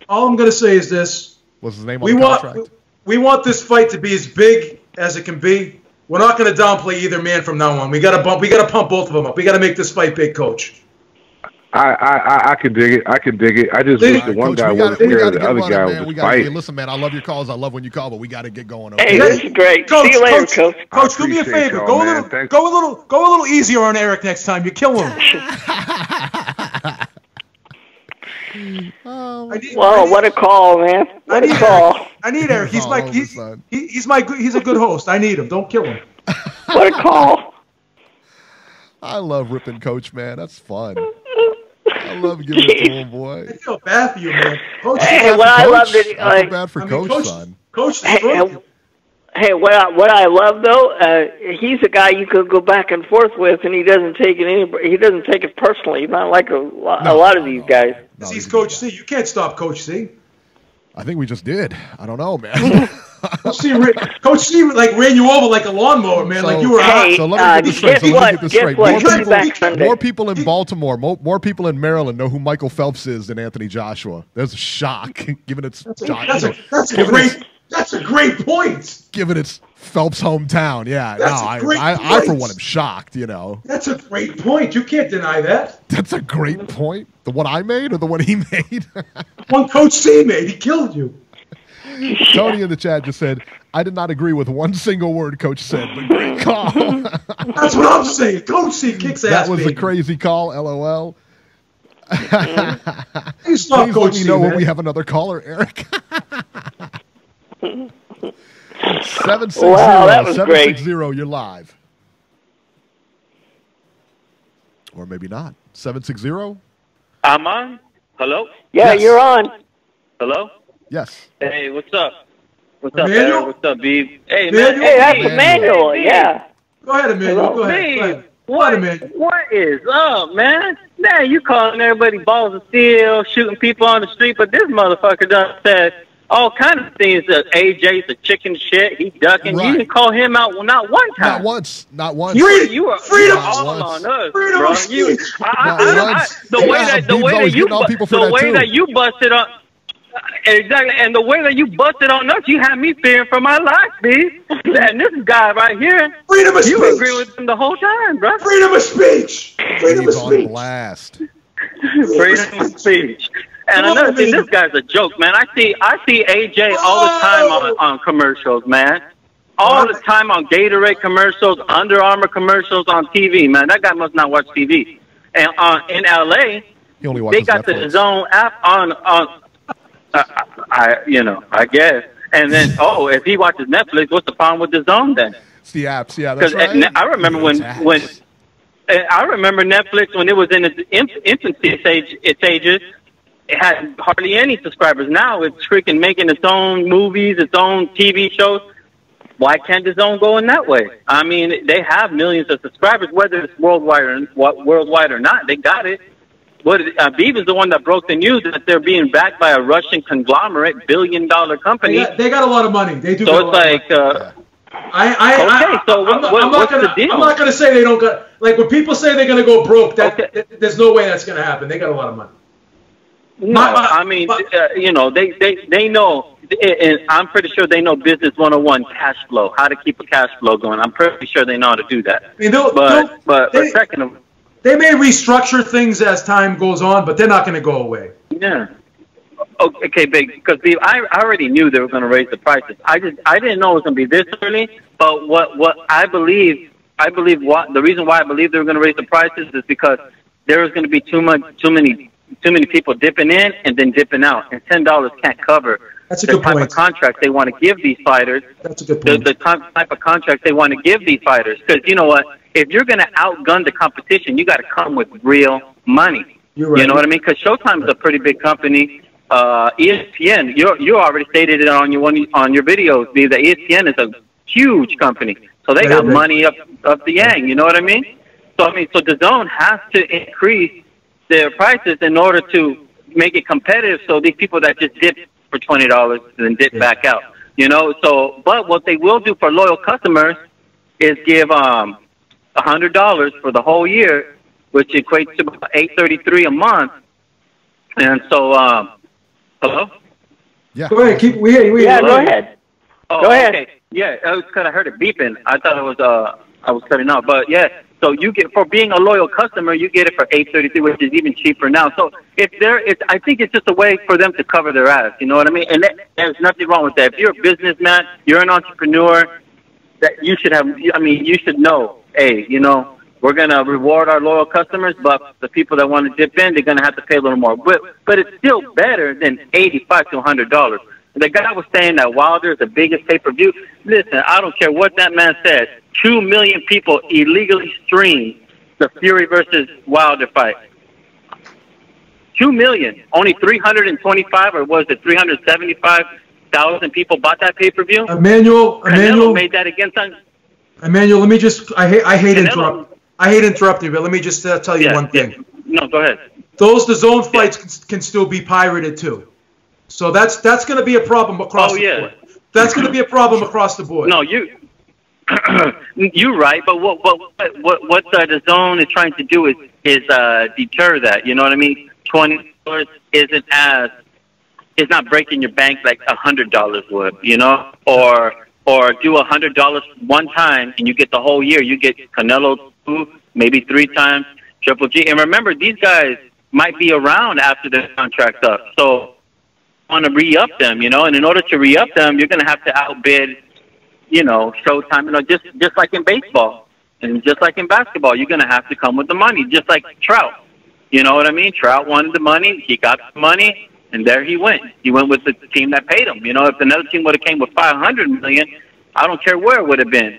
All I'm gonna say is this. What's his name on the contract? We want this fight to be as big as it can be. We're not gonna downplay either man from now on. We gotta pump both of them up. We gotta make this fight big, Coach. I could dig it. I could dig it. I just wish the one Coach, guy wasn't scared, the other guy was just fighting. Listen, man, I love your calls. I love when you call, but we got to get going. Hey, this is great. Coach, See you later, Coach. Coach, do me a favor. Go a little easier on Eric next time. You kill him. Wow, what a call, man! What a call! I need Eric. He's a good host. I need him. Don't kill him. What a call! I love ripping Coach, man. That's fun. I love giving it to him, boy. I feel bad for you, man. Coach, hey, what I loved it. I feel bad for Coach, son. Coach, hey, what I love though, he's a guy you could go back and forth with, and he doesn't take it. He doesn't take it personally. He's not like a lot of these guys. He's Coach C. You can't stop Coach C. I think we just did. I don't know, man. Coach C like ran you over like a lawnmower, man. Like you were hot. So let me get this straight. More people in Baltimore, more people in Maryland know who Michael Phelps is than Anthony Joshua. There's a shock, given it's That's a great point. Given it's Phelps' hometown, yeah. I for one am shocked. You know. That's a great point. You can't deny that. That's a great point. The one I made or the one he made? One Coach C made. He killed you. Tony in the chat just said, I did not agree with one single word Coach said, but great call. That's what I'm saying. Coach C kicks ass. That was a crazy call, LOL. Please let me know when we have another caller, Eric. 760, wow, that was 760, you're live. Or maybe not. 760? I'm on. Hello? Yeah, yes. You're on. Hello? Yes. Hey, what's up? What's up, Emmanuel? Eric? What's up, Beeb? Hey, man. Hey, that's Emmanuel. Yeah. Go ahead, Emmanuel. Go ahead. What is up, man? Man, you calling everybody balls of steel, shooting people on the street, but this motherfucker done said all kind of things that AJ's a chicken shit. He ducking. Right. You didn't call him out not one time. Not once. Not once. You were all on us, freedom bro. The way that you busted on. Exactly, and the way that you busted on us, you had me fearing for my life, B. And this guy right here, freedom of speech. You agree with him the whole time, bro. Freedom of speech. Freedom of speech. On blast. Freedom of speech. And another thing, this guy's a joke, man. I see AJ all the time on commercials, man. All the time on Gatorade commercials, Under Armour commercials on TV, man. That guy must not watch TV. And in LA, they got the Zone app on. I guess. And then, if he watches Netflix, what's the problem with the Zone then? It's the apps, yeah. That's right. I remember I remember Netflix when it was in its infancy stages. It had hardly any subscribers. Now it's freaking making its own movies, its own TV shows. Why can't the Zone go in that way? I mean, they have millions of subscribers, whether it's worldwide or not. They got it. Beeb is the one that broke the news that they're being backed by a Russian conglomerate, billion-dollar company. They got a lot of money. They do. So it's like, what's the deal? I'm not going to say they don't got. Like when people say they're going to go broke, there's no way that's going to happen. They got a lot of money. No, they know, and I'm pretty sure they know business 101, cash flow, how to keep a cash flow going. I'm pretty sure they know how to do that. I mean, they may restructure things as time goes on, but they're not going to go away. Yeah. Okay, because I already knew they were going to raise the prices. I didn't know it was going to be this early. But what I believe the reason why I believe they were going to raise the prices is because there was going to be too many people dipping in and then dipping out, and $10 can't cover the type of contract they want to give these fighters. That's a good point. The type of contract they want to give these fighters, because you know what? If you're going to outgun the competition, you got to come with real money. You're right. You know what I mean? Because Showtime's a pretty big company. ESPN, you already stated it on your videos. That ESPN is a huge company, so they got money up the yang. You know what I mean? So the Zone has to increase their prices in order to make it competitive. So these people that just dip for $20 and dip back out, you know. So, but what they will do for loyal customers is give $100 for the whole year, which equates to about $833 a month. And so, hello? Yeah. Go ahead. Go ahead. Oh, go ahead. Okay. Yeah, it was because I heard it beeping. I thought it was I was cutting off. But yeah, So you get, for being a loyal customer, you get it for $8.33, which is even cheaper now. So I think it's just a way for them to cover their ass. You know what I mean? And there's nothing wrong with that. If you're a businessman, you're an entrepreneur, that you should have. I mean, you should know. Hey, you know, we're gonna reward our loyal customers, but the people that want to dip in, they're gonna have to pay a little more. But it's still better than $85 to $100. The guy was saying that Wilder is the biggest pay-per-view. Listen, I don't care what that man said. 2 million people illegally streamed the Fury versus Wilder fight. 2 million. Only 325, or was it 375,000 people bought that pay-per-view? Emmanuel made that against us. Emmanuel, let me just. I hate interrupting, but let me just tell you one thing. Yeah. No, go ahead. The zone fights can still be pirated too. So that's going to be a problem across the board. That's going to be a problem across the board. No, you're right. But what the zone is trying to do is deter that. You know what I mean? $20 is not breaking your bank like $100 would. You know, or do $100 one time and you get the whole year. You get Canelo 2, maybe 3 times, Triple G. And remember, these guys might be around after the contract's up. So want to re-up them, you know, and in order to re-up them, you're going to have to outbid, you know, Showtime, you know, just like in baseball and just like in basketball, you're going to have to come with the money, just like Trout. You know what I mean? Trout wanted the money, he got the money, and there he went. He went with the team that paid him. You know, if another team would have came with $500 million, I don't care where it would have been,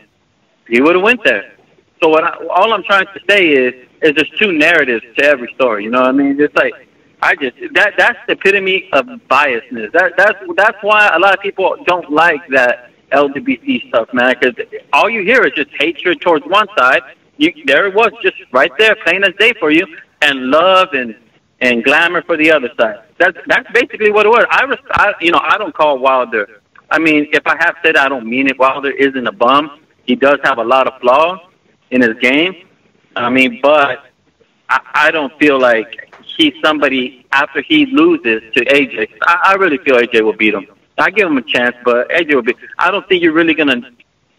he would have went there. So all I'm trying to say is there's 2 narratives to every story. You know what I mean? It's like, that's the epitome of biasness. That's why a lot of people don't like that LGBT stuff, man. Because all you hear is just hatred towards one side. There it was, just right there, plain as day for you, and love and glamour for the other side. That's basically what it was. I don't call Wilder. I mean, if I have said I don't mean it. Wilder isn't a bum. He does have a lot of flaws in his game. I mean, but I don't feel like he's somebody after he loses to AJ. I really feel AJ will beat him. I give him a chance, but AJ will beat. I don't think you're really gonna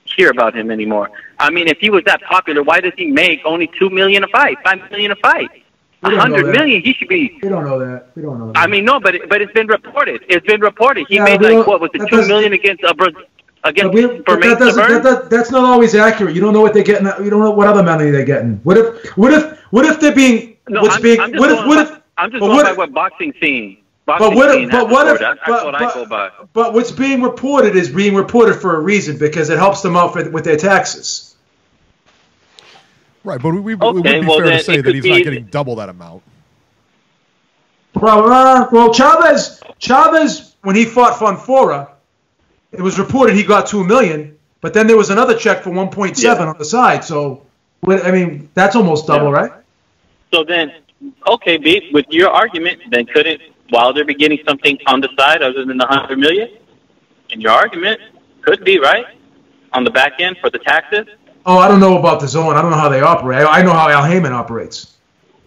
hear about him anymore. I mean, if he was that popular, why does he make only $2 million a fight, $5 million a fight? $100 million, he should be. We don't know that. I mean, no, but it's been reported. It's been reported. He made like what was it, $2 million against that's not always accurate. You don't know what they're getting. You don't know what other money they're getting. What if they're being? No, I'm just going by what boxing scene. But what's being reported is being reported for a reason, because it helps them out with their taxes. Right, but it would be fair to say that he's not getting double that amount. Well, Chavez, when he fought Fonfora, it was reported he got $2 million, but then there was another check for 1.7 on the side. So, I mean, that's almost double, right? So then, okay, B, with your argument, then couldn't Wilder be getting something on the side other than the $100 million? And your argument could be, right, on the back end for the taxes? Oh, I don't know about the zone. I don't know how they operate. I know how Al Heyman operates.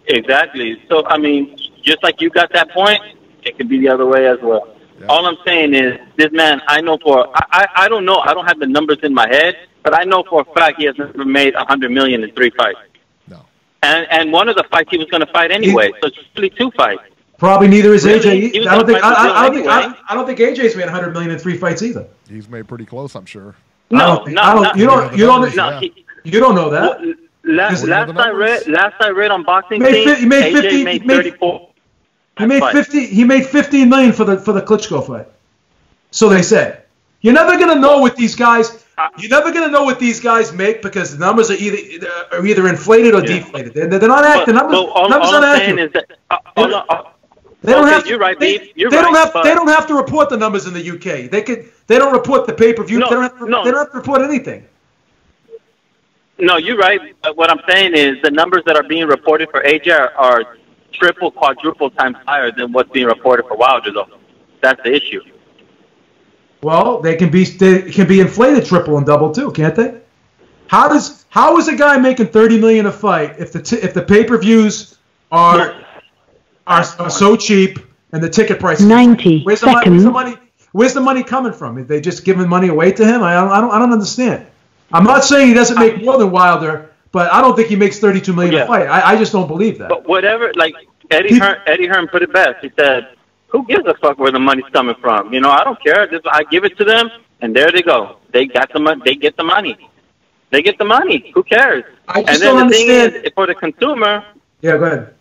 Exactly. So, I mean, just like you got that point, it could be the other way as well. Yeah. All I'm saying is, this man, I know I don't know, I don't have the numbers in my head, but I know for a fact he has never made $100 million in 3 fights. No. And one of the fights he was going to fight anyway, so it's really 2 fights. Probably neither is AJ. I don't think AJ's made $100 million in 3 fights either. He's made pretty close, I'm sure. You don't know that. Last I read on boxing, he made 34. He made $15 million for the Klitschko fight. So they said. You're never gonna know what these guys. You're never gonna know what these guys make, because the numbers are either inflated or deflated. They're not accurate. Numbers are not accurate. They don't have to. You're right, Dave. They don't have to report the numbers in the UK. They don't report the pay-per-view. They don't have to report anything. No, you're right. But what I'm saying is the numbers that are being reported for AJ are triple, quadruple times higher than what's being reported for Wilder, though. That's the issue. Well, they can be inflated triple and double too, can't they? How is a guy making $30 million a fight if the pay-per-views are so cheap and the ticket price? 90 seconds. Where's the money coming from? Are they just giving money away to him? I don't understand. I'm not saying he doesn't make more than Wilder, but I don't think he makes $32 million a fight. I just don't believe that. But whatever, like Eddie Hearn put it best. He said, "Who gives a fuck where the money's coming from? You know, I don't care. I give it to them, and there they go. They got the money. They get the money. They get the money. Who cares?" I just and then don't the understand. thing is, for the consumer. Yeah, go ahead.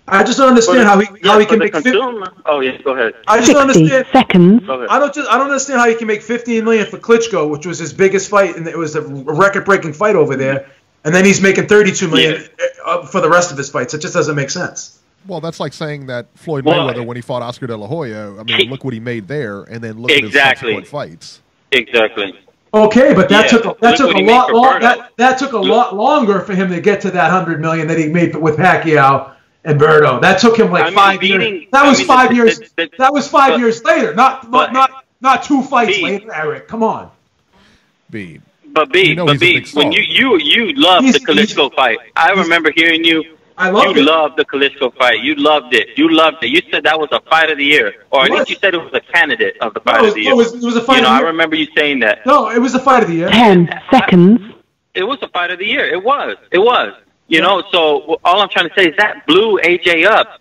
I just don't understand how he can make. Oh yeah, go ahead. I just don't understand. Seconds. I don't understand how he can make $15 million for Klitschko, which was his biggest fight, and it was a record-breaking fight over there. And then he's making $32 million for the rest of his fights. It just doesn't make sense. Well, that's like saying that Floyd Mayweather, when he fought Oscar De La Hoya, I mean, look what he made there, and then look at his subsequent fights. Exactly. Okay, but that took a lot longer for him to get to that $100 million that he made with Pacquiao and Berto. That took him 5 years. That was 5 years. That was 5 years later, not 2 fights later. Eric, come on. But when you loved the Klitschko fight, I remember hearing you. You loved the Klitschko fight. You loved it. You said that was a fight of the year, or at least you said it was a candidate of the fight of the year. It was a fight of the year. I remember you saying that. No, it was the fight of the year. 10 seconds. It was the fight of the year. It was. You know, so all I'm trying to say is that blew AJ up.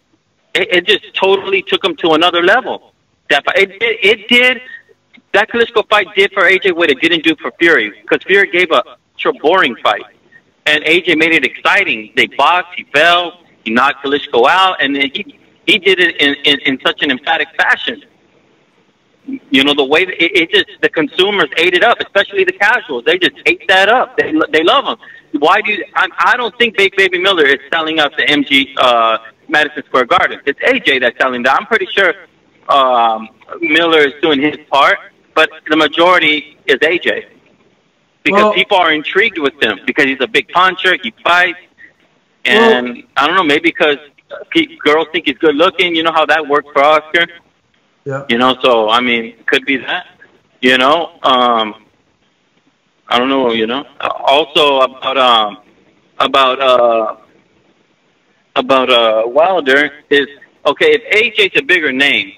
It just totally took him to another level. It did. That Klitschko fight did for AJ what it didn't do for Fury, because Fury gave a boring fight. And AJ made it exciting. They boxed, he fell, he knocked Klitschko out, and then he did it in such an emphatic fashion. You know, the way the consumers ate it up, especially the casuals. They just ate that up. They love him. Why do I don't think Big Baby Miller is selling out the MG Madison Square Garden. It's AJ that's selling that. I'm pretty sure Miller is doing his part, but the majority is AJ. Because people are intrigued with him because he's a big puncher, he fights, and I don't know, maybe because girls think he's good looking. You know how that worked for Oscar? Yeah. You know, so I mean, could be that. You know, I don't know. You know, also about Wilder is okay. If AJ's a bigger name,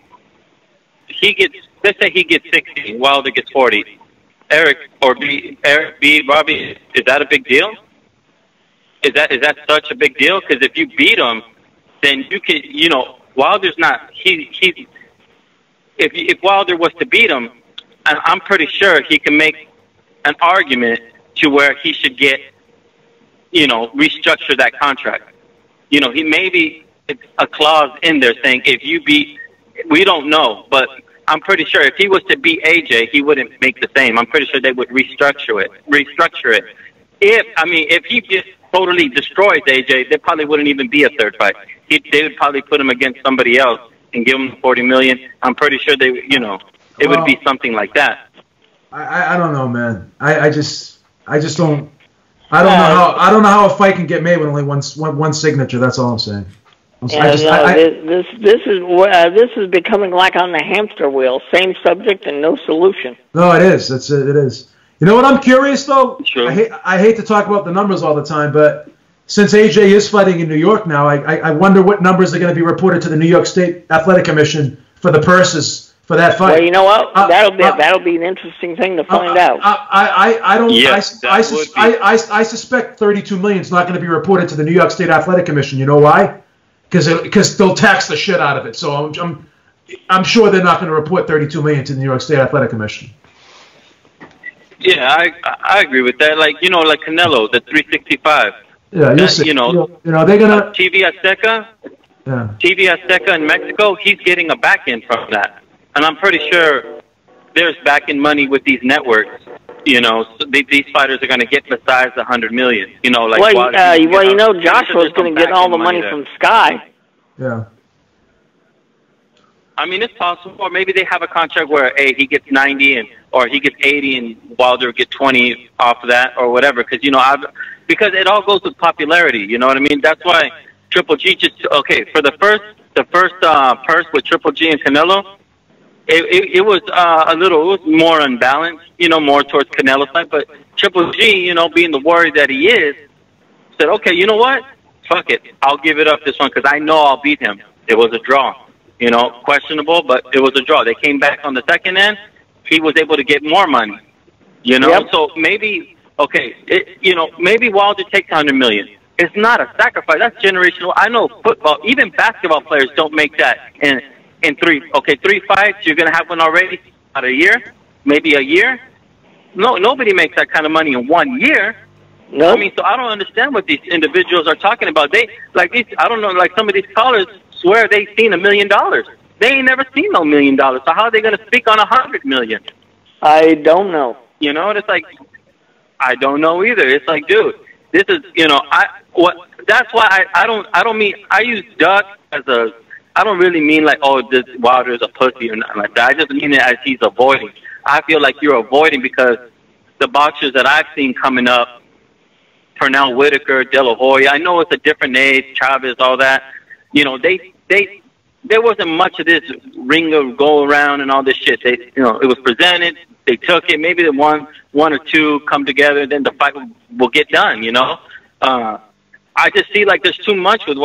let's say he gets 60, Wilder gets 40. Eric B, Robbie, is that a big deal? Is that such a big deal? Because if you beat him, then you could, you know, Wilder's not. If Wilder was to beat him, I'm pretty sure he can make an argument to where he should get, you know, restructure that contract. You know, he maybe it's a clause in there saying if you beat, we don't know, but I'm pretty sure if he was to beat AJ, he wouldn't make the same. I'm pretty sure they would restructure it. If he just totally destroys AJ, there probably wouldn't even be a third fight. They would probably put him against somebody else and give him $40 million. I'm pretty sure it would be something like that. I don't know, man. I just don't. I don't know how a fight can get made with only one signature. That's all I'm saying. This is becoming like on the hamster wheel. Same subject and no solution. No, it is. It is. You know what? I'm curious though. Sure. I hate to talk about the numbers all the time, but since AJ is fighting in New York now, I wonder what numbers are going to be reported to the New York State Athletic Commission for the purses for that fight. Well, you know what? That'll be an interesting thing to find out. I suspect $32 million is not going to be reported to the New York State Athletic Commission. You know why? Because they'll tax the shit out of it. So I'm sure they're not going to report $32 million to the New York State Athletic Commission. Yeah, I agree with that. Like Canelo, the 365. Yeah, you'll see. They're gonna TV Azteca. Yeah. TV Azteca in Mexico, he's getting a back end from that, and I'm pretty sure there's back end money with these networks. You know, so these fighters are going to get besides the $100 million. You know, like Joshua's going to get all the money from Sky. Yeah. I mean, it's possible. Or maybe they have a contract where, hey, he gets 90 or he gets 80 and Wilder get 20 off of that or whatever. Because because it all goes with popularity. You know what I mean? That's why Triple G for the first purse with Triple G and Canelo, it was it was more unbalanced. You know, more towards Canelo's side. But Triple G, being the warrior that he is, said, okay, you know what? Fuck it. I'll give it up this one because I know I'll beat him. It was a draw. Questionable, but it was a draw. They came back on the second end. He was able to get more money. Yep. So maybe Okay, maybe Wilder takes $100 million. It's not a sacrifice. That's generational. I know football, even basketball players don't make that in 3 fights. You're going to have one already about a year, maybe a year. No, nobody makes that kind of money in 1 year. No. I mean, so I don't understand what these individuals are talking about. I don't know, like some of these callers swear they've seen $1 million. They ain't never seen no $1 million. So how are they going to speak on $100 million? I don't know. It's like, I don't know either. It's like, dude, this is, that's why I use Duck as I don't really mean like, oh, this Wilder is a pussy or nothing like that. I just mean it as he's avoiding. I feel like you're avoiding because the boxers that I've seen coming up, Pernell Whitaker, De La Hoya, I know it's a different age, Chavez, all that. There wasn't much of this ring of go around and all this shit. It was presented, they took it, maybe the one or two come together, then the fight will get done, I just see like there's too much with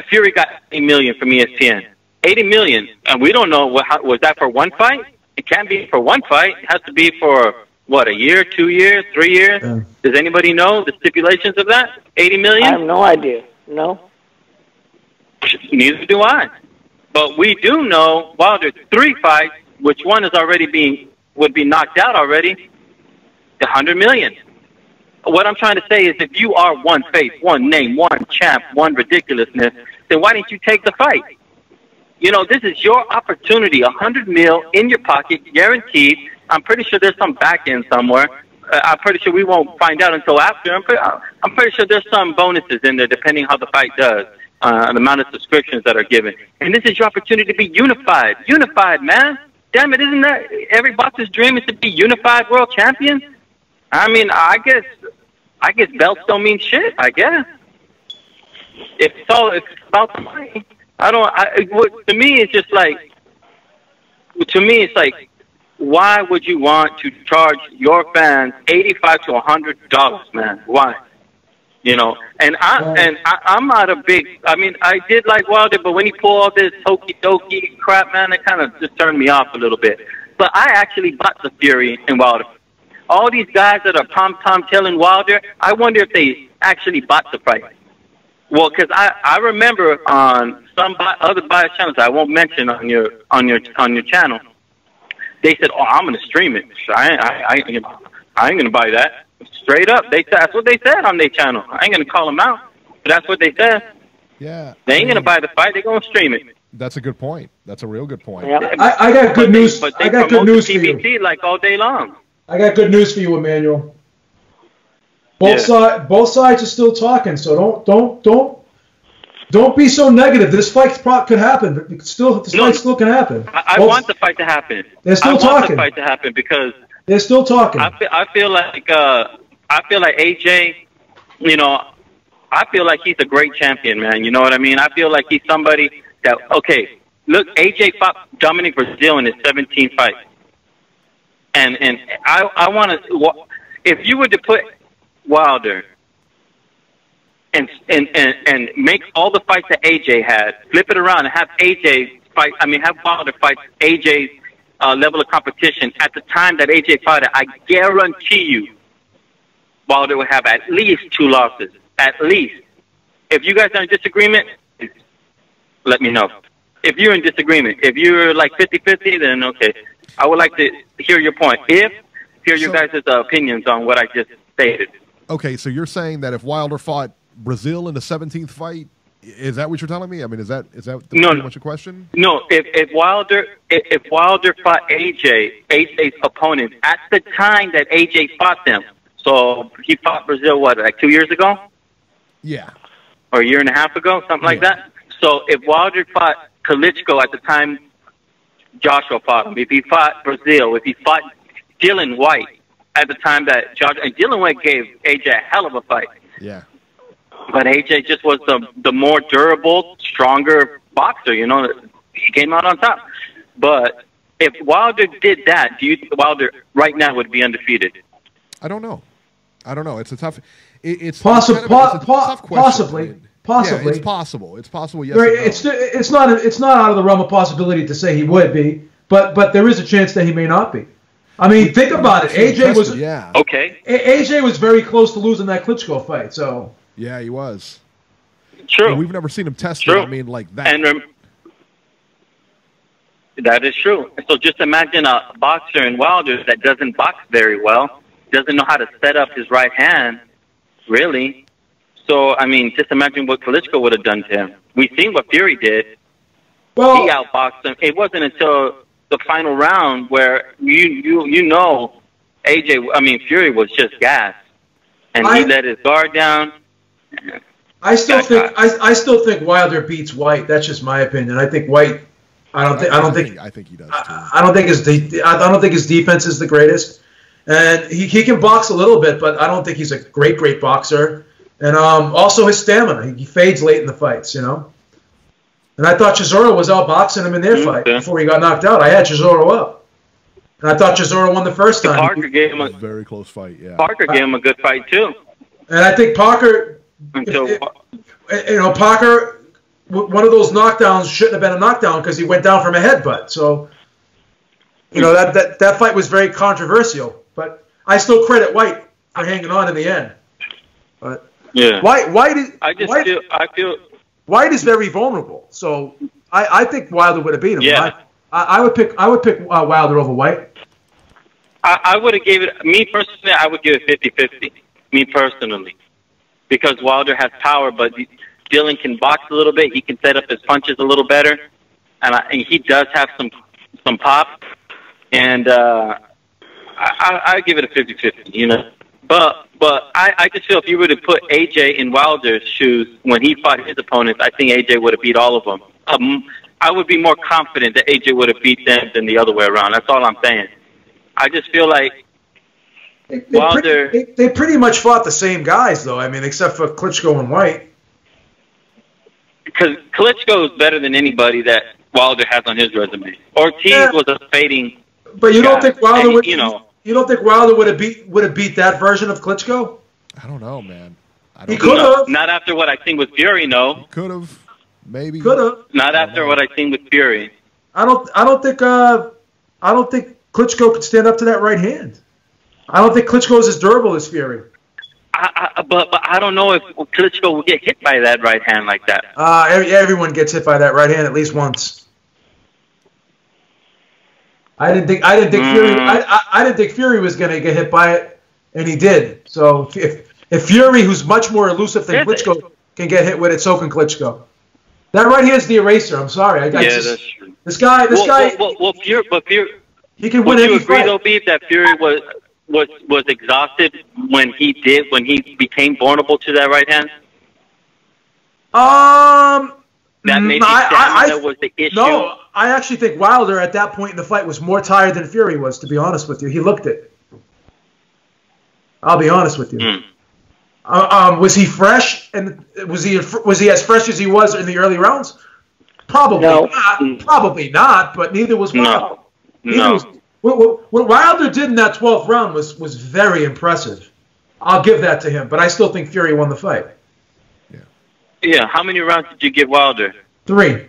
Fury got $80 million from ESPN. $80 million, and we don't know was that for one fight? It can't be for one fight. It has to be for what, a year, 2 years, 3 years? Yeah. Does anybody know the stipulations of that? $80 million? I have no idea. No. Neither do I. But we do know Wilder 3 fights, which one is already would be knocked out already. $100 million. What I'm trying to say is, if you are one face, one name, one champ, one ridiculousness, then why didn't you take the fight? This is your opportunity. $100 million in your pocket, guaranteed. I'm pretty sure there's some back end somewhere. I'm pretty sure we won't find out until after. I'm pretty sure there's some bonuses in there, depending how the fight does, the amount of subscriptions that are given. And this is your opportunity to be unified. Unified, man. Damn it, isn't that every boxer's dream is to be unified world champion? I mean, I guess belts don't mean shit, I guess. If it's about the money. To me, it's like, why would you want to charge your fans $85 to $100, man? Why? And I'm not a big. I mean, I did like Wilder, but when he pulled all this hokey dokey crap, man, it kind of just turned me off a little bit. But I actually bought the Fury in Wilder. All these guys that are pom-tom telling Wilder, I wonder if they actually bought the fight. Well, because I remember on some other bias channels I won't mention on your channel, they said, "Oh, I'm going to stream it. I ain't going to buy that." Straight up, that's what they said on their channel. I ain't going to call them out, but that's what they said. Yeah, they ain't going to buy the fight. They're going to stream it. That's a good point. That's a real good point. Yeah. I got good news. But I they got good news for you. PBC like all day long. I got good news for you, Emmanuel. Both sides are still talking, so don't be so negative. This fight could happen, but this fight still can happen. I want the fight to happen. They're still talking. I want the fight to happen because they're still talking. I feel like AJ. I feel like he's a great champion, man. You know what I mean? I feel like he's somebody that. Okay, look, AJ fought Dominic Brazil in his 17th fight. And I want to, if you were to put Wilder and make all the fights that AJ had, flip it around and have have Wilder fight AJ's level of competition at the time that AJ fought it, I guarantee you Wilder would have at least 2 losses. At least. If you guys are in disagreement, let me know. If you're in disagreement, if you're like 50-50, then okay. I would like to hear your point. Hear your guys' opinions on what I just stated. Okay, so you're saying that if Wilder fought Brazil in the 17th fight, is that what you're telling me? I mean, is that pretty much a question? No, if Wilder fought AJ's opponent at the time that AJ fought them, so he fought Brazil, like 2 years ago? Yeah. Or a year and a half ago, something like that? So if Wilder fought Klitschko at the time Joshua fought him, if he fought Brazil, if he fought Dylan White at the time that and Dylan White gave AJ a hell of a fight. Yeah. But AJ just was the more durable, stronger boxer, He came out on top. But if Wilder did that, do you think Wilder right now would be undefeated? I don't know. It's a tough. It's possibly. Possibly. Possibly. Yeah, it's possible. It's possible. Yes. It's not out of the realm of possibility to say he would be, but there is a chance that he may not be. I mean, think about it. AJ was okay. AJ was very close to losing that Klitschko fight. So yeah, he was. True. And we've never seen him tested. I mean, like that. And that is true. So just imagine a boxer in Wilder that doesn't box very well, doesn't know how to set up his right hand, really. So, I mean, just imagine what Klitschko would have done to him. We've seen what Fury did. Well, he outboxed him. It wasn't until the final round where you know Fury was just gassed. And he let his guard down. I still think Wilder beats White. That's just my opinion. I think White. I think he does too. I don't think his defense is the greatest, and he can box a little bit, but I don't think he's a great boxer. And also his stamina, he fades late in the fights, you know. And I thought Chisora was outboxing him in their fight before he got knocked out. I had Chisora up, and I thought Chisora won the first time. Parker gave him a very close fight. Yeah, Parker gave him a good fight too. And I think Parker, Parker. One of those knockdowns shouldn't have been a knockdown because he went down from a headbutt. So, that fight was very controversial. But I still credit White for hanging on in the end. But yeah, White is very vulnerable. So I think Wilder would have beat him. Yeah. I would pick Wilder over White. I would have gave it. Me personally, I would give it 50-50. Me personally, because Wilder has power, but Dylan can box a little bit. He can set up his punches a little better, and he does have some pop. And I give it a 50-50, you know. But I just feel if you were to put AJ in Wilder's shoes when he fought his opponents, I think AJ would have beat all of them. I would be more confident that AJ would have beat them than the other way around. That's all I'm saying. I just feel like Wilder. They pretty much fought the same guys, though. I mean, except for Klitschko and White. Because Klitschko is better than anybody that Wilder has on his resume. Ortiz was a fading. But you don't guy. think Wilder would? You know, you don't think Wilder would have beat that version of Klitschko? I don't know, man. He could have. Not after what I seen with Fury. No. Could have. Maybe. Could have. Not after what I seen with Fury. I don't think Klitschko could stand up to that right hand. I don't think Klitschko is as durable as Fury. But I don't know if Klitschko will get hit by that right hand like that. Everyone gets hit by that right hand at least once. I didn't think Fury. I didn't think Fury was going to get hit by it, and he did. So if Fury, who's much more elusive than Klitschko, can get hit with it, so can Klitschko. That right hand's the eraser. I'm sorry. That's true. This guy. Fury. He can win any fight. Would you agree though, Beef, that Fury was exhausted when he became vulnerable to that right hand? That maybe stamina was the issue. No, I actually think Wilder at that point in the fight was more tired than Fury was, to be honest with you. He looked it. I'll be honest with you. Was he fresh? And was he as fresh as he was in the early rounds? Probably not. Probably not. But neither was Wilder. No. What Wilder did in that 12th round was very impressive. I'll give that to him. But I still think Fury won the fight. Yeah. How many rounds did you give Wilder? 3.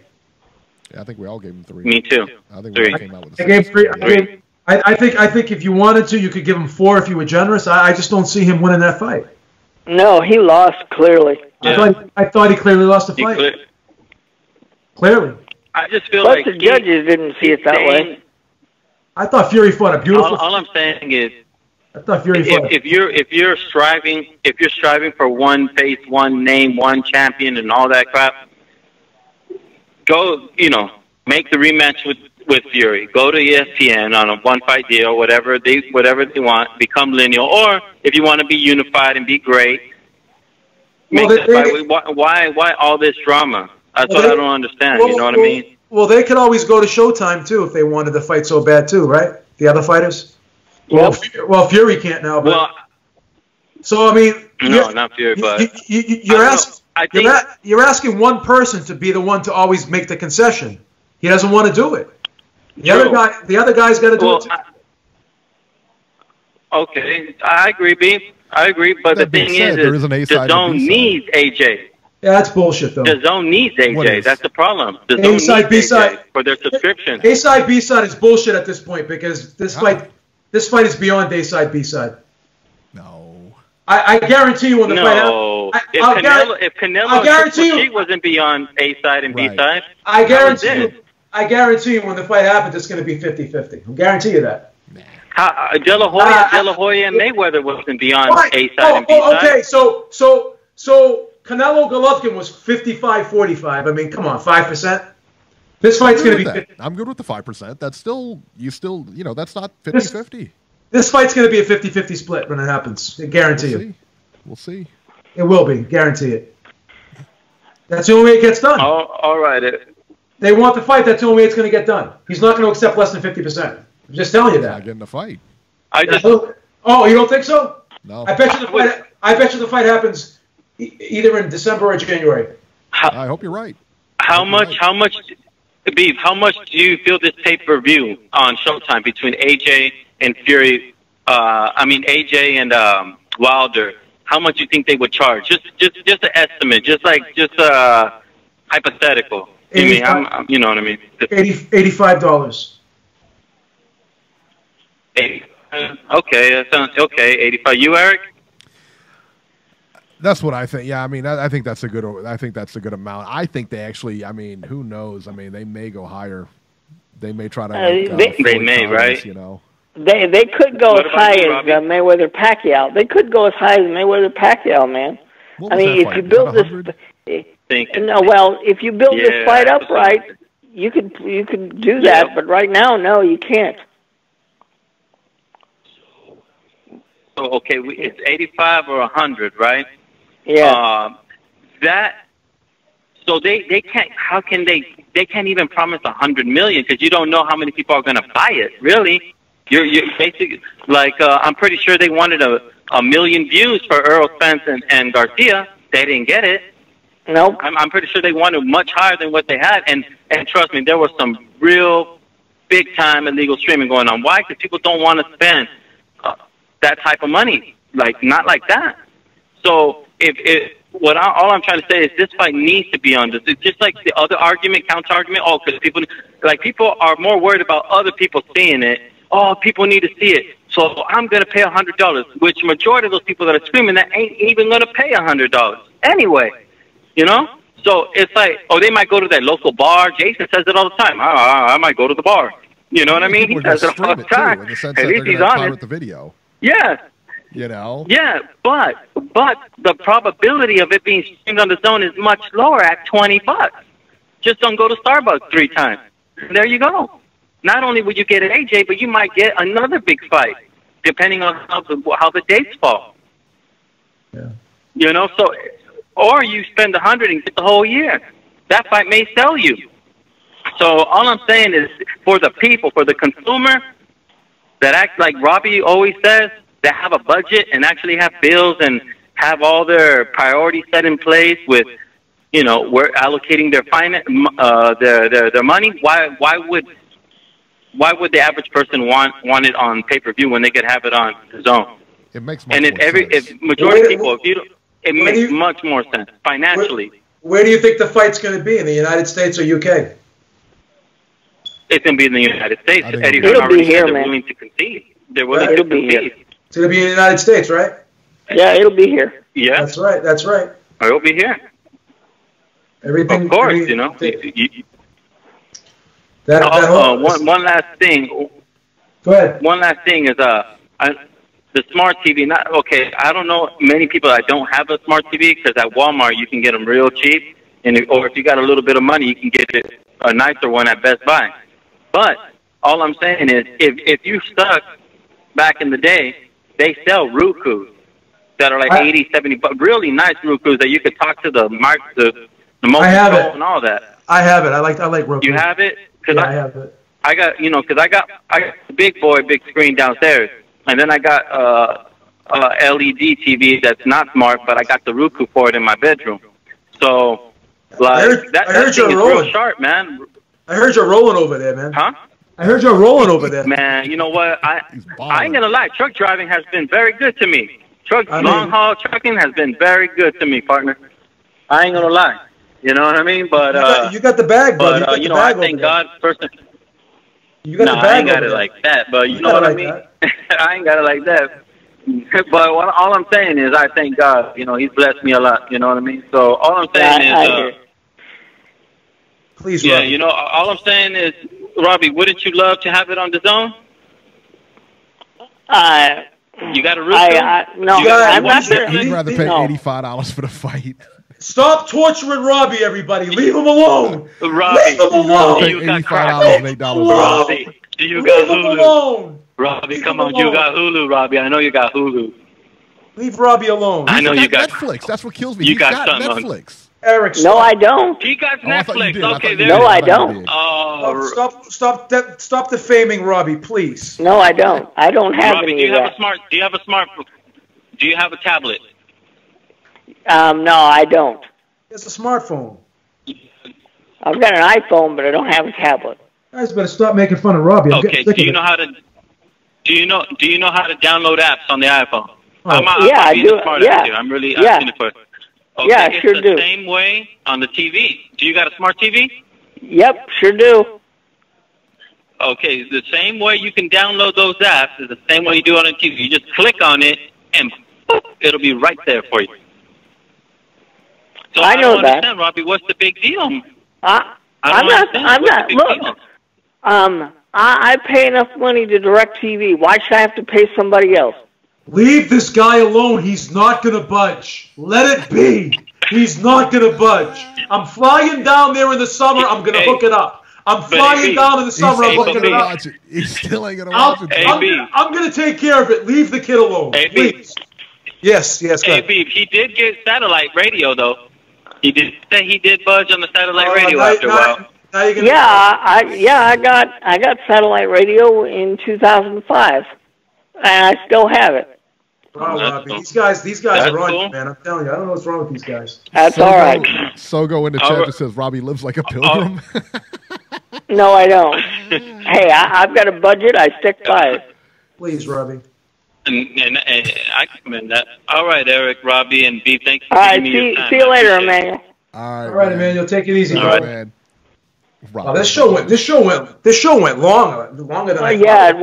Yeah, I think we all gave him 3. Me too. I think 3. we all came out with the I gave 3. I think if you wanted to, you could give him 4 if you were generous. I just don't see him winning that fight. No, he lost clearly. Yeah. I thought he clearly lost the fight. Clearly. I just feel But like the judges didn't see it that way. I thought Fury fought a beautiful. All I'm saying is, I thought Fury fought. If you're striving for one face, one name, one champion, and all that crap, go. Make the rematch with Fury. Go to ESPN on a one-fight deal, whatever they want. Become lineal, or if you want to be unified and be great, make that fight. Why all this drama? That's what I don't understand. You know what I mean? Well, they could always go to Showtime too if they wanted to fight so bad too, right? The other fighters. Well, Fury can't now. But, so I mean, no, not Fury, but you're asking one person to be the one to always make the concession. He doesn't want to do it. The other guy's got to do it too. Okay, I agree, B. I agree, but the thing is the zone needs AJ. Yeah, that's bullshit, though. The zone needs AJ. That's the problem. The zone needs AJ for their subscription. A-side, B-side is bullshit at this point because this This fight is beyond A side, B side. No. I guarantee you when the fight happens. If Canelo wasn't beyond A side and B side, I guarantee you when the fight happens, it's going to be 50-50. I guarantee you that. De La Hoya and Mayweather wasn't beyond A side and B side. Okay, so Canelo Golovkin was 55-45. I mean, come on, 5%. This fight's going to be. I'm good with the 5%. That's still, that's not 50-50. This fight's going to be a 50-50 split when it happens. I guarantee you. We'll see. It will be. Guarantee it. That's the only way it gets done. All right. They want the fight. That's the only way it's going to get done. He's not going to accept less than 50%. I'm just telling you that. Not getting a fight. Oh, you don't think so? No. I bet you the fight happens either in December or January. I hope you're right. How much, Beef, how much do you feel this pay-per-view on Showtime between AJ and Fury, AJ and Wilder, how much do you think they would charge? Just an estimate, just hypothetical. You know what I mean? $85. Okay, that sounds okay. 85. You, Eric? That's what I think. Yeah, I mean, I think that's a good. I think that's a good amount. I think they actually. I mean, who knows? I mean, they may go higher. They may try to. They may, right? You know. They could go as high as Mayweather Pacquiao. They could go as high as Mayweather Pacquiao, man. I mean, if you build this, if you build this fight up right, you could do that. But right now, no, you can't. So okay, it's 85 or 100, right? Yeah. So they can't. How can they can't even promise 100 million because you don't know how many people are going to buy it. Really, you're basically like I'm pretty sure they wanted a million views for Earl Spence and Garcia. They didn't get it. No. I'm pretty sure they wanted much higher than what they had. And trust me, there was some real big time illegal streaming going on. Why? Because people don't want to spend that type of money, not like that. So all I'm trying to say is this fight needs to be on this. It's just like the other argument, counter argument. Oh, because people are more worried about other people seeing it. Oh, people need to see it, so I'm gonna pay $100. Which majority of those people that are screaming that ain't even gonna pay $100 anyway. You know. So it's like, they might go to that local bar. Jason says it all the time. I might go to the bar. You know what I mean? He says it all the time. At least he's honest. The video. Yeah. You know? Yeah, but the probability of it being streamed on the zone is much lower at $20. Just don't go to Starbucks 3 times. There you go. Not only would you get an AJ, but you might get another big fight, depending on how the dates fall. Yeah. You know, or you spend 100 and get the whole year. That fight may sell you. So all I'm saying is, for the people, for the consumer, that act like Robbie always says, that have a budget and actually have bills and have all their priorities set in place with, we're allocating their their money. Why would the average person want it on pay-per-view when they could have it on the zone? It makes much more sense. If majority of people, it makes much more sense financially. Where do you think the fight's going to be, in the United States or UK? It's going to be in the United States. Eddie It'll already be here, said they're man. willing to concede. They're willing to concede. It's going to be in the United States, right? Yeah, it'll be here. Yeah. That's right. It'll be here. Everything. Of course, one last thing. Go ahead. One last thing is the smart TV. I don't know many people that don't have a smart TV because at Walmart you can get them real cheap, or if you got a little bit of money, you can get a nicer one at Best Buy. But all I'm saying is, if you stuck back in the day, they sell Rukus that are like 80, 70 bucks, really nice Rukus that you could talk to the motion control and all that. I have it. I like Roku. You have it? I have it. I got, because I got the big screen downstairs, and then I got a LED TV that's not smart, but I got the Roku for it in my bedroom. So, that thing is real sharp, man. I heard you're rolling over there, man. Huh? I heard you're rolling over there. Man, you know what? I ain't gonna lie. Truck driving has been very good to me. Long haul trucking has been very good to me, partner. I ain't gonna lie. You know what I mean? But you got the bag, bud. But I thank God first. You got the bag I ain't got over it there. like that, but you know what I mean? I ain't got it like that. But all I'm saying is I thank God. You know, He's blessed me a lot. You know what I mean? So all I'm saying is... Please, yeah, Robbie. you know, all I'm saying is, Robbie, wouldn't you love to have it on the zone? You got a root? No, I'm not sure. He'd rather pay $85 for the fight. Stop torturing Robbie, everybody. Leave him alone. Robbie, Leave him alone. Pay $85 and $8. Robbie, you got Leave him Hulu. alone. Robbie, come on, you got Hulu, Robbie. I know you got Hulu. Leave Robbie alone. I know you got Netflix. That's what kills me. You He's got got something Netflix. Eric, no, I don't. He got I thought you Netflix. did. Okay, there. No, I don't. Oh, Stop defaming Robbie, please. No, I don't. I don't have Robbie, any do you of have that. a smart? Do you have a smartphone? Do you have a tablet? No, I don't. It's a smartphone. I've got an iPhone, but I don't have a tablet. Guys, better stop making fun of Robbie. I'm Okay, getting sick do you of know it. how to? Do you know how to download apps on the iPhone? Yeah, I do. Yeah. I'm really Yeah. asking it for. Okay, Yeah, I it's sure the do. same way on the TV. Do you got a smart TV? Yep, sure do. Okay, the same way you can download those apps is the same way you do on the TV. You just click on it and boop, it'll be right there for you. So I know don't that. understand, Robbie. What's the big deal? I'm not. Look, I pay enough money to DirecTV. Why should I have to pay somebody else? Leave this guy alone. He's not going to budge. Let it be. He's not going to budge. I'm flying down there in the summer. I'm going to hook it up. I'm flying down in the summer. I'm hooking it up. He still ain't going to watch it. I'm going to take care of it. Leave the kid alone. Please. Yes, go Hey, ahead. Beeb, he did get satellite radio, though. He did say he did budge on the satellite radio after a while. I got satellite radio in 2005, and I still have it. Wow, Robbie. These guys are on you, man. I'm telling you, I don't know what's wrong with these guys. That's all right. Sogo in the chat just says Robbie lives like a pilgrim. No, I don't. Hey, I've got a budget. I stick by it. Please, Robbie. And I commend that. All right, Eric, Robbie, and Beeb, thanks for All right, giving me your time. see you later, Emmanuel. All right, Emmanuel. Take it easy, bro. Man. Oh, this show went longer than I yeah, thought. it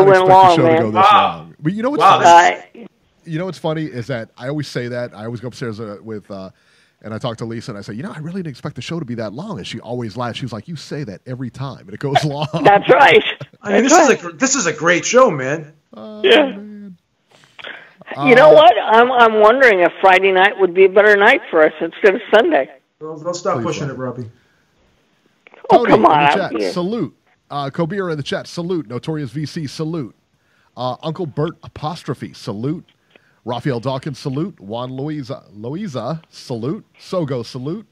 went long, man. Wow. But you know what's Wow, funny? You know what's funny is that I always say that. I always go upstairs with, and I talk to Lisa, and I say, you know, I really didn't expect the show to be that long. And she always laughs. She was like, you say that every time, and it goes long. That's right. I mean, this is a great show, man. Yeah. Man. You know what? I'm wondering if Friday night would be a better night for us instead of Sunday. Don't stop pushing it, Robbie. Oh, Tony come on. in the I'm chat, here. salute. Kobir in the chat, salute. Notorious VC, salute. Uncle Bert apostrophe, salute. Raphael Dawkins, salute. Juan Louisa, salute. Sogo, salute.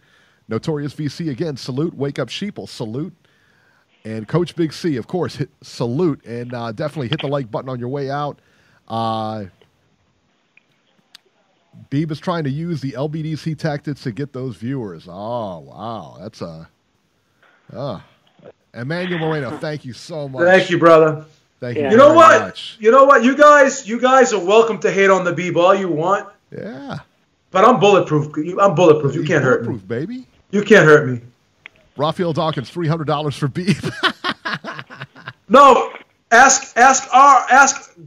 Notorious VC again, salute. Wake Up Sheeple, salute. And Coach Big C, of course, salute. And definitely hit the like button on your way out. Beeb is trying to use the LBDC tactics to get those viewers. Oh, wow. That's a... Emmanuel Moreno, thank you so much. Thank you, brother. Thank you. You know very what? much. You know what? You guys are welcome to hate on the Beeb all you want. Yeah. But I'm bulletproof. I'm bulletproof. You can't hurt me. Bulletproof, baby. You can't hurt me. Raphael Dawkins, $300 for Beeb. No,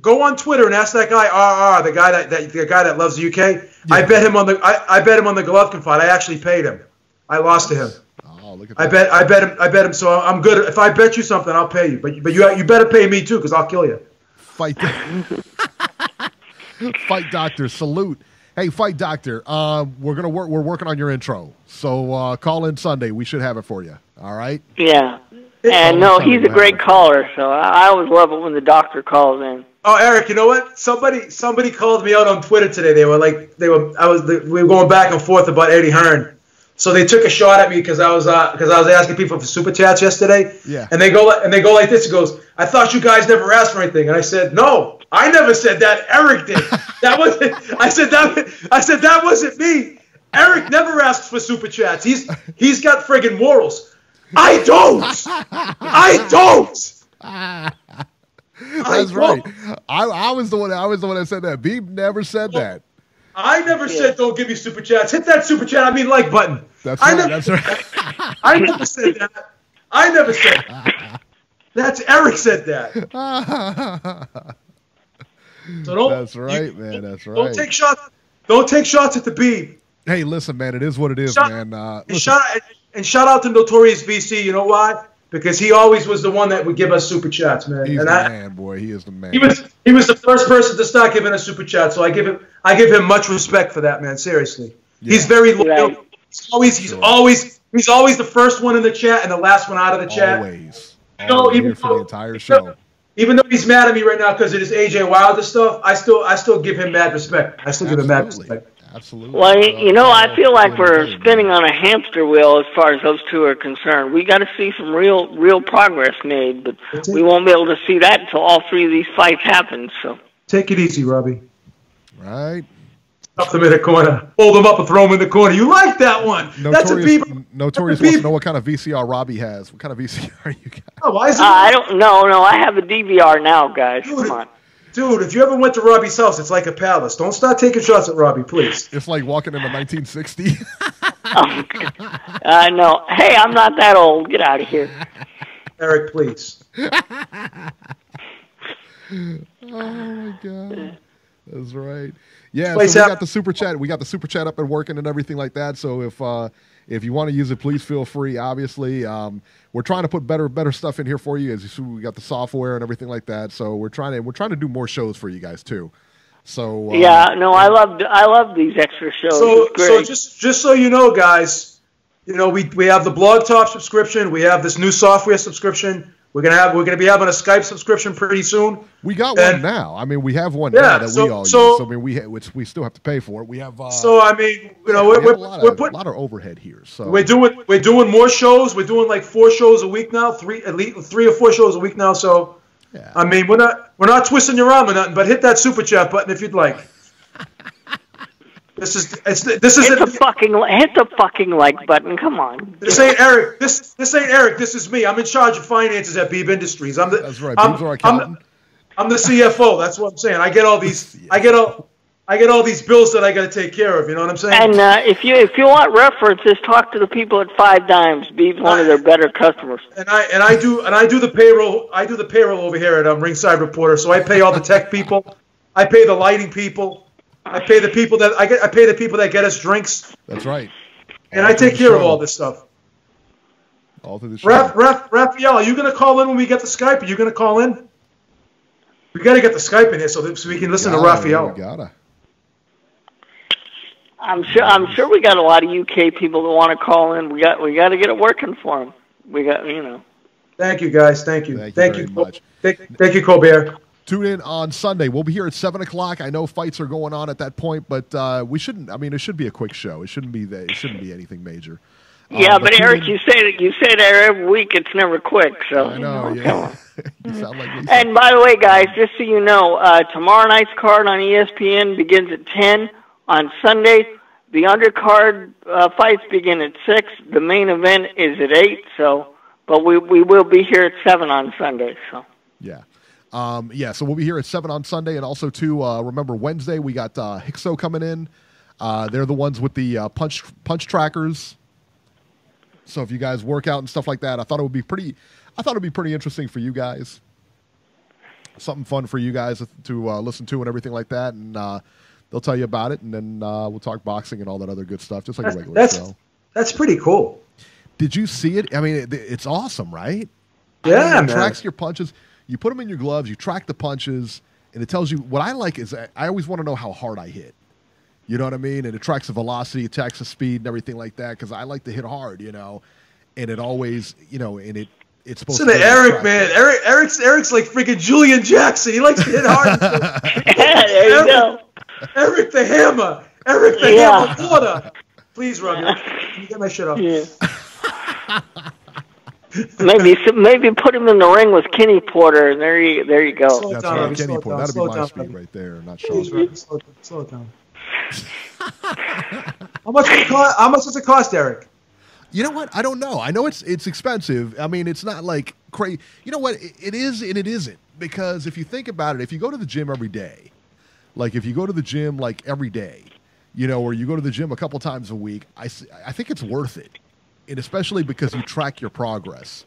go on Twitter and ask that guy RR, the guy that loves the UK. Yeah. I bet him on the Golovkin fight. I actually paid him. I lost to him. Oh, look at that. I bet him. So I'm good. If I bet you something, I'll pay you. But you better pay me too, because I'll kill you. Fight Doctor, salute. Hey, Fight Doctor, we're working on your intro. So call in Sunday. We should have it for you. All right? Yeah. And no, he's a great caller, so I always love it when the doctor calls in. Oh, Eric, you know what? Somebody called me out on Twitter today. We were going back and forth about Eddie Hearn. So they took a shot at me because I was asking people for super chats yesterday. Yeah. And they go like this. It goes, I thought you guys never asked for anything. And I said, no, I never said that. Eric did. I said that wasn't me. Eric never asks for super chats. He's got friggin' morals. I don't. That's right. I was the one that said that. Beeb never said that. I never said don't give me super chats. Hit that super chat, like button. That's right. I never said that. That's Eric said that. So That's right, man. That's right. Don't take shots. Don't take shots at the Beeb. Hey, listen, man. It is what it is, man. Shout out to Notorious VC. You know why? Because he always was the one that would give us super chats, man. He's the man, boy. He is the man. He was the first person to start giving us super chats, so I give him much respect for that, man. Seriously, he's very loyal. Right. He's always the first one in the chat and the last one out of the chat. Always. Even for the entire show. Even though he's mad at me right now because of this AJ Wilder stuff, I still give him mad respect. I still give him mad respect. Absolutely. Well, I feel like we're spinning on a hamster wheel as far as those two are concerned. We got to see some real progress made, but we won't be able to see that until all three of these fights happen. So take it easy, Robbie. Right. Stuff them in the corner. Hold them up and throw them in the corner. You like that one? Notorious wants to know what kind of VCR Robbie has. What kind of VCR you got? Oh, why is it? I don't know. No, I have a DVR now, guys. Come on. Dude, if you ever went to Robbie's house, it's like a palace. Don't start taking shots at Robbie, please. It's like walking into 1960. No. Hey, I'm not that old. Get out of here. Eric, please. Oh, my God. That's right. Yeah, so we got the super chat. We got the super chat up and working and everything like that. So if you want to use it, please feel free. Obviously, we're trying to put better stuff in here for you. As you see, we got the software and everything like that. So we're trying to do more shows for you guys too. So I love these extra shows. So just so you know, guys, we have the Blog Talk subscription. We have this new software subscription. We're gonna be having a Skype subscription pretty soon. We got one now. I mean, we have one now that we all use. So I mean, we still have to pay for it. We have. So I mean, we're putting a lot of overhead here. So we're doing more shows. We're doing like 4 shows a week now. At least 3 or 4 shows a week now. So yeah. I mean, we're not twisting your arm or nothing. But hit that super chat button if you'd like. This is hit the fucking like button. Come on. This ain't Eric. This ain't Eric. This is me. I'm in charge of finances at Beeb Industries. That's right. Beeb's our accountant. I'm the CFO. That's what I'm saying. I get all these. I get all these bills that I got to take care of. You know what I'm saying? And if you want references, talk to the people at 5 Dimes. Beeb's one of their better customers. And I do the payroll. I do the payroll over here at Ringside Reporter. So I pay all the tech people. I pay the lighting people. I pay the people that get us drinks. That's right. And I take care of all this stuff. All through the show. Raphael, are you going to call in when we get the Skype? Are you going to call in? We got to get the Skype in here so we can listen to Raphael. We gotta. I'm sure we got a lot of UK people that want to call in. We got to get it working for them. We got. Thank you, guys. Thank you. Thank you very much. Thank you, Colbert. Tune in on Sunday. We'll be here at 7 o'clock. I know fights are going on at that point, but we shouldn't. I mean, it should be a quick show. It shouldn't be anything major. Yeah, but Eric, you say that every week. It's never quick. So I know. Yeah. You sound like me. And by the way, guys, just so you know, tomorrow night's card on ESPN begins at 10. On Sunday, the undercard fights begin at 6. The main event is at 8. So, but we will be here at 7 on Sunday. So yeah. So we'll be here at 7 on Sunday, and also too. Remember Wednesday we got Hixo coming in. They're the ones with the punch trackers. So if you guys work out and stuff like that, I thought it'd be pretty interesting for you guys. Something fun for you guys to listen to and everything like that, and they'll tell you about it, and then we'll talk boxing and all that other good stuff, just like a regular show. That's pretty cool. Did you see it? I mean, it's awesome, right? Yeah, man. It tracks your punches. You put them in your gloves, you track the punches, and it tells you. What I like is I always want to know how hard I hit. You know what I mean? And it tracks the velocity, it tracks the speed and everything like that, because I like to hit hard, and it always, and it's supposed to be Eric, man. Eric's like freaking Julian Jackson. He likes to hit hard. There you go. Eric the Hammer. Eric the Hammer Porter. Please, Robbie, can you get my shit off? Yeah. Maybe put him in the ring with Kenny Porter, and there you go. That's right, Kenny Porter. That'd be my speed right there, not Sean. Slow it down. How much does it cost, Eric? You know what? I don't know. I know it's expensive. I mean, it's not like crazy. You know what? It is and it isn't, because if you think about it, if you go to the gym every day, like if you go to the gym like every day, or you go to the gym a couple times a week, I think it's worth it, and especially because you track your progress.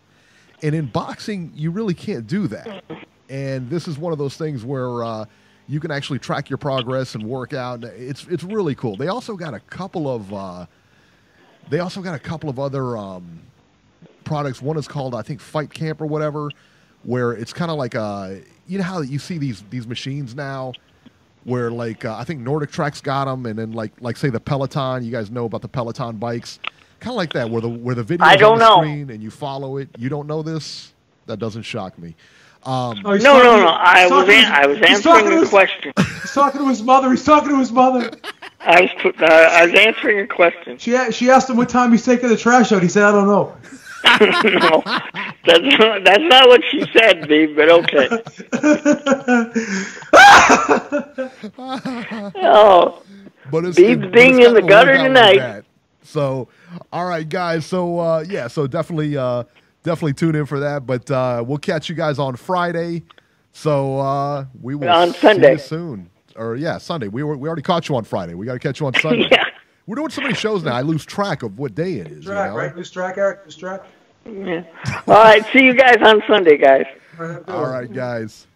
And in boxing, you really can't do that. And this is one of those things where you can actually track your progress and work out. It's really cool. They also got a couple of other products. One is called, I think, Fight Camp or whatever, where it's kind of like you know how you see these machines now, where like I think Nordic Track's got them, and then like say the Peloton. You guys know about the Peloton bikes, kind of like that, where the video is on the screen and you follow it. You don't know this? That doesn't shock me. No. I was answering the question. He's talking to his mother. I was answering your question. She asked him what time he's taking the trash out. He said, I don't know. No, that's not what she said, Beeb, but okay. Oh, Beeb's being in the gutter tonight. So, all right, guys. So, so definitely tune in for that. But we'll catch you guys on Friday. So we will on see Sunday you soon. Or Sunday. We already caught you on Friday. We got to catch you on Sunday. Yeah. We're doing so many shows now. I lose track of what day it is. Right? Lose track, Eric. Lose track. Yeah. All right. See you guys on Sunday, guys. All right, guys.